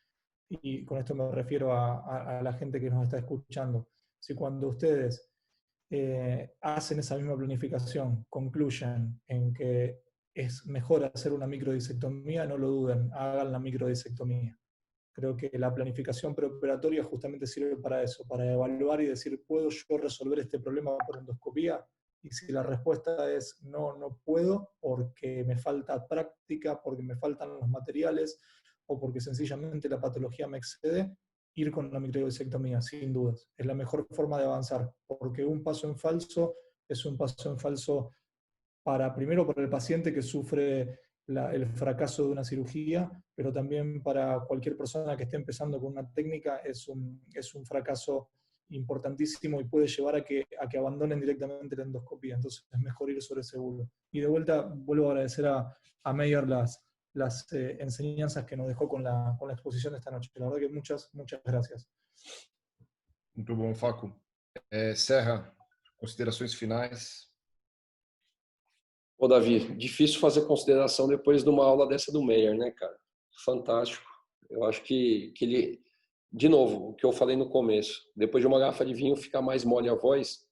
y con esto me refiero a la gente que nos está escuchando, si cuando ustedes hacen esa misma planificación, concluyen en que es mejor hacer una microdisectomía, no lo duden, hagan la microdisectomía. Creo que la planificación preoperatoria justamente sirve para eso, para evaluar y decir, ¿puedo yo resolver este problema por endoscopía? Y si la respuesta es no, no puedo, porque me falta práctica, porque me faltan los materiales, o porque sencillamente la patología me excede, ir con la microdisectomía, sin dudas. Es la mejor forma de avanzar, porque un paso en falso es un paso en falso primero para el paciente que sufre el fracaso de una cirugía, pero también para cualquier persona que esté empezando con una técnica es un fracaso importantísimo y puede llevar a que abandonen directamente la endoscopía. Entonces es mejor ir sobre seguro. Y de vuelta vuelvo a agradecer a Meyer las enseñanzas que nos dejó con la exposición de esta noche. La verdad que muchas gracias. Muito bom, Facu. Serra, considerações finais. Ô, Davi, difícil fazer consideração depois de uma aula dessa do Meyer, né, cara? Fantástico. Eu acho que ele, de novo, o que eu falei no começo, depois de uma garrafa de vinho fica mais mole a voz,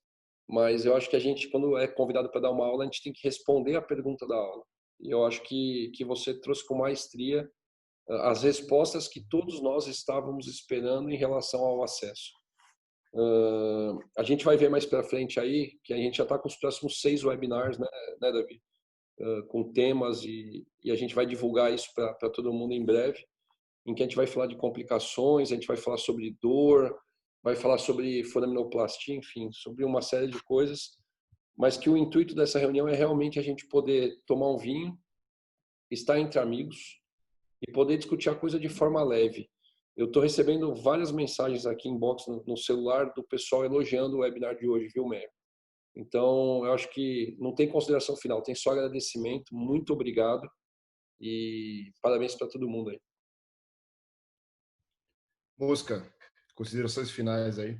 mas eu acho que a gente, quando é convidado para dar uma aula, a gente tem que responder a pergunta da aula. E eu acho que você trouxe com maestria as respostas que todos nós estávamos esperando em relação ao acesso. A gente vai ver mais para frente aí, que a gente já está com os próximos 6 webinars, né Davi? Com temas e a gente vai divulgar isso para todo mundo em breve, em que a gente vai falar de complicações, a gente vai falar sobre dor, vai falar sobre foraminoplastia, enfim, sobre uma série de coisas, mas que o intuito dessa reunião é realmente a gente poder tomar um vinho, estar entre amigos e poder discutir a coisa de forma leve. Eu estou recebendo várias mensagens aqui em inbox no celular do pessoal elogiando o webinar de hoje, viu, Meyer? Então, eu acho que não tem consideração final, tem só agradecimento. Muito obrigado e parabéns para todo mundo aí. Mosca, considerações finais aí.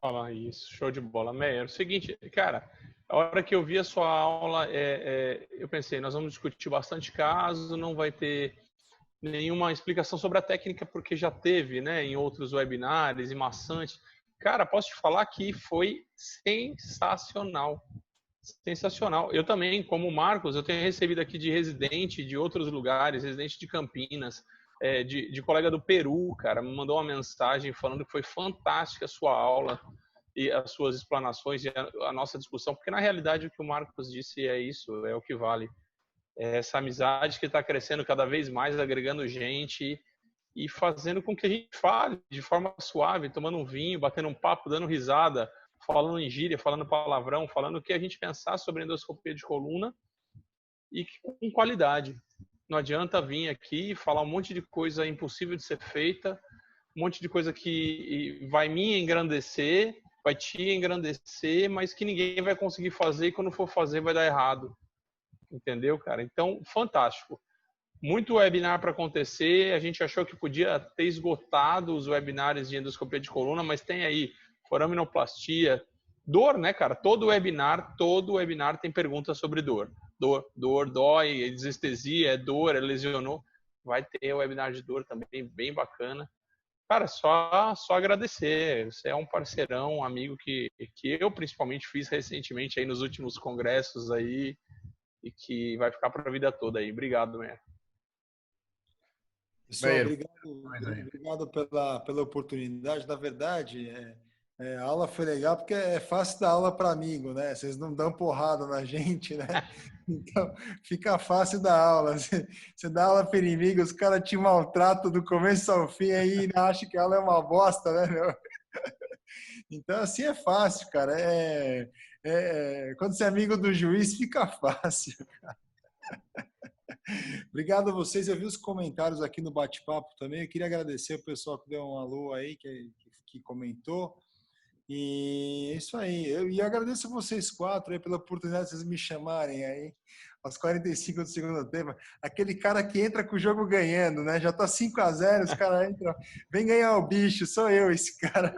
Fala isso, show de bola. Meyer, é o seguinte, cara, a hora que eu vi a sua aula, eu pensei, nós vamos discutir bastante caso, não vai ter nenhuma explicação sobre a técnica, porque já teve, né, em outros webinars, em maçante. Cara, posso te falar que foi sensacional. Sensacional. Eu também, como o Marcos, eu tenho recebido aqui de residente de outros lugares, residente de Campinas, de colega do Peru, cara, me mandou uma mensagem falando que foi fantástica a sua aula e as suas explanações e a nossa discussão, porque na realidade o que o Marcos disse é isso, é o que vale. É essa amizade que está crescendo cada vez mais, agregando gente e fazendo com que a gente fale de forma suave, tomando um vinho, batendo um papo, dando risada, falando em gíria, falando palavrão, falando o que a gente pensar sobre endoscopia de coluna e com qualidade. Não adianta vir aqui e falar um monte de coisa impossível de ser feita, um monte de coisa que vai me engrandecer, vai te engrandecer, mas que ninguém vai conseguir fazer e quando for fazer vai dar errado. Entendeu, cara? Então, fantástico. Muito webinar para acontecer. A gente achou que podia ter esgotado os webinars de endoscopia de coluna, mas tem aí foraminoplastia, dor, né, cara? Todo webinar tem perguntas sobre dor. Dor, dói, é desestesia, é dor, é lesionou. Vai ter webinar de dor também, bem bacana. Cara, só agradecer. Você é um parceirão, um amigo que eu principalmente fiz recentemente aí nos últimos congressos aí e que vai ficar para a vida toda aí. Obrigado, Meyer. Pessoal, obrigado pela oportunidade. Na verdade, a aula foi legal porque é fácil dar aula para amigo, né? Vocês não dão porrada na gente, né? Então, fica fácil dar aula. Você dá aula para inimigo, os caras te maltratam do começo ao fim aí e acham que a aula é uma bosta, né, meu? Então, assim é fácil, cara. Quando você é amigo do juiz, fica fácil, cara. Obrigado a vocês. Eu vi os comentários aqui no bate-papo também. Eu queria agradecer o pessoal que deu um alô aí, que comentou. E é isso aí. E agradeço a vocês 4 aí pela oportunidade de vocês me chamarem aí aos 45 do segundo tempo. Aquele cara que entra com o jogo ganhando, né? Já tá 5-0, os caras entram. Vem ganhar o bicho, sou eu esse cara.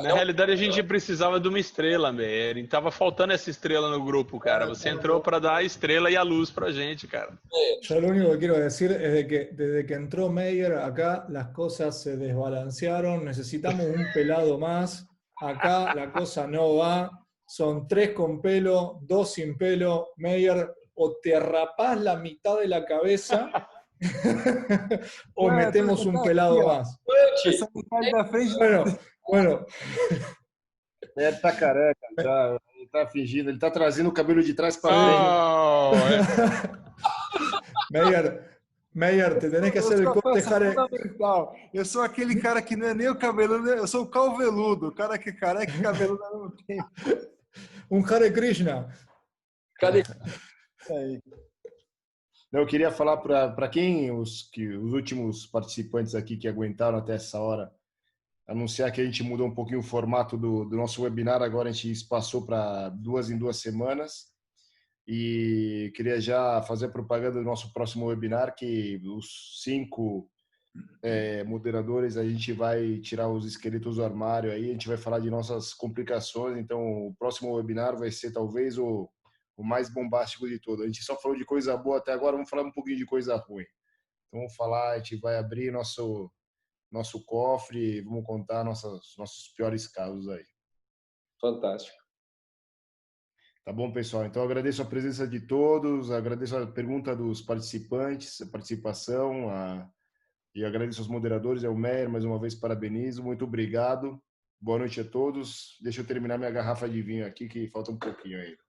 Na realidade, a gente precisava de uma estrela, Meyer. Tava faltando essa estrela no grupo, cara. Você entrou para dar a estrela e a luz pra gente, cara. Yo lo único que quiero decir es que desde que entró Meyer, acá las cosas se desbalancearon. Necesitamos un pelado más. Acá la cosa no va. Son 3 con pelo, 2 sin pelo. Meyer, o te rapás la mitad de la cabeza o metemos un pelado más. Bueno. Ele tá careca, ele tá fingindo, ele tá trazendo o cabelo de trás para frente. Meyer, te tenés que hacer el corte, Jare. Eu sou aquele cara que não é nem o cabeludo, eu sou o calveludo, o cara que é careca e cabeludo não tem. Un Hare Krishna. Cadê? Aí. Não, eu queria falar para quem os últimos participantes aqui que aguentaram até essa hora, anunciar que a gente mudou um pouquinho o formato do nosso webinar. Agora a gente passou para 2 em 2 semanas. E queria já fazer a propaganda do nosso próximo webinar, que os 5 moderadores, a gente vai tirar os esqueletos do armário aí, a gente vai falar de nossas complicações. Então, o próximo webinar vai ser talvez o mais bombástico de todo. A gente só falou de coisa boa até agora, vamos falar um pouquinho de coisa ruim. Então, vamos falar, a gente vai abrir nosso cofre e vamos contar nossos piores casos aí. Fantástico. Tá bom, pessoal? Então, eu agradeço a presença de todos, agradeço a pergunta dos participantes, a participação, e agradeço aos moderadores, ao Meyer, mais uma vez parabenizo, muito obrigado. Boa noite a todos. Deixa eu terminar minha garrafa de vinho aqui, que falta um pouquinho ainda.